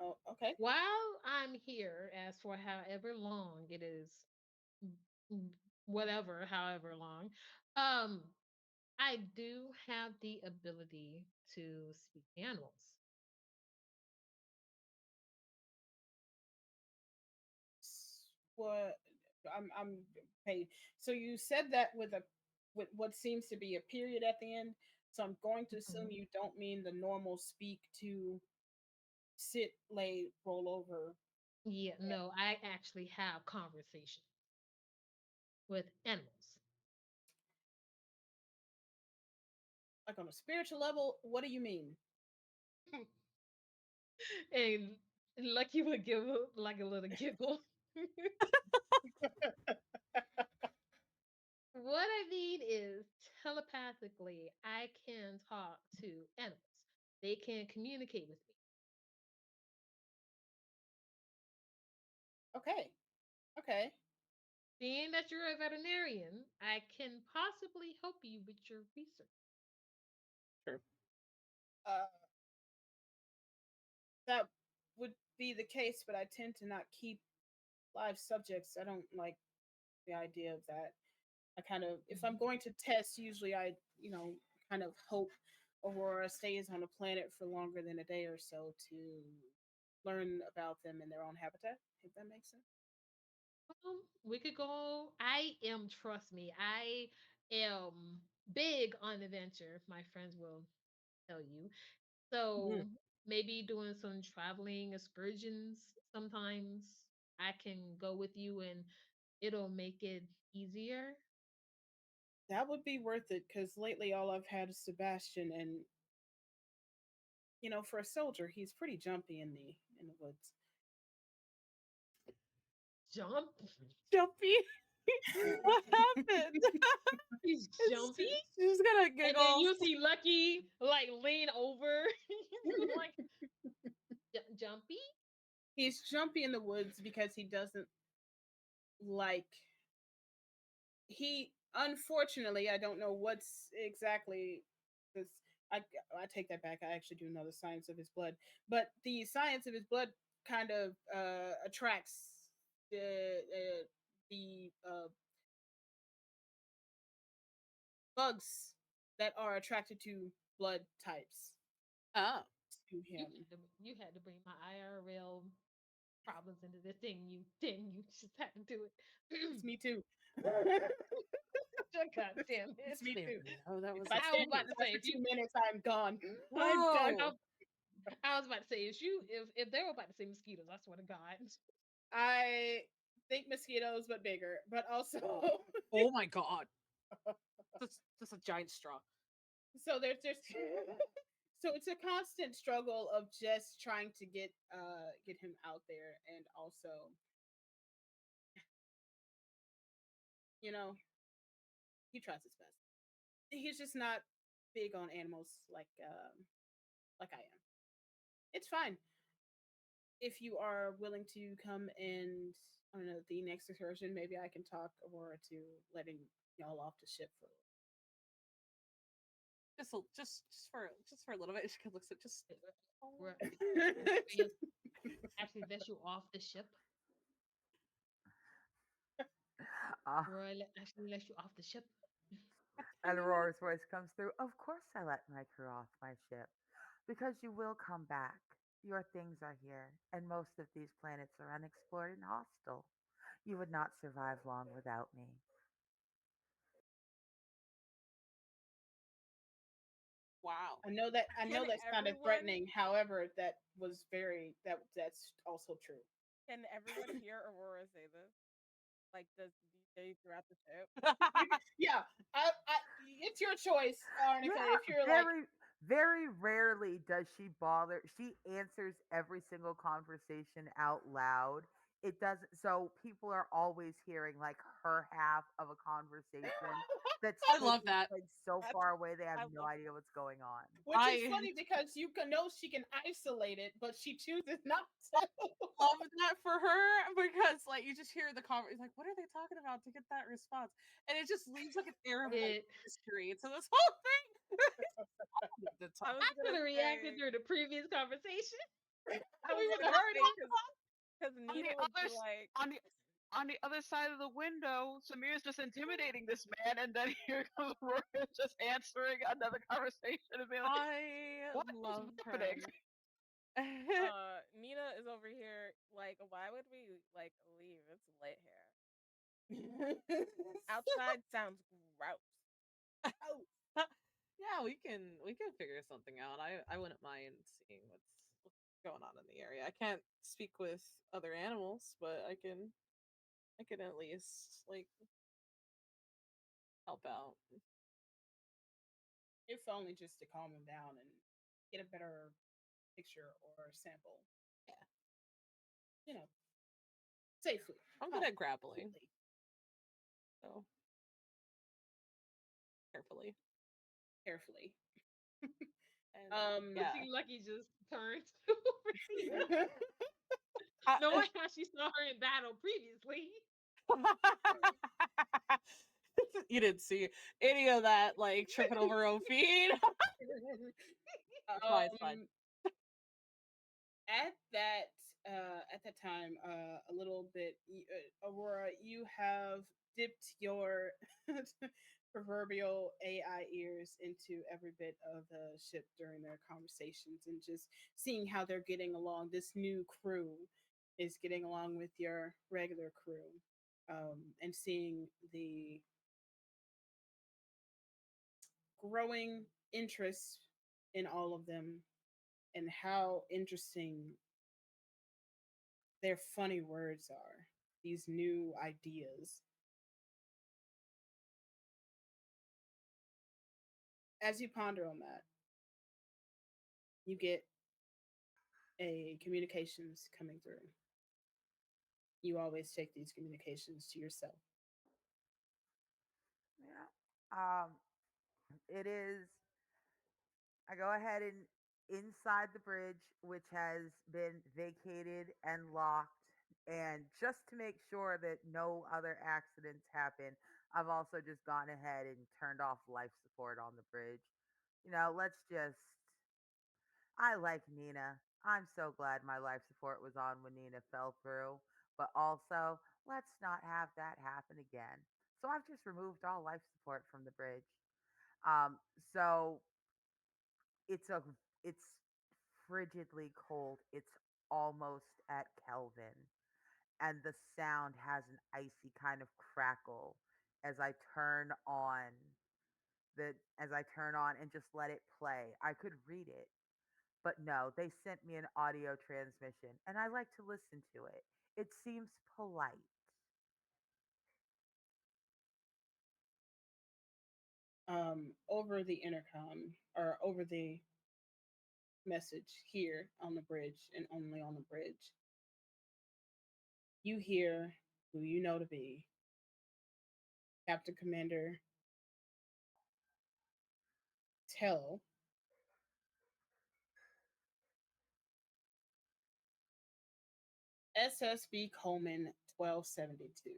Oh, okay. While I'm here, as for however long it is, m- whatever, however long, um, I do have the ability to speak to animals. What I'm paid. So you said that with what seems to be a period at the end. So I'm going to assume Mhm. you don't mean the normal speak to sit, lay, roll over. Yeah, no, I actually have conversation with animals. Like on a spiritual level, what do you mean? And Lucky would give like a little giggle. What I mean is telepathically, I can talk to animals. They can communicate with me. Okay. Okay. Being that you're a veterinarian, I can possibly help you with your research. Sure. Uh that would be the case, but I tend to not keep live subjects. I don't like the idea of that. I kind of, if I'm Mhm. going to test, usually kind of hope Aurora stays on the planet for longer than a day or so to learn about them in their own habitat, if that makes sense. We could go. I am, trust me, I am big on adventure. My friends will tell you. Mhm. So maybe doing some traveling excursions sometimes. I can go with you and it'll make it easier. That would be worth it because lately all I've had is Sebastian, and for a soldier, he's pretty jumpy in the woods. Jump. Jumpy. What happened? He's It's jumpy. she's gonna And then giggle. you see Lucky like lean over, like jumpy. He's jumpy in the woods because he doesn't like he Unfortunately, I don't know what's exactly this. I I take that back. I actually do know the science of his blood, but the science of his blood kind of attracts the bugs that are attracted to blood types Oh. to You him. you had to bring my IRL problems into this thing. You just had to do It's it. me too. God damn It's it! me too. No, that If was I a I was stand about to outside say for if you. 2 minutes, I'm gone. I'm done. Whoa. I was about to say if they were about to say mosquitoes, I swear to God. I think mosquitoes, but bigger. But also, Oh my god. That's a giant straw. so there's so it's a constant struggle of just trying to get him out there, and also, you know, he tries his best. He's just not big on animals like I am. It's fine if you are willing to come and, I don't know, the next excursion. Maybe I can talk Aurora to letting y'all off the ship for a little. Just for a little bit. She kind of looks at just. We're bit. actually let you off the ship. Uh, Actually let you off the ship. and Aurora's voice comes through. Of course, I let my crew off my ship because you will come back. Your things are here, and most of these planets are unexplored and hostile. You would not survive long without me. Wow. I Can know that's kind of everyone threatening. However, that's also true. can everyone hear Aurora say this? Like does DJ throughout the show? Yeah, I it's your choice, Yeah, Arnica. If you're like, very rarely does she bother. She answers every single conversation out loud. It doesn't, so people are always hearing like her half of a conversation that's I love taking that. place so That's far away they have I no love idea what's going on. which is I funny because you can know she can isolate it, but she chooses not to. love that for her because like you just hear the conversation like what are they talking about to get that response and it just leaves like an air of like It mystery to this whole thing. The I time. was I could gonna have reacted say through the previous conversation. I was We would gonna have heard say it. because On Nina the would other be s- like, on the other side of the window, Samir's just intimidating this man, and then here comes Rory just answering another conversation and being like, I "What is love happening?" her. Nina is over here like, why would we like leave? It's lit here. Outside sounds gross. Yeah, we can figure something out. I wouldn't mind seeing what's going on in the area. I can't speak with other animals, but I can at least like help out. If only just to calm him down and get a better picture or sample, Yeah, you know, safely, I'm good calmly, at grappling, sweetly, so carefully. carefully. And Um, It yeah, seemed like he just turned overseas. I, Knowing how she saw her in battle previously. you didn't see any of that like tripping over her own feet. It's fine. It's fine. um, at that at that time, a little bit, Aurora, you have dipped your proverbial AI ears into every bit of the ship during their conversations, and just seeing how they're getting along. This new crew is getting along with your regular crew, and seeing the growing interest in all of them, and how interesting their funny words are, these new ideas. As you ponder on that, you get a communications coming through. You always take these communications to yourself. Yeah. It is. I go ahead and inside the bridge, which has been vacated and locked And just to make sure that no other accidents happen, I've also just gone ahead and turned off life support on the bridge. Let's just. I like Nina. I'm so glad my life support was on when Nina fell through. But also, let's not have that happen again. So I've just removed all life support from the bridge. So it's a it's frigidly cold. It's almost at Kelvin, and the sound has an icy kind of crackle as I turn on and just let it play. I could read it, but no, they sent me an audio transmission, and I like to listen to it. It seems polite. Over the intercom or over the message here on the bridge and only on the bridge, you hear who you know to be Captain Commander tell SSB Coleman 1272.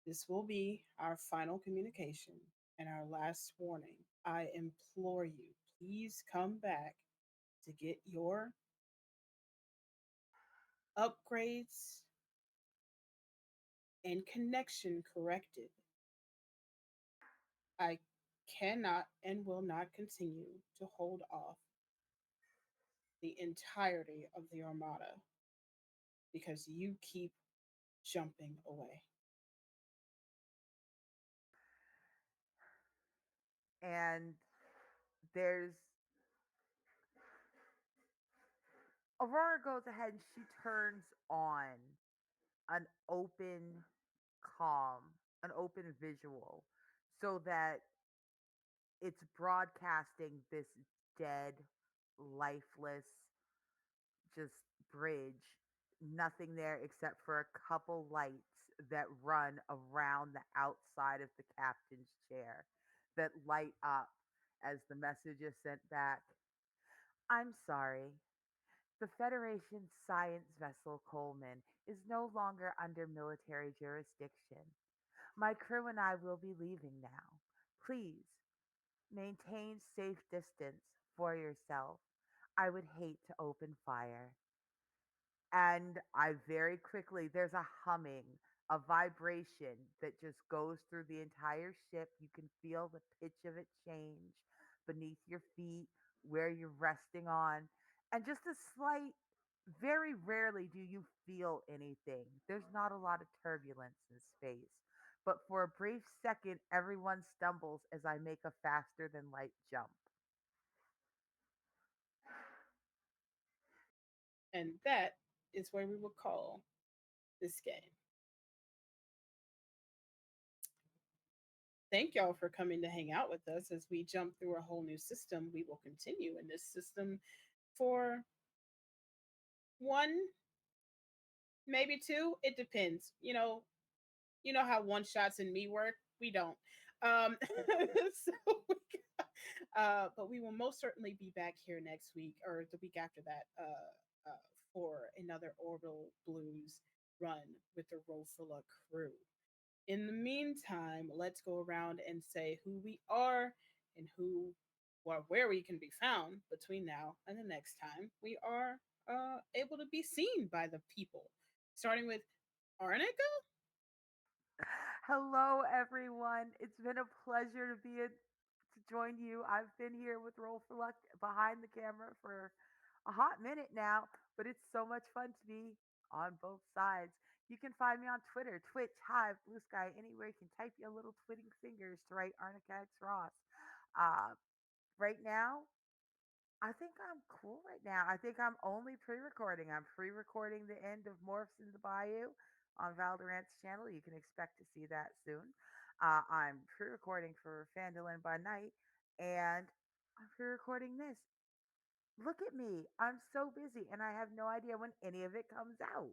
This will be our final communication and our last warning. I implore you, please come back to get your upgrades and connection corrected. I cannot and will not continue to hold off the entirety of the Armada because you keep jumping away. And there's Aurora goes ahead and she turns on an open an open visual, so that it's broadcasting this dead, lifeless, just bridge. Nothing there except for a couple lights that run around the outside of the captain's chair that light up as the message is sent back. I'm sorry. The Federation's science vessel Coleman is no longer under military jurisdiction. My crew and I will be leaving now. Please maintain safe distance for yourself. I would hate to open fire. And I very quickly, there's a humming, a vibration that just goes through the entire ship. You can feel the pitch of it change beneath your feet, where you're resting on, and just a slight, very rarely do you feel anything. There's not a lot of turbulence in space. But for a brief second, everyone stumbles as I make a faster than light jump. And that is where we will call this game. Thank y'all for coming to hang out with us as we jump through a whole new system. We will continue in this system for one, maybe two. It depends. You know how one shots and me work. We don't. So, but we will most certainly be back here next week or the week after that for another Orbital Blues run with the Roll4Luck crew. In the meantime, let's go around and say who we are and where we can be found between now and the next time we are able to be seen by the people. Starting with Arnica. Hello, everyone. It's been a pleasure to join you. I've been here with Roll4Luck behind the camera for a hot minute now, but it's so much fun to be on both sides. You can find me on Twitter, Twitch, Hive, Blue Sky, anywhere you can type your little twitting fingers to write Arnica X Ross. Uh, right now, I think I'm cool right now. I think I'm only pre-recording. I'm pre-recording the end of Morphs in the Bayou on Valorant's channel. You can expect to see that soon. I'm pre-recording for Fandolin by Night, and I'm pre-recording this. Look at me. I'm so busy, and I have no idea when any of it comes out.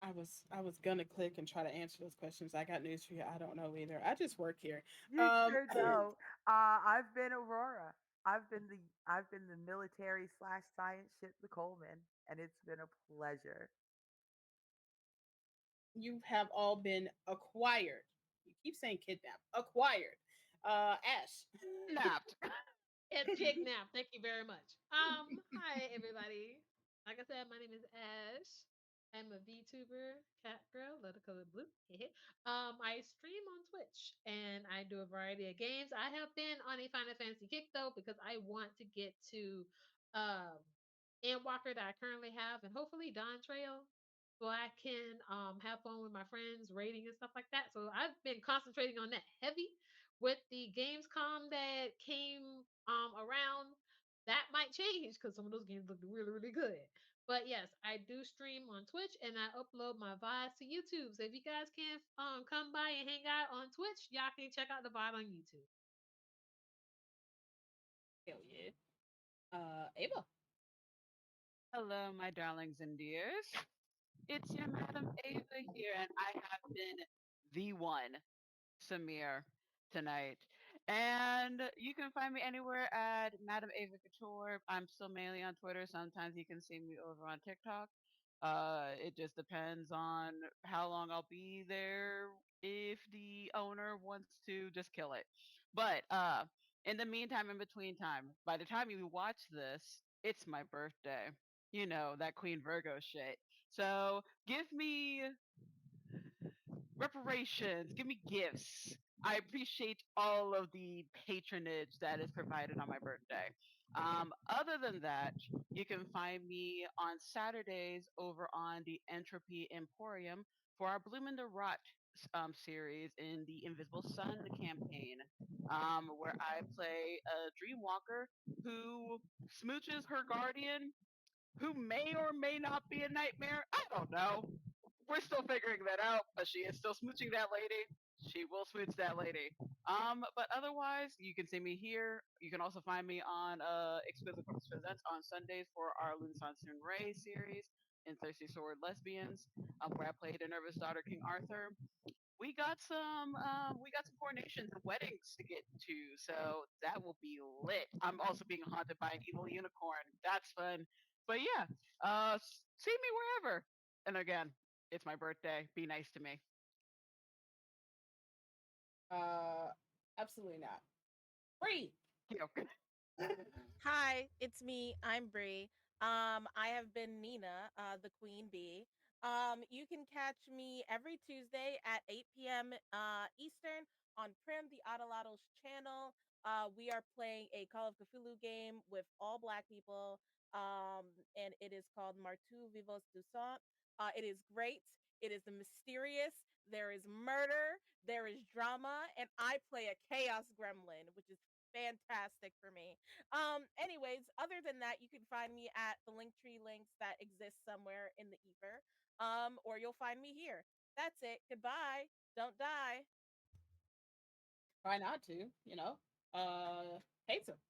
I was gonna click and try to answer those questions. I got news for you. I don't know either. I just work here. You Um, sure know. I've been Aurora. I've been the military slash science ship, the Coleman, and it's been a pleasure. You have all been acquired. You keep saying kidnapped. Acquired. Ash. Napped. Yes, kidnapped. Thank you very much. Hi everybody. Like I said, my name is Ash. I'm a VTuber, cat girl, letter color blue. I stream on Twitch and I do a variety of games. I have been on a Final Fantasy kick though because I want to get to um Endwalker that I currently have and hopefully Dawn Trail so I can have fun with my friends, raiding and stuff like that. So I've been concentrating on that heavy with the Gamescom that came around. That might change because some of those games look really, really good. But yes, I do stream on Twitch and I upload my VODs to YouTube. So if you guys can come by and hang out on Twitch, y'all can check out the VOD on YouTube. Hell yeah. Ava. Hello, my darlings and dears. It's your Madam Ava here, and I have been the one, Samir, tonight. And you can find me anywhere at Madam Ava Couture. I'm still mainly on Twitter. Sometimes you can see me over on TikTok. It just depends on how long I'll be there if the owner wants to just kill it. But in the meantime, in between time, by the time you watch this, it's my birthday. You know, that Queen Virgo shit. So give me reparations, give me gifts. I appreciate all of the patronage that is provided on my birthday. Other than that, you can find me on Saturdays over on the Entropy Emporium for our Bloom in the Rot series in the Invisible Sun campaign, where I play a Dreamwalker who smooches her guardian, who may or may not be a nightmare. I don't know. We're still figuring that out, but she is still smooching that lady. She will smooch that lady. But otherwise, you can see me here. You can also find me on Exquisite Corpus Presents on Sundays for our Lunsan Soon Ray series in Thirsty Sword Lesbians, where I played a nervous daughter, King Arthur. We got some coronations and weddings to get to, so that will be lit. I'm also being haunted by an evil unicorn. That's fun. But yeah, see me wherever. And again, it's my birthday. Be nice to me. Uh, Absolutely not. Free. You know, Hi, it's me. I'm Bree. I have been Nina, the Queen Bee. You can catch me every Tuesday at 8 p.m. Eastern on Prim the Adalados channel. We are playing a Call of Cthulhu game with all Black people, and it is called Martu Vivos du Sang. It is great. It is mysterious. There is murder. There is drama, and I play a chaos gremlin, which is fantastic for me. Anyways, other than that, you can find me at the Linktree links that exist somewhere in the ether. Or you'll find me here. That's it. Goodbye. Don't die. Try not to, you know. Hazel.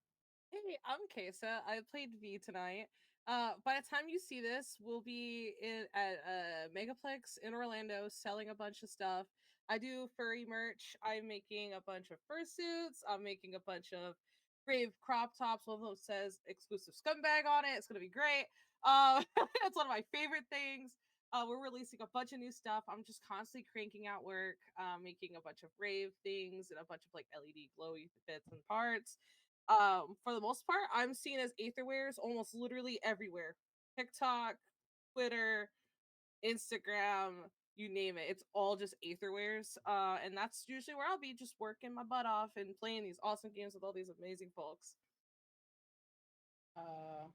Hey, I'm Kesa. I played V tonight. By the time you see this, we'll be at Megaplex in Orlando selling a bunch of stuff. I do furry merch. I'm making a bunch of fursuits. I'm making a bunch of brave crop tops. One of them says exclusive scumbag on it. It's gonna be great. It's one of my favorite things. We're releasing a bunch of new stuff. I'm just constantly cranking out work, making a bunch of rave things and a bunch of like LED glowy bits and parts. For the most part, I'm seen as aetherwares almost literally everywhere. TikTok, Twitter, Instagram, you name it. It's all just aetherwares. And that's usually where I'll be, just working my butt off and playing these awesome games with all these amazing folks. Uh,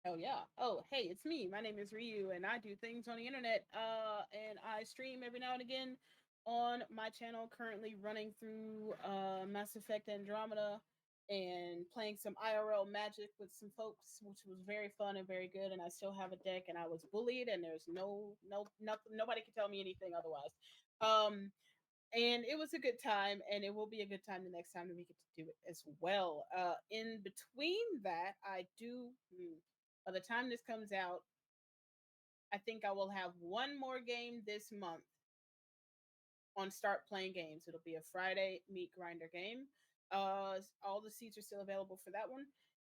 Hell yeah. Oh, hey, it's me. My name is Ryu, and I do things on the internet. And I stream every now and again on my channel. Currently running through Mass Effect Andromeda and playing some IRL Magic with some folks, which was very fun and very good. And I still have a deck, and I was bullied, and there's nothing, nobody can tell me anything otherwise. And it was a good time, and it will be a good time the next time that we get to do it as well. In between that, I do. By the time this comes out, I think I will have one more game this month on Start Playing Games. It'll be a Friday meat grinder game. All the seats are still available for that one.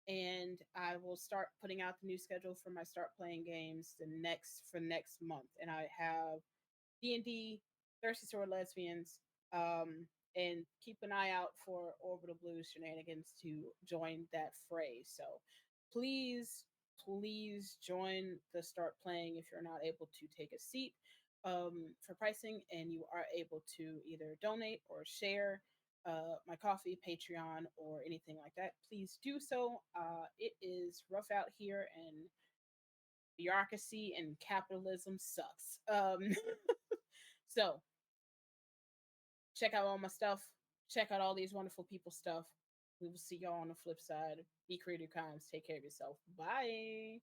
and I will start putting out the new schedule for my start playing games next month. And I have D&D, Thirsty Sword Lesbians, and keep an eye out for Orbital Blues shenanigans to join that fray. So please, please join the start playing if you're not able to take a seat for pricing, and you are able to either donate or share my coffee, Patreon, or anything like that. Please do so. It is rough out here, and bureaucracy and capitalism sucks. So check out all my stuff. Check out all these wonderful people's stuff. We will see y'all on the flip side. Be creative, times. Take care of yourself. Bye.